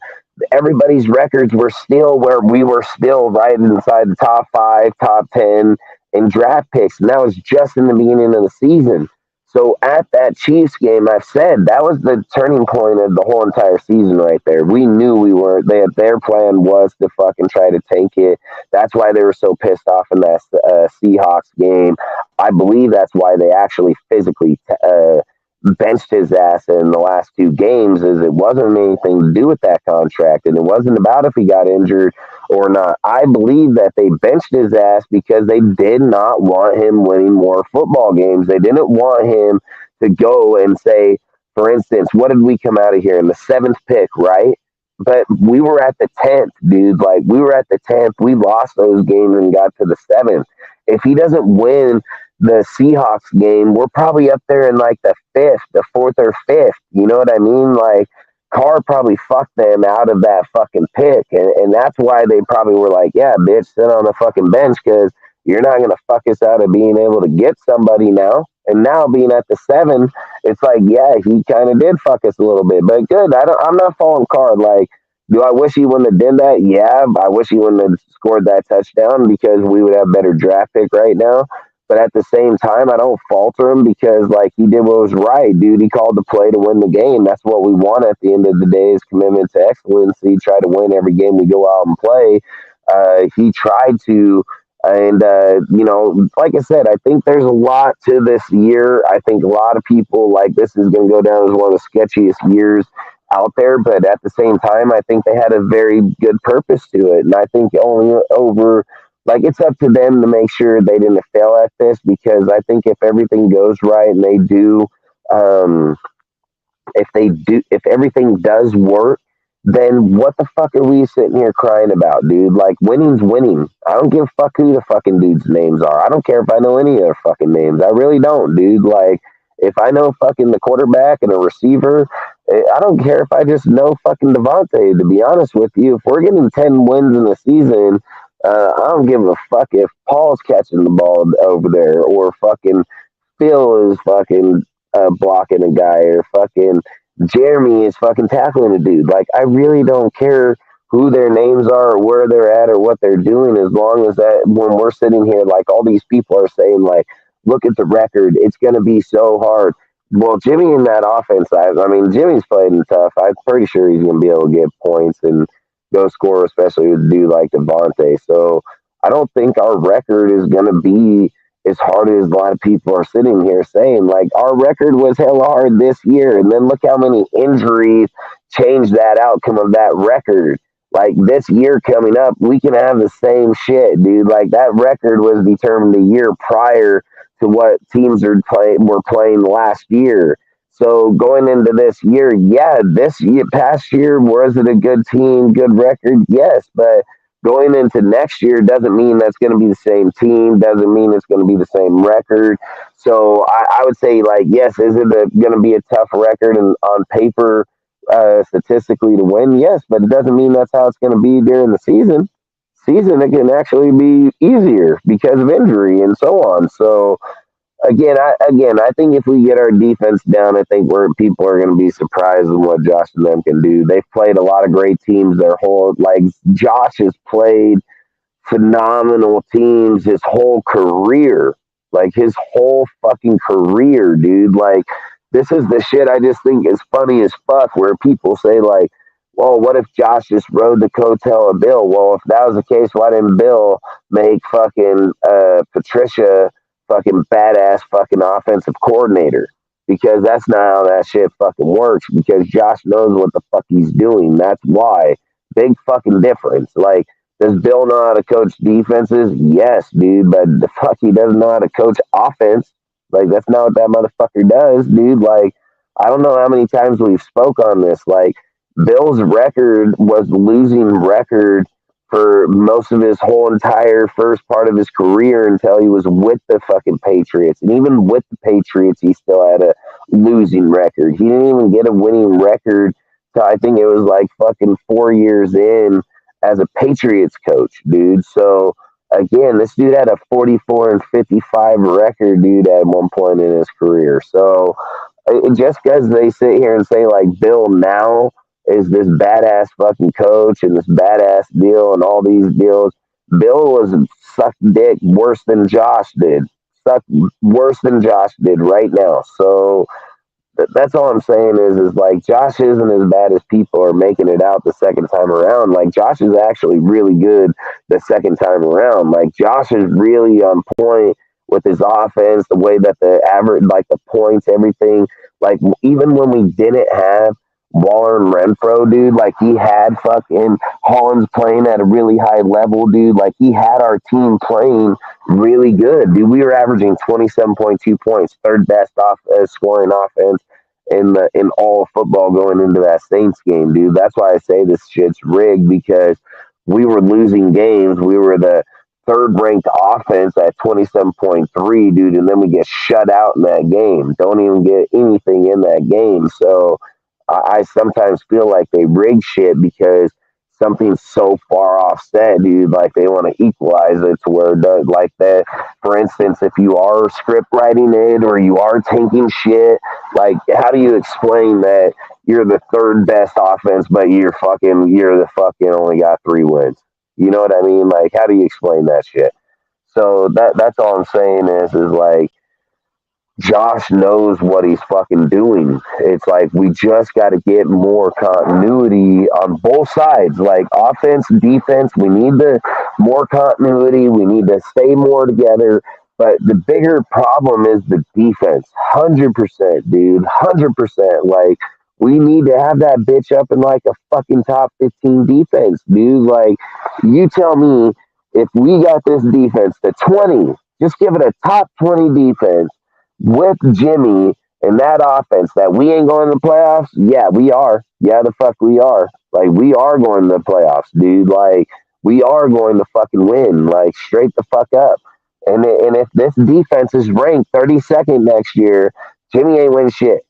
everybody's records were still where we were still right inside the top 5, top 10 in draft picks, and that was just in the beginning of the season. So at that Chiefs game, I've said that was the turning point of the whole entire season right there. We knew we were their plan was to fucking try to tank it. That's why they were so pissed off in that Seahawks game. I believe that's why they actually physically benched his ass in the last 2 games, is it wasn't anything to do with that contract, and it wasn't about if he got injured or not. I believe that they benched his ass because they did not want him winning more football games. They didn't want him to go and say, for instance, what did we come out of here in the 7th pick, right? But we were at the 10th, dude. Like, we were at the 10th. We lost those games and got to the 7th. If he doesn't win the Seahawks game, we're probably up there in like the 4th or 5th. You know what I mean? Like, Carr probably fucked them out of that fucking pick. And that's why they probably were like, yeah, bitch, sit on the fucking bench because you're not going to fuck us out of being able to get somebody now. And now being at the 7, it's like, yeah, he kind of did fuck us a little bit. But good, I'm not falling Carr. Like, do I wish he wouldn't have done that? Yeah, I wish he wouldn't have scored that touchdown because we would have better draft pick right now. But at the same time, I don't falter him because, like, he did what was right, dude. He called the play to win the game. That's what we want at the end of the day is commitment to excellence. He tried to win every game we go out and play. He tried to, and, you know, like I said, I think there's a lot to this year. I think a lot of people, like, this is going to go down as one of the sketchiest years out there. But at the same time, I think they had a very good purpose to it. And I think only over... Like, it's up to them to make sure they didn't fail at this, because I think if everything goes right and they do, if everything does work, then what the fuck are we sitting here crying about, dude? Like, winning's winning. I don't give a fuck who the fucking dudes' names are. I don't care if I know any of their fucking names. I really don't, dude. Like, if I know fucking the quarterback and a receiver, I don't care if I just know fucking Devontae, to be honest with you. If we're getting 10 wins in the season, I don't give a fuck if Paul's catching the ball over there or fucking Phil is fucking blocking a guy or fucking Jeremy is fucking tackling a dude. Like, I really don't care who their names are or where they're at or what they're doing, as long as that when we're sitting here, like, all these people are saying, like, look at the record, it's going to be so hard. Well, Jimmy in that offense, I mean, Jimmy's playing tough. I'm pretty sure he's going to be able to get points and go score, especially with a dude like Devontae. So I don't think our record is going to be as hard as a lot of people are sitting here saying. Like, our record was hella hard this year, and then look how many injuries changed that outcome of that record. Like, this year coming up, we can have the same shit, dude. Like, that record was determined a year prior to what teams were playing last year. So going into this year, yeah, past year, was it a good team, good record? Yes, but going into next year doesn't mean that's going to be the same team, doesn't mean it's going to be the same record. So I would say, like, yes, is it going to be a tough record and on paper, statistically to win? Yes, but it doesn't mean that's how it's going to be during the season. It can actually be easier because of injury and so on. So Again, I think if we get our defense down, I think people are going to be surprised with what Josh and them can do. They've played a lot of great teams Josh has played phenomenal teams his whole career. Like, his whole fucking career, dude. Like, this is the shit I just think is funny as fuck, where people say, like, well, what if Josh just rode the coattail of Bill? Well, if that was the case, why didn't Bill make fucking Patricia fucking badass fucking offensive coordinator? Because that's not how that shit fucking works, because Josh knows what the fuck he's doing. That's why. Big fucking difference. Like, does Bill know how to coach defenses? Yes, dude, but the fuck he doesn't know how to coach offense. Like, that's not what that motherfucker does, dude. Like, I don't know how many times we've spoke on this. Like, Bill's record was losing record for most of his whole entire first part of his career until he was with the fucking Patriots. And even with the Patriots, he still had a losing record. He didn't even get a winning record. So I think it was like fucking 4 years in as a Patriots coach, dude. So again, this dude had a 44-55 record, dude, at one point in his career. So just because they sit here and say like Bill now is this badass fucking coach and this badass deal and all these deals, Bill was sucked dick worse than Josh did. Sucked worse than Josh did right now. So that's all I'm saying is like Josh isn't as bad as people are making it out the second time around. Like Josh is actually really good the second time around. Like Josh is really on point with his offense, the way that the average, like the points, everything. Like even when we didn't have Waller and Renfro, dude, like he had fucking Hollins playing at a really high level, dude. Like he had our team playing really good, dude. We were averaging 27.2 points, third best scoring offense in all of football going into that Saints game, dude. That's why I say this shit's rigged, because we were losing games. We were the third ranked offense at 27.3, dude, and then we get shut out in that game. Don't even get anything in that game. So I sometimes feel like they rig shit because something's so far offset, dude. Like they want to equalize it to where it does, like that. For instance, if you are script writing it or you are tanking shit, like how do you explain that you're the third best offense, but you're the fucking only got 3 wins? You know what I mean? Like how do you explain that shit? So that's all I'm saying is like Josh knows what he's fucking doing. It's like we just got to get more continuity on both sides, like offense, defense. We need more continuity. We need to stay more together. But the bigger problem is the defense. 100%, dude. 100%. Like we need to have that bitch up in like a fucking top 15 defense, dude. Like you tell me if we got this defense to 20, just give it a top 20 defense with Jimmy and that offense, that we ain't going to the playoffs. Yeah, we are. Yeah, the fuck we are. Like we are going to the playoffs, dude. Like we are going to fucking win. Like straight the fuck up. And if this defense is ranked 32nd next year, Jimmy ain't winning shit.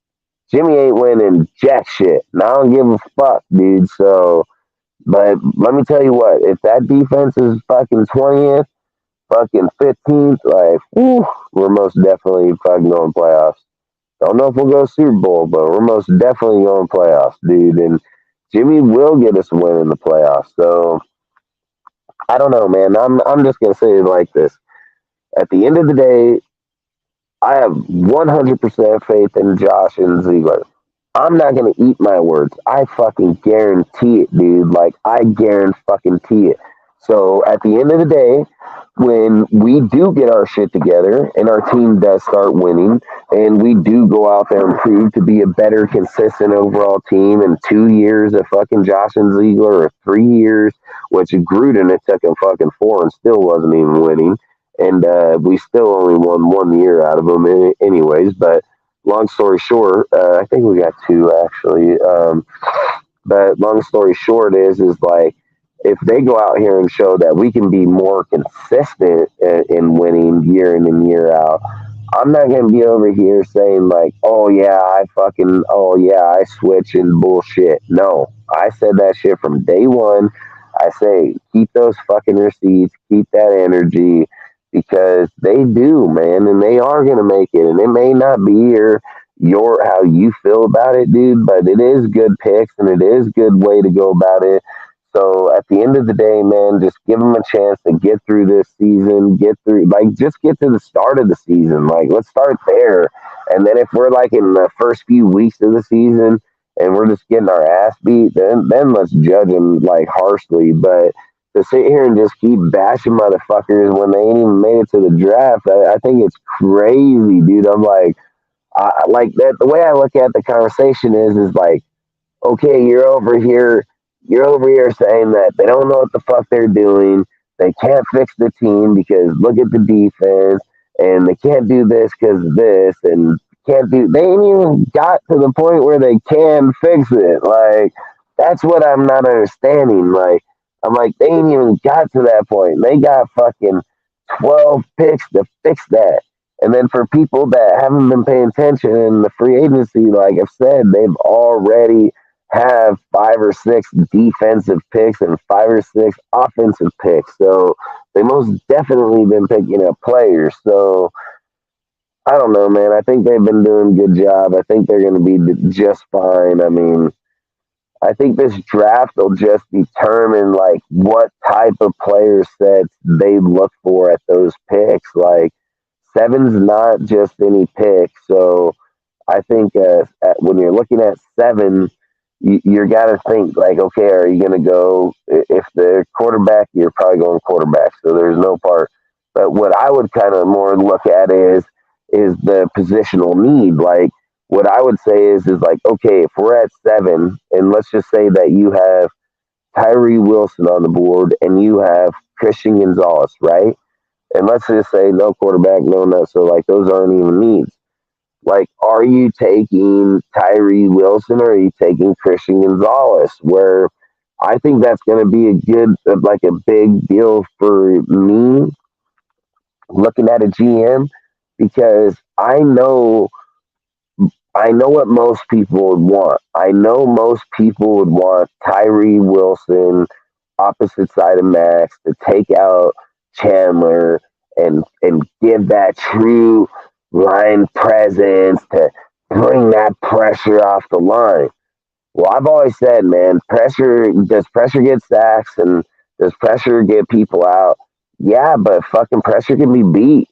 Jimmy ain't winning jack shit. And I don't give a fuck, dude. So, but let me tell you what, if that defense is fucking 20th, fucking 15th, like, whew, we're most definitely fucking going playoffs. Don't know if we'll go Super Bowl, but we're most definitely going playoffs, dude. And Jimmy will get us a win in the playoffs. So, I don't know, man. I'm just going to say it like this. At the end of the day, I have 100% faith in Josh and Ziegler. I'm not going to eat my words. I fucking guarantee it, dude. Like, I guarantee it. So, at the end of the day, when we do get our shit together and our team does start winning and we do go out there and prove to be a better, consistent overall team in 2 years of fucking Josh and Ziegler, or 3 years, which Gruden, it took him fucking 4 and still wasn't even winning. And we still only won 1 year out of them anyways. But long story short, I think we got 2 actually. But long story short is like, if they go out here and show that we can be more consistent in winning year in and year out, I'm not going to be over here saying like, oh yeah, I switch and bullshit. No, I said that shit from day one. I say, keep those fucking receipts, keep that energy, because they do, man, and they are going to make it. And it may not be your how you feel about it, dude, but it is good picks and it is good way to go about it. So at the end of the day, man, just give them a chance to get through this season, just get to the start of the season. Like, let's start there. And then if we're like in the first few weeks of the season and we're just getting our ass beat, then let's judge them like harshly. But to sit here and just keep bashing motherfuckers when they ain't even made it to the draft, I think it's crazy, dude. I'm like, like that. The way I look at the conversation is like, okay, you're over here saying that they don't know what the fuck they're doing. They can't fix the team because look at the defense, and they can't do this because of this, and they ain't even got to the point where they can fix it. Like, that's what I'm not understanding. Like, I'm like, they ain't even got to that point. They got fucking 12 picks to fix that. And then for people that haven't been paying attention in the free agency, like I've said, they've already have 5 or 6 defensive picks and 5 or 6 offensive picks. So they most definitely been picking up players. So I don't know, man. I think they've been doing a good job. I think they're going to be just fine. I mean, I think this draft will just determine like what type of player sets they look for at those picks. Like 7's not just any pick. So I think when you're looking at 7, you're got to think like, okay, are you going to go, if the quarterback, you're probably going quarterback. So there's no part. But what I would kind of more look at is the positional need. Like what I would say is like, okay, if we're at 7 and let's just say that you have Tyree Wilson on the board and you have Christian Gonzalez, right? And let's just say no quarterback, no nut. So like those aren't even needs. Like, are you taking Tyree Wilson or are you taking Christian Gonzalez? Where I think that's going to be a big deal for me looking at a GM, because I know what most people would want. I know most people would want Tyree Wilson opposite side of Max to take out Chandler and give that true line presence to bring that pressure off the line. Well, I've always said, man, does pressure get sacks and does pressure get people out? Yeah, but fucking pressure can be beat.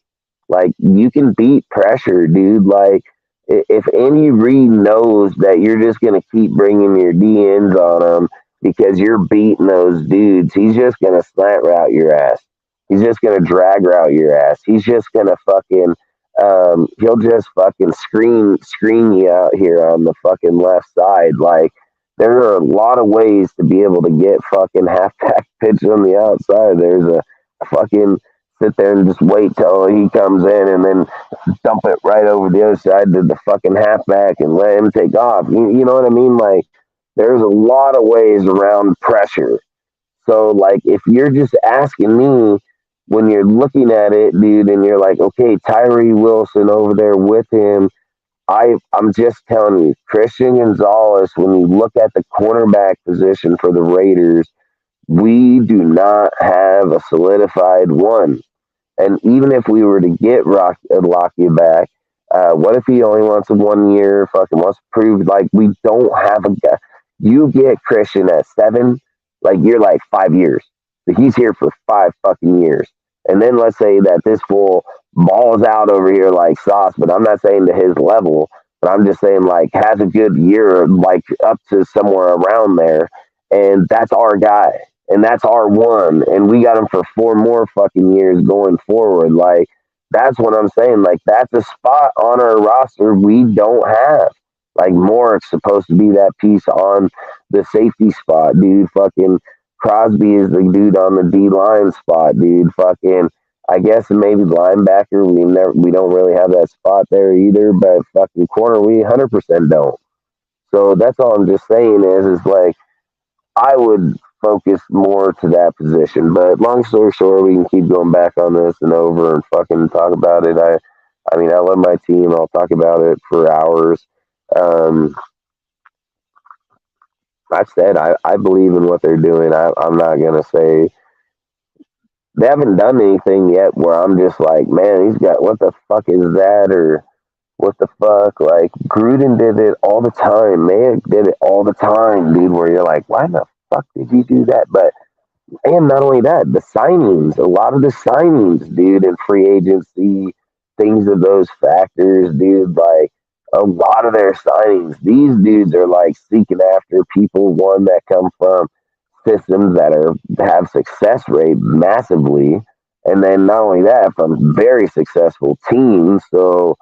Like, you can beat pressure, dude. Like, if Andy Reid knows that you're just going to keep bringing your DNs on them because you're beating those dudes, he's just going to slant route your ass. He's just going to drag route your ass. He's just going to fucking, he'll just fucking screen you out here on the fucking left side. Like, there are a lot of ways to be able to get fucking halfback pitch on the outside. There's a fucking sit there and just wait till he comes in and then dump it right over the other side to the fucking halfback and let him take off. You know what I mean? Like, there's a lot of ways around pressure. So, like, if you're just asking me when you're looking at it, dude, and you're like, okay, Tyree Wilson over there with him, I'm just telling you, Christian Gonzalez, when you look at the cornerback position for the Raiders, we do not have a solidified one. And even if we were to get Lockett back, what if he only wants a 1 year, fucking wants to prove, like, we don't have a guy. You get Christian at 7, like, you're like 5 years. So he's here for 5 fucking years. And then let's say that this fool balls out over here like sauce, but I'm not saying to his level, but I'm just saying, like, has a good year, like up to somewhere around there. And that's our guy. And that's our one. And we got him for 4 more fucking years going forward. Like, that's what I'm saying. Like, that's a spot on our roster we don't have. Like, Moorick's supposed to be that piece on the safety spot, dude. Fucking Crosby is the dude on the D-line spot, dude. Fucking, I guess maybe linebacker. We don't really have that spot there either. But fucking corner, we 100% don't. So that's all I'm just saying is like, I would focus more to that position. But long story short, we can keep going back on this and over and fucking talk about it. I mean, I love my team. I'll talk about it for hours. I said I believe in what they're doing. I'm not gonna say they haven't done anything yet where I'm just like, man, he's got, what the fuck is that, or what the fuck? Like, Gruden did it all the time. Mayock did it all the time, dude, where you're like, why the fuck did you do that? But, and not only that, the signings, a lot of the signings, dude, in free agency, things of those factors, dude, like, a lot of their signings, these dudes are like seeking after people, one, that come from systems that have success rate massively, and then not only that, from very successful teams. So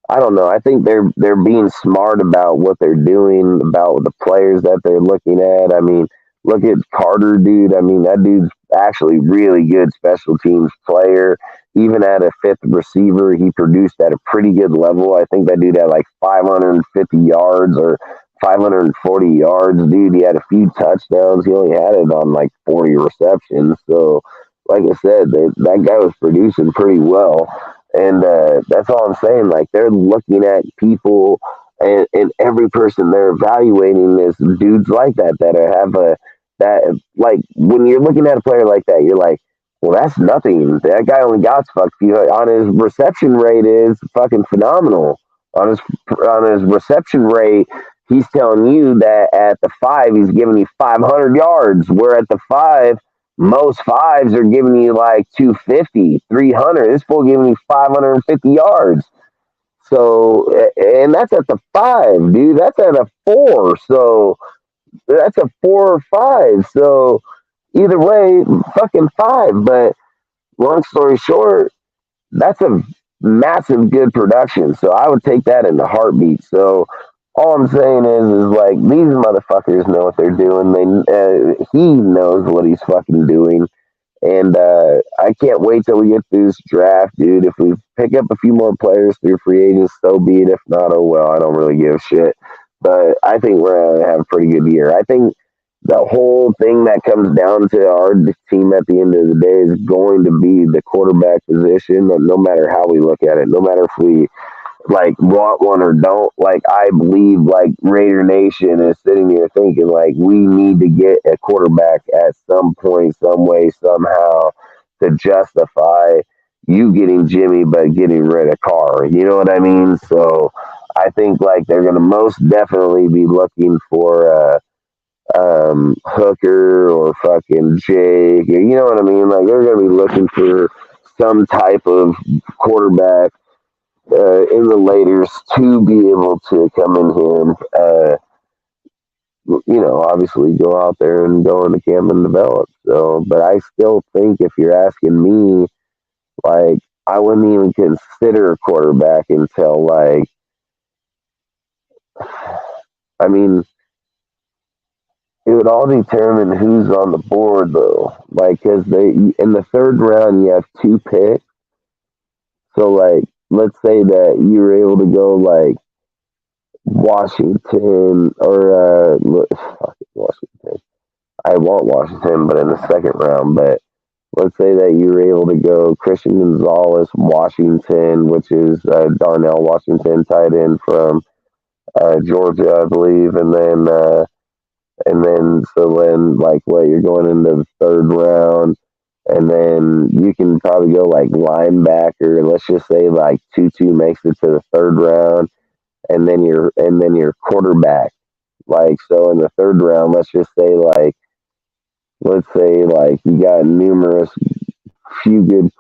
I don't know. I think they're being smart about what they're doing, about the players that they're looking at. I mean, look at Carter, dude. I mean, that dude's actually really good special teams player. Even at a 5th receiver, he produced at a pretty good level. I think that dude had like 550 yards or 540 yards. Dude, he had a few touchdowns. He only had it on like 40 receptions. So, like I said, that guy was producing pretty well. And that's all I'm saying. Like, they're looking at people, and every person they're evaluating is dudes like that have that, like, when you're looking at a player like that, you're like, well, that's nothing. That guy only got fucked. On his reception rate is fucking phenomenal. On his reception rate, he's telling you that at the 5, he's giving you 500 yards, where at the 5, most 5s are giving you like 250, 300. This fool giving you 550 yards. So, and that's at the 5, dude. That's at a 4. So, that's a 4 or 5. So, either way, fucking 5. But long story short, that's a massive good production. So, I would take that in a heartbeat. So, all I'm saying is like, these motherfuckers know what they're doing. He knows what he's fucking doing. And I can't wait till we get through this draft, dude. If we pick up a few more players through free agents, so be it. If not, oh well, I don't really give a shit. But I think we're going to have a pretty good year. I think the whole thing that comes down to our team at the end of the day is going to be the quarterback position, no matter how we look at it, no matter if we like want one or don't. Like, I believe like Raider Nation is sitting here thinking like we need to get a quarterback at some point, some way, somehow to justify you getting Jimmy but getting rid of Carr. You know what I mean? So I think like they're gonna most definitely be looking for Hooker or fucking Jake. You know what I mean? Like, they're gonna be looking for some type of quarterback in the laters to be able to come in here and obviously go out there and go into camp and develop. So, but I still think if you're asking me, like, I wouldn't even consider a quarterback until like, I mean, it would all determine who's on the board though. Like, cause in the 3rd round you have 2 picks. So like, let's say that you were able to go like Washington or Washington. I want Washington, but in the 2nd round. But let's say that you were able to go Christian Gonzalez, Washington, which is Darnell Washington, tight end from Georgia, I believe, and then like what, you're going into the 3rd round. And then you can probably go like linebacker. Let's just say like Tutu makes it to the 3rd round, and then your quarterback. Like, so in the 3rd round, let's say you got numerous few good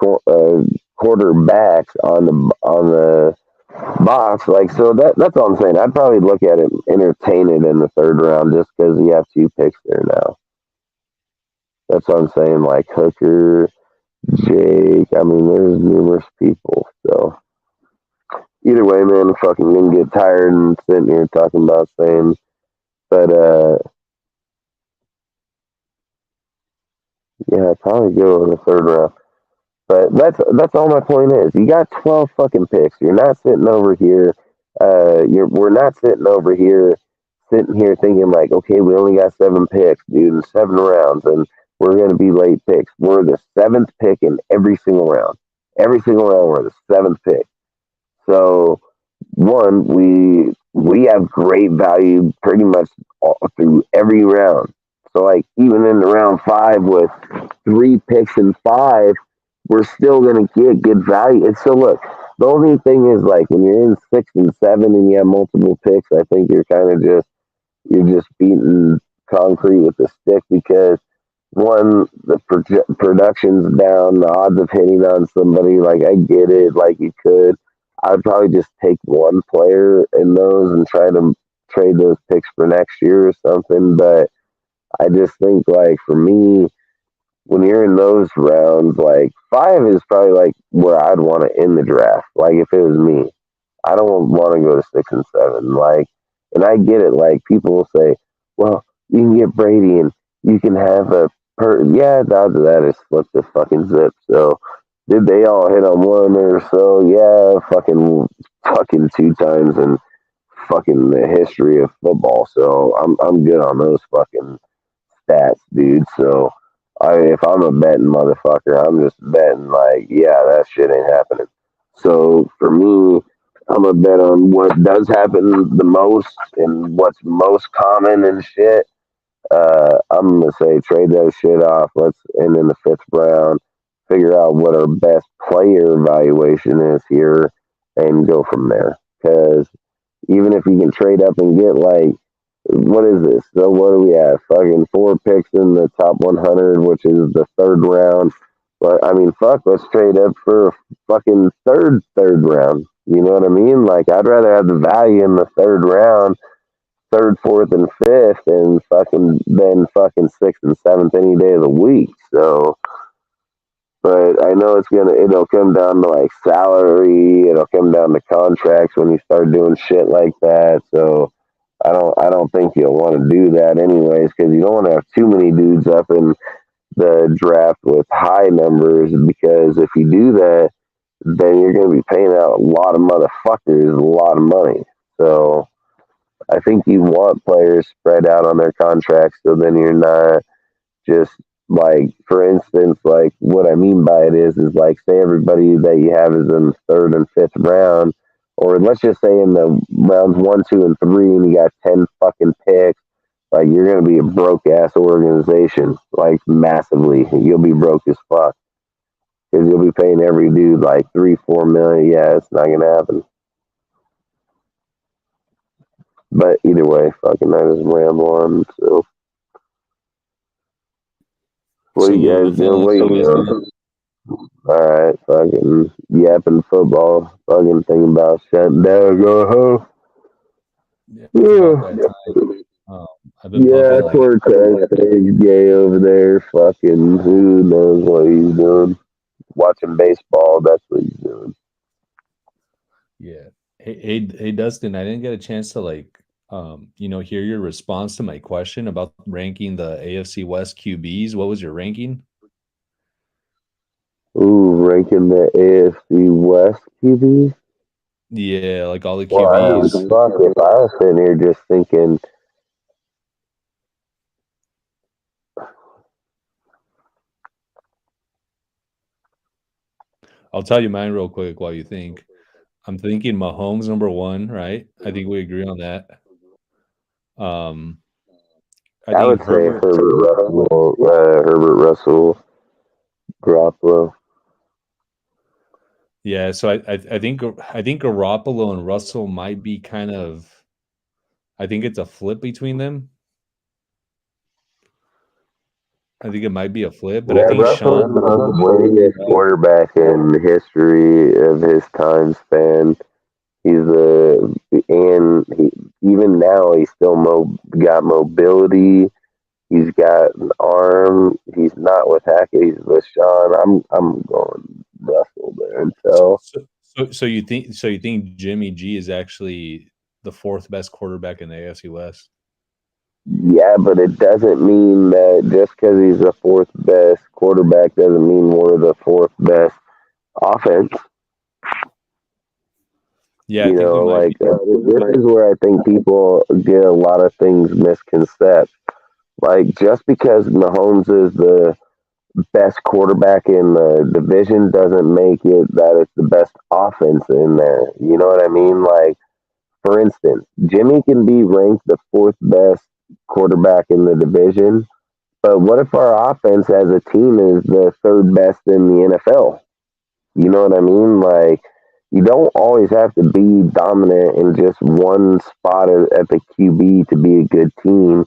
quarterbacks on the box. Like, so that's all I'm saying. I'd probably look at it, entertain it in the 3rd round, just because you have 2 picks there now. That's what I'm saying, like Hooker, Jake. I mean, there's numerous people. So either way, man, I'm fucking gonna get tired and sitting here talking about things. But yeah, I'd probably go in the 3rd round. But that's all my point is. You got 12 fucking picks. You're not sitting over here. We're not sitting over here, thinking like, okay, we only got 7 picks, dude, in 7 rounds, and we're going to be late picks. We're the 7th pick in every single round. Every single round, we're the 7th pick. So, one, we have great value pretty much through every round. So, like, even in the round 5 with 3 picks in 5, we're still going to get good value. And so, look, the only thing is, like, when you're in 6 and 7 and you have multiple picks, I think you're kind of just beating concrete with a stick, because one, the production's down, the odds of hitting on somebody, like, I get it, like, you could. I'd probably just take one player in those and try to trade those picks for next year or something. But I just think, like, for me, when you're in those rounds, like, 5 is probably like where I'd want to end the draft. Like, if it was me, I don't want to go to 6 and 7. Like, and I get it. Like, people will say, well, you can get Brady and you can have yeah, the odds of that is flip the fucking zip. So, did they all hit on one or so? Yeah, fucking 2 times in fucking the history of football. So I'm good on those fucking stats, dude. So if I'm a betting motherfucker, I'm just betting like, yeah, that shit ain't happening. So for me, I'm a bet on what does happen the most and what's most common and shit. I'm gonna say trade that shit off. Let's end in the 5th round, figure out what our best player evaluation is here, and go from there. Because even if you can trade up and get like, what is this? So what do we have? Fucking 4 picks in the top 100, which is the 3rd round. But I mean, fuck, let's trade up for a fucking third round. You know what I mean? Like, I'd rather have the value in the 3rd round, 3rd, 4th, and 5th, and then fucking 6th and 7th any day of the week. So, but I know it'll come down to like salary. It'll come down to contracts when you start doing shit like that. So I don't think you'll want to do that anyways, because you don't want to have too many dudes up in the draft with high numbers, because if you do that, then you're going to be paying out a lot of motherfuckers a lot of money. So I think you want players spread out on their contracts, so then you're not just like, for instance, like what I mean by it is like, say everybody that you have is in the 3rd and 5th round, or let's just say in the rounds 1, 2, and 3, and you got 10 fucking picks. Like, you're gonna be a broke ass organization, like massively. You'll be broke as fuck because you'll be paying every dude like 3-4 million. Yeah, it's not gonna happen. But either way, fucking, I just ramble on. So, what do you guys doing? What you doing? All right, fucking yapping football. Fucking thinking about shutting down, go home. I've been Yeah, pumping like poor He's gay over there. Fucking, who knows what he's doing? Watching baseball. That's what he's doing. yeah. Hey, Dustin, I didn't get a chance to hear your response to my question about ranking the AFC West QBs. What was your ranking? Ooh, ranking the AFC West QBs. Yeah, like all the Well, I mean, QBs. fuck, if I was sitting here just thinking, I'll tell you mine real quick while you think. I'm thinking Mahomes number 1, right? I think we agree on that. I would say Herbert Russell, Garoppolo. Yeah, so I think Garoppolo and Russell might be kind of. I think it's a flip between them. I think it might be a flip, but I think Russell's Sean. the winningest quarterback in the history of his time span. Even now he's still got mobility. He's got an arm. He's not with Hackett. He's with Sean. I'm going Russell there until. So you think Jimmy G is actually the 4th best quarterback in the AFC West? Yeah, but it doesn't mean that just because he's the 4th best quarterback doesn't mean we're the 4th best offense. Yeah, this is where I think people get a lot of things misconceived. Like, just because Mahomes is the best quarterback in the division doesn't make it that it's the best offense in there. You know what I mean? Like, for instance, Jimmy can be ranked the 4th best quarterback in the division, but what if our offense as a team is the 3rd best in the NFL? You know what I mean? Like, you don't always have to be dominant in just one spot at the QB to be a good team.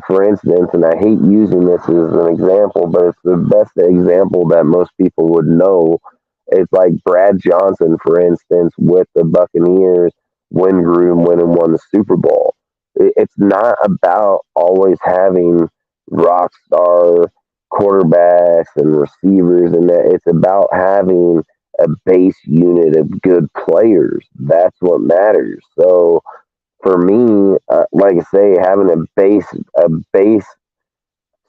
For instance, and I hate using this as an example, but it's the best example that most people would know. It's like Brad Johnson, for instance, with the Buccaneers, when Gruden went and won the Super Bowl. It's not about always having rock star quarterbacks and receivers, and that it's about having a base unit of good players. That's what matters. So for me, like I say, having a base.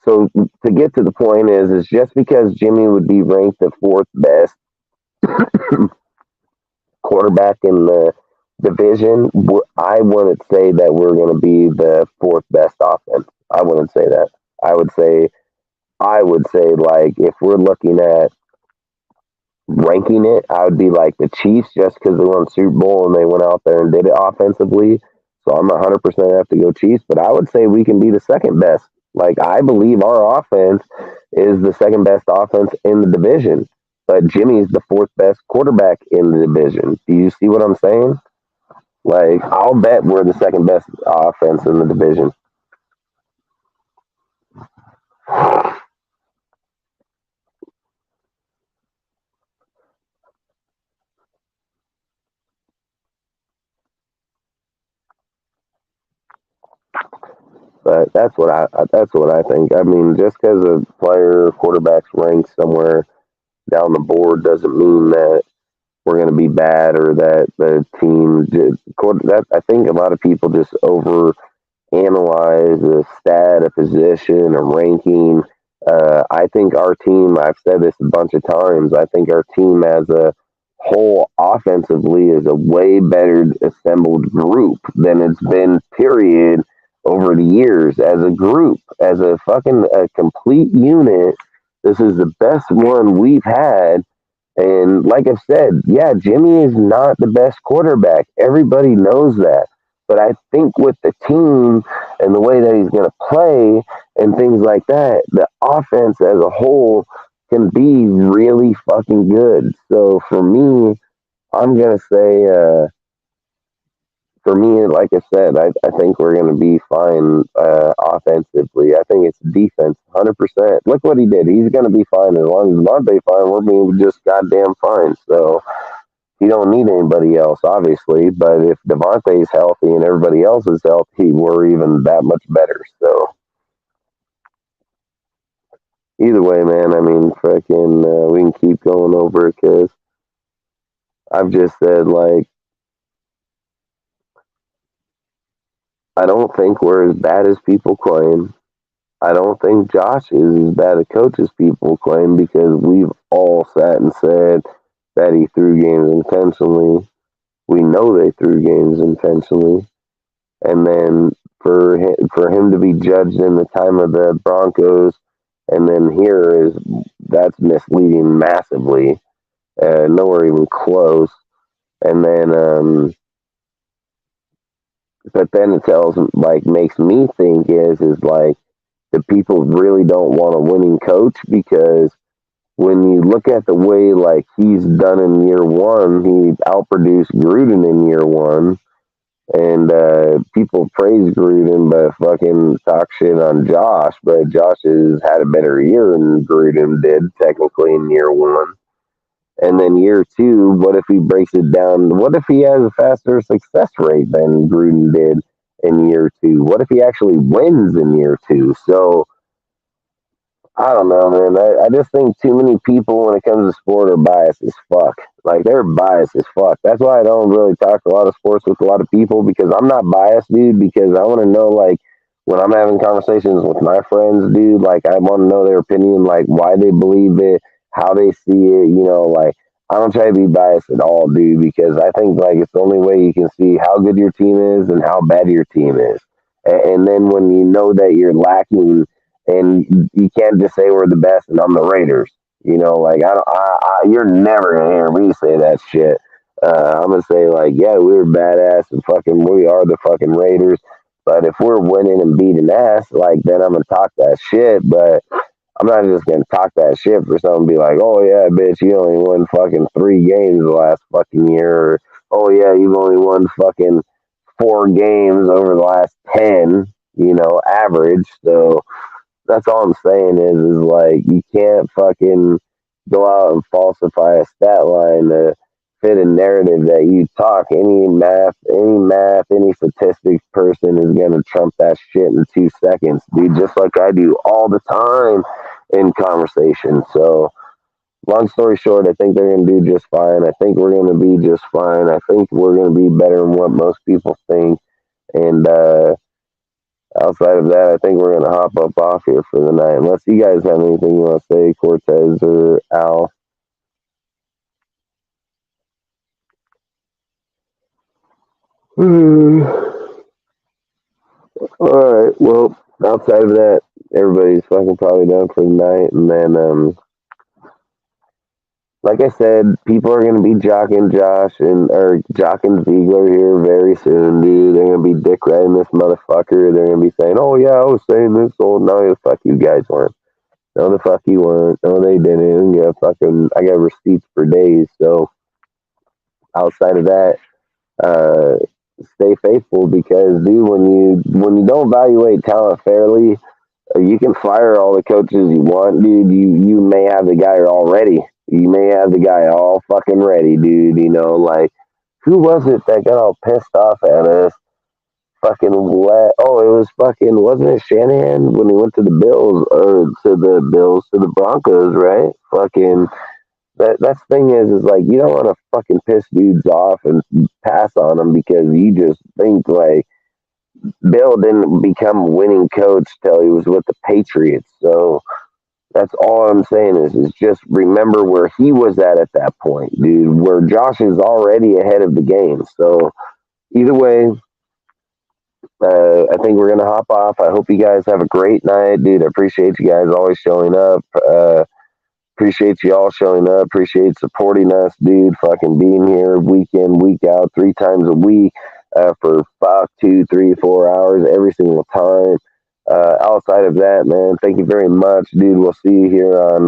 So to get to the point is just because Jimmy would be ranked the 4th best quarterback in the division, I wouldn't say that we're going to be the 4th best offense. I wouldn't say that. I would say like, if we're looking at ranking it, I would be like the Chiefs just because they won the Super Bowl and they went out there and did it offensively. So I'm 100% have to go Chiefs, but I would say we can be the second best. Like, I believe our offense is the second best offense in the division, but Jimmy's the fourth best quarterback in the division. Do you see what I'm saying? Like, I'll bet we're the second best offense in the division. But that's what I think. I mean, just because a player quarterback's ranked somewhere down the board doesn't mean that we're going to be bad or that the team. That I think a lot of people just over analyze a stat, a position, a ranking. I think our team. I've said this a bunch of times. I think our team as a whole offensively is a way better assembled group than it's been. Period. Over the years, as a group, as a complete unit, this is the best one we've had. And like I said, yeah, Jimmy is not the best quarterback. Everybody knows that. But I think with the team and the way that he's going to play and things like that, the offense as a whole can be really fucking good. So for me, I'm going to say, for me, like I said, I think we're going to be fine offensively. I think it's defense, 100%. Look what he did. He's going to be fine. As long as Devontae fine, we're being just goddamn fine. So he don't need anybody else, obviously. But if Devontae's healthy and everybody else is healthy, we're even that much better. So either way, man, I mean, freaking, we can keep going over it because I've just said, like, I don't think we're as bad as people claim. I don't think Josh is as bad a coach as people claim because we've all sat and said that he threw games intentionally. We know they threw games intentionally. And then for him to be judged in the time of the Broncos and then here that's misleading massively. Nowhere even close. And then but then it makes me think is like the people really don't want a winning coach because when you look at the way like he's done in year one, he outproduced Gruden in year one, and people praise Gruden but fucking talk shit on Josh, but Josh has had a better year than Gruden did technically in year one. And then year two, what if he breaks it down? What if he has a faster success rate than Gruden did in year two? What if he actually wins in year two? So, I don't know, man. I just think too many people when it comes to sport are biased as fuck. Like, they're biased as fuck. That's why I don't really talk a lot of sports with a lot of people because I'm not biased, dude, because I want to know, like, when I'm having conversations with my friends, dude, like, I want to know their opinion, like, why they believe it, how they see it, like, I don't try to be biased at all, dude, because I think, like, it's the only way you can see how good your team is and how bad your team is. And then when you know that you're lacking and you can't just say we're the best and I'm the Raiders, like, you're never going to hear me say that shit. I'm going to say, like, yeah, we were badass and we are the fucking Raiders. But if we're winning and beating ass, like, then I'm going to talk that shit. But I'm not just going to talk that shit for someone to be like, oh, yeah, bitch, you only won fucking 3 games the last fucking year. Or, oh, yeah, you've only won fucking 4 games over the last 10, average. So that's all I'm saying is like, you can't fucking go out and falsify a stat line to fit a narrative that you talk. Any math, any statistics person is going to trump that shit in 2 seconds, dude, just like I do all the time in conversation. So long story short, I think they're going to do just fine. I think we're going to be just fine. I think we're going to be better than what most people think. And outside of that, I think we're going to hop up off here for the night. Unless you guys have anything you want to say, Cortez or Al. Alright, well, outside of that, everybody's fucking probably done for the night. And then, like I said, people are gonna be jocking jocking Ziegler here very soon, dude. They're gonna be dick riding this motherfucker. They're gonna be saying, "Oh yeah, I was saying this." Oh no, the fuck you guys weren't. No, the fuck you weren't. No, they didn't. Yeah, I got receipts for days. So outside of that, stay faithful because, dude, when you don't evaluate talent fairly, you can fire all the coaches you want, dude. You may have the guy already. You may have the guy all fucking ready, dude. You know, like, who was it that got all pissed off at us? It was wasn't it Shanahan when he went to the Bills or to the Broncos, right? Fucking, that's the thing is like, you don't want to fucking piss dudes off and pass on them because you just think like Bill didn't become a winning coach till he was with the Patriots. So that's all I'm saying is just remember where he was at that point, dude, where Josh is already ahead of the game. So either way, I think we're going to hop off. I hope you guys have a great night, dude. I appreciate you guys always showing up. Appreciate you all showing up. Appreciate supporting us, dude. Fucking being here week in, week out, 3 times a week for 2, 3, 4 hours every single time. Outside of that, man, thank you very much, dude. We'll see you here on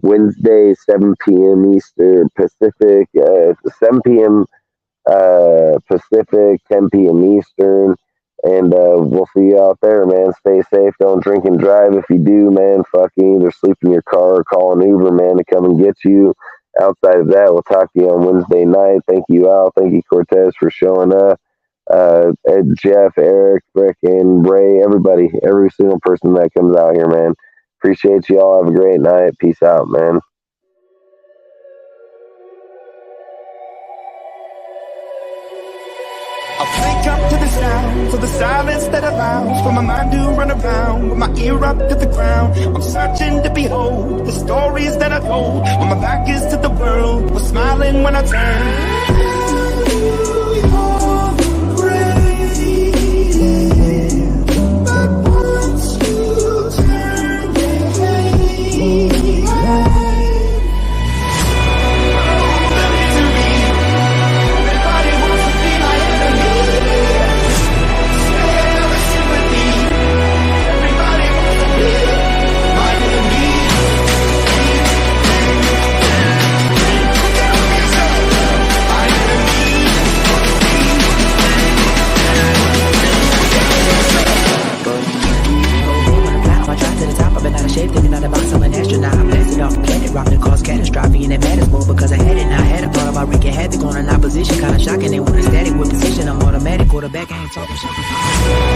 Wednesday, 7 p.m. Eastern Pacific, 7 p.m. Pacific, 10 p.m. Eastern, and we'll see you out there, man. Stay safe. Don't drink and drive. If you do, man, fucking either sleep in your car or call an Uber, man, to come and get you. Outside of that, we'll talk to you on Wednesday night. Thank you, Al. Thank you, Cortez, for showing up. Jeff, Eric, frickin' Ray, everybody, every single person that comes out here, man. Appreciate you all. Have a great night. Peace out, man. I'll wake up to the sounds of the silence that allows for my mind to run around with my ear up to the ground. I'm searching to behold the stories that I told when my back is to the world. Was smiling when I turned. Thinking out the box, I'm an astronaut. I blasted off the planet, rock that caused catastrophe. And it matters more because I had it. Now I had a thought about wreaking havoc on an opposition. Kinda shocking, they want a static with position. I'm automatic, quarterback, I ain't talking shit.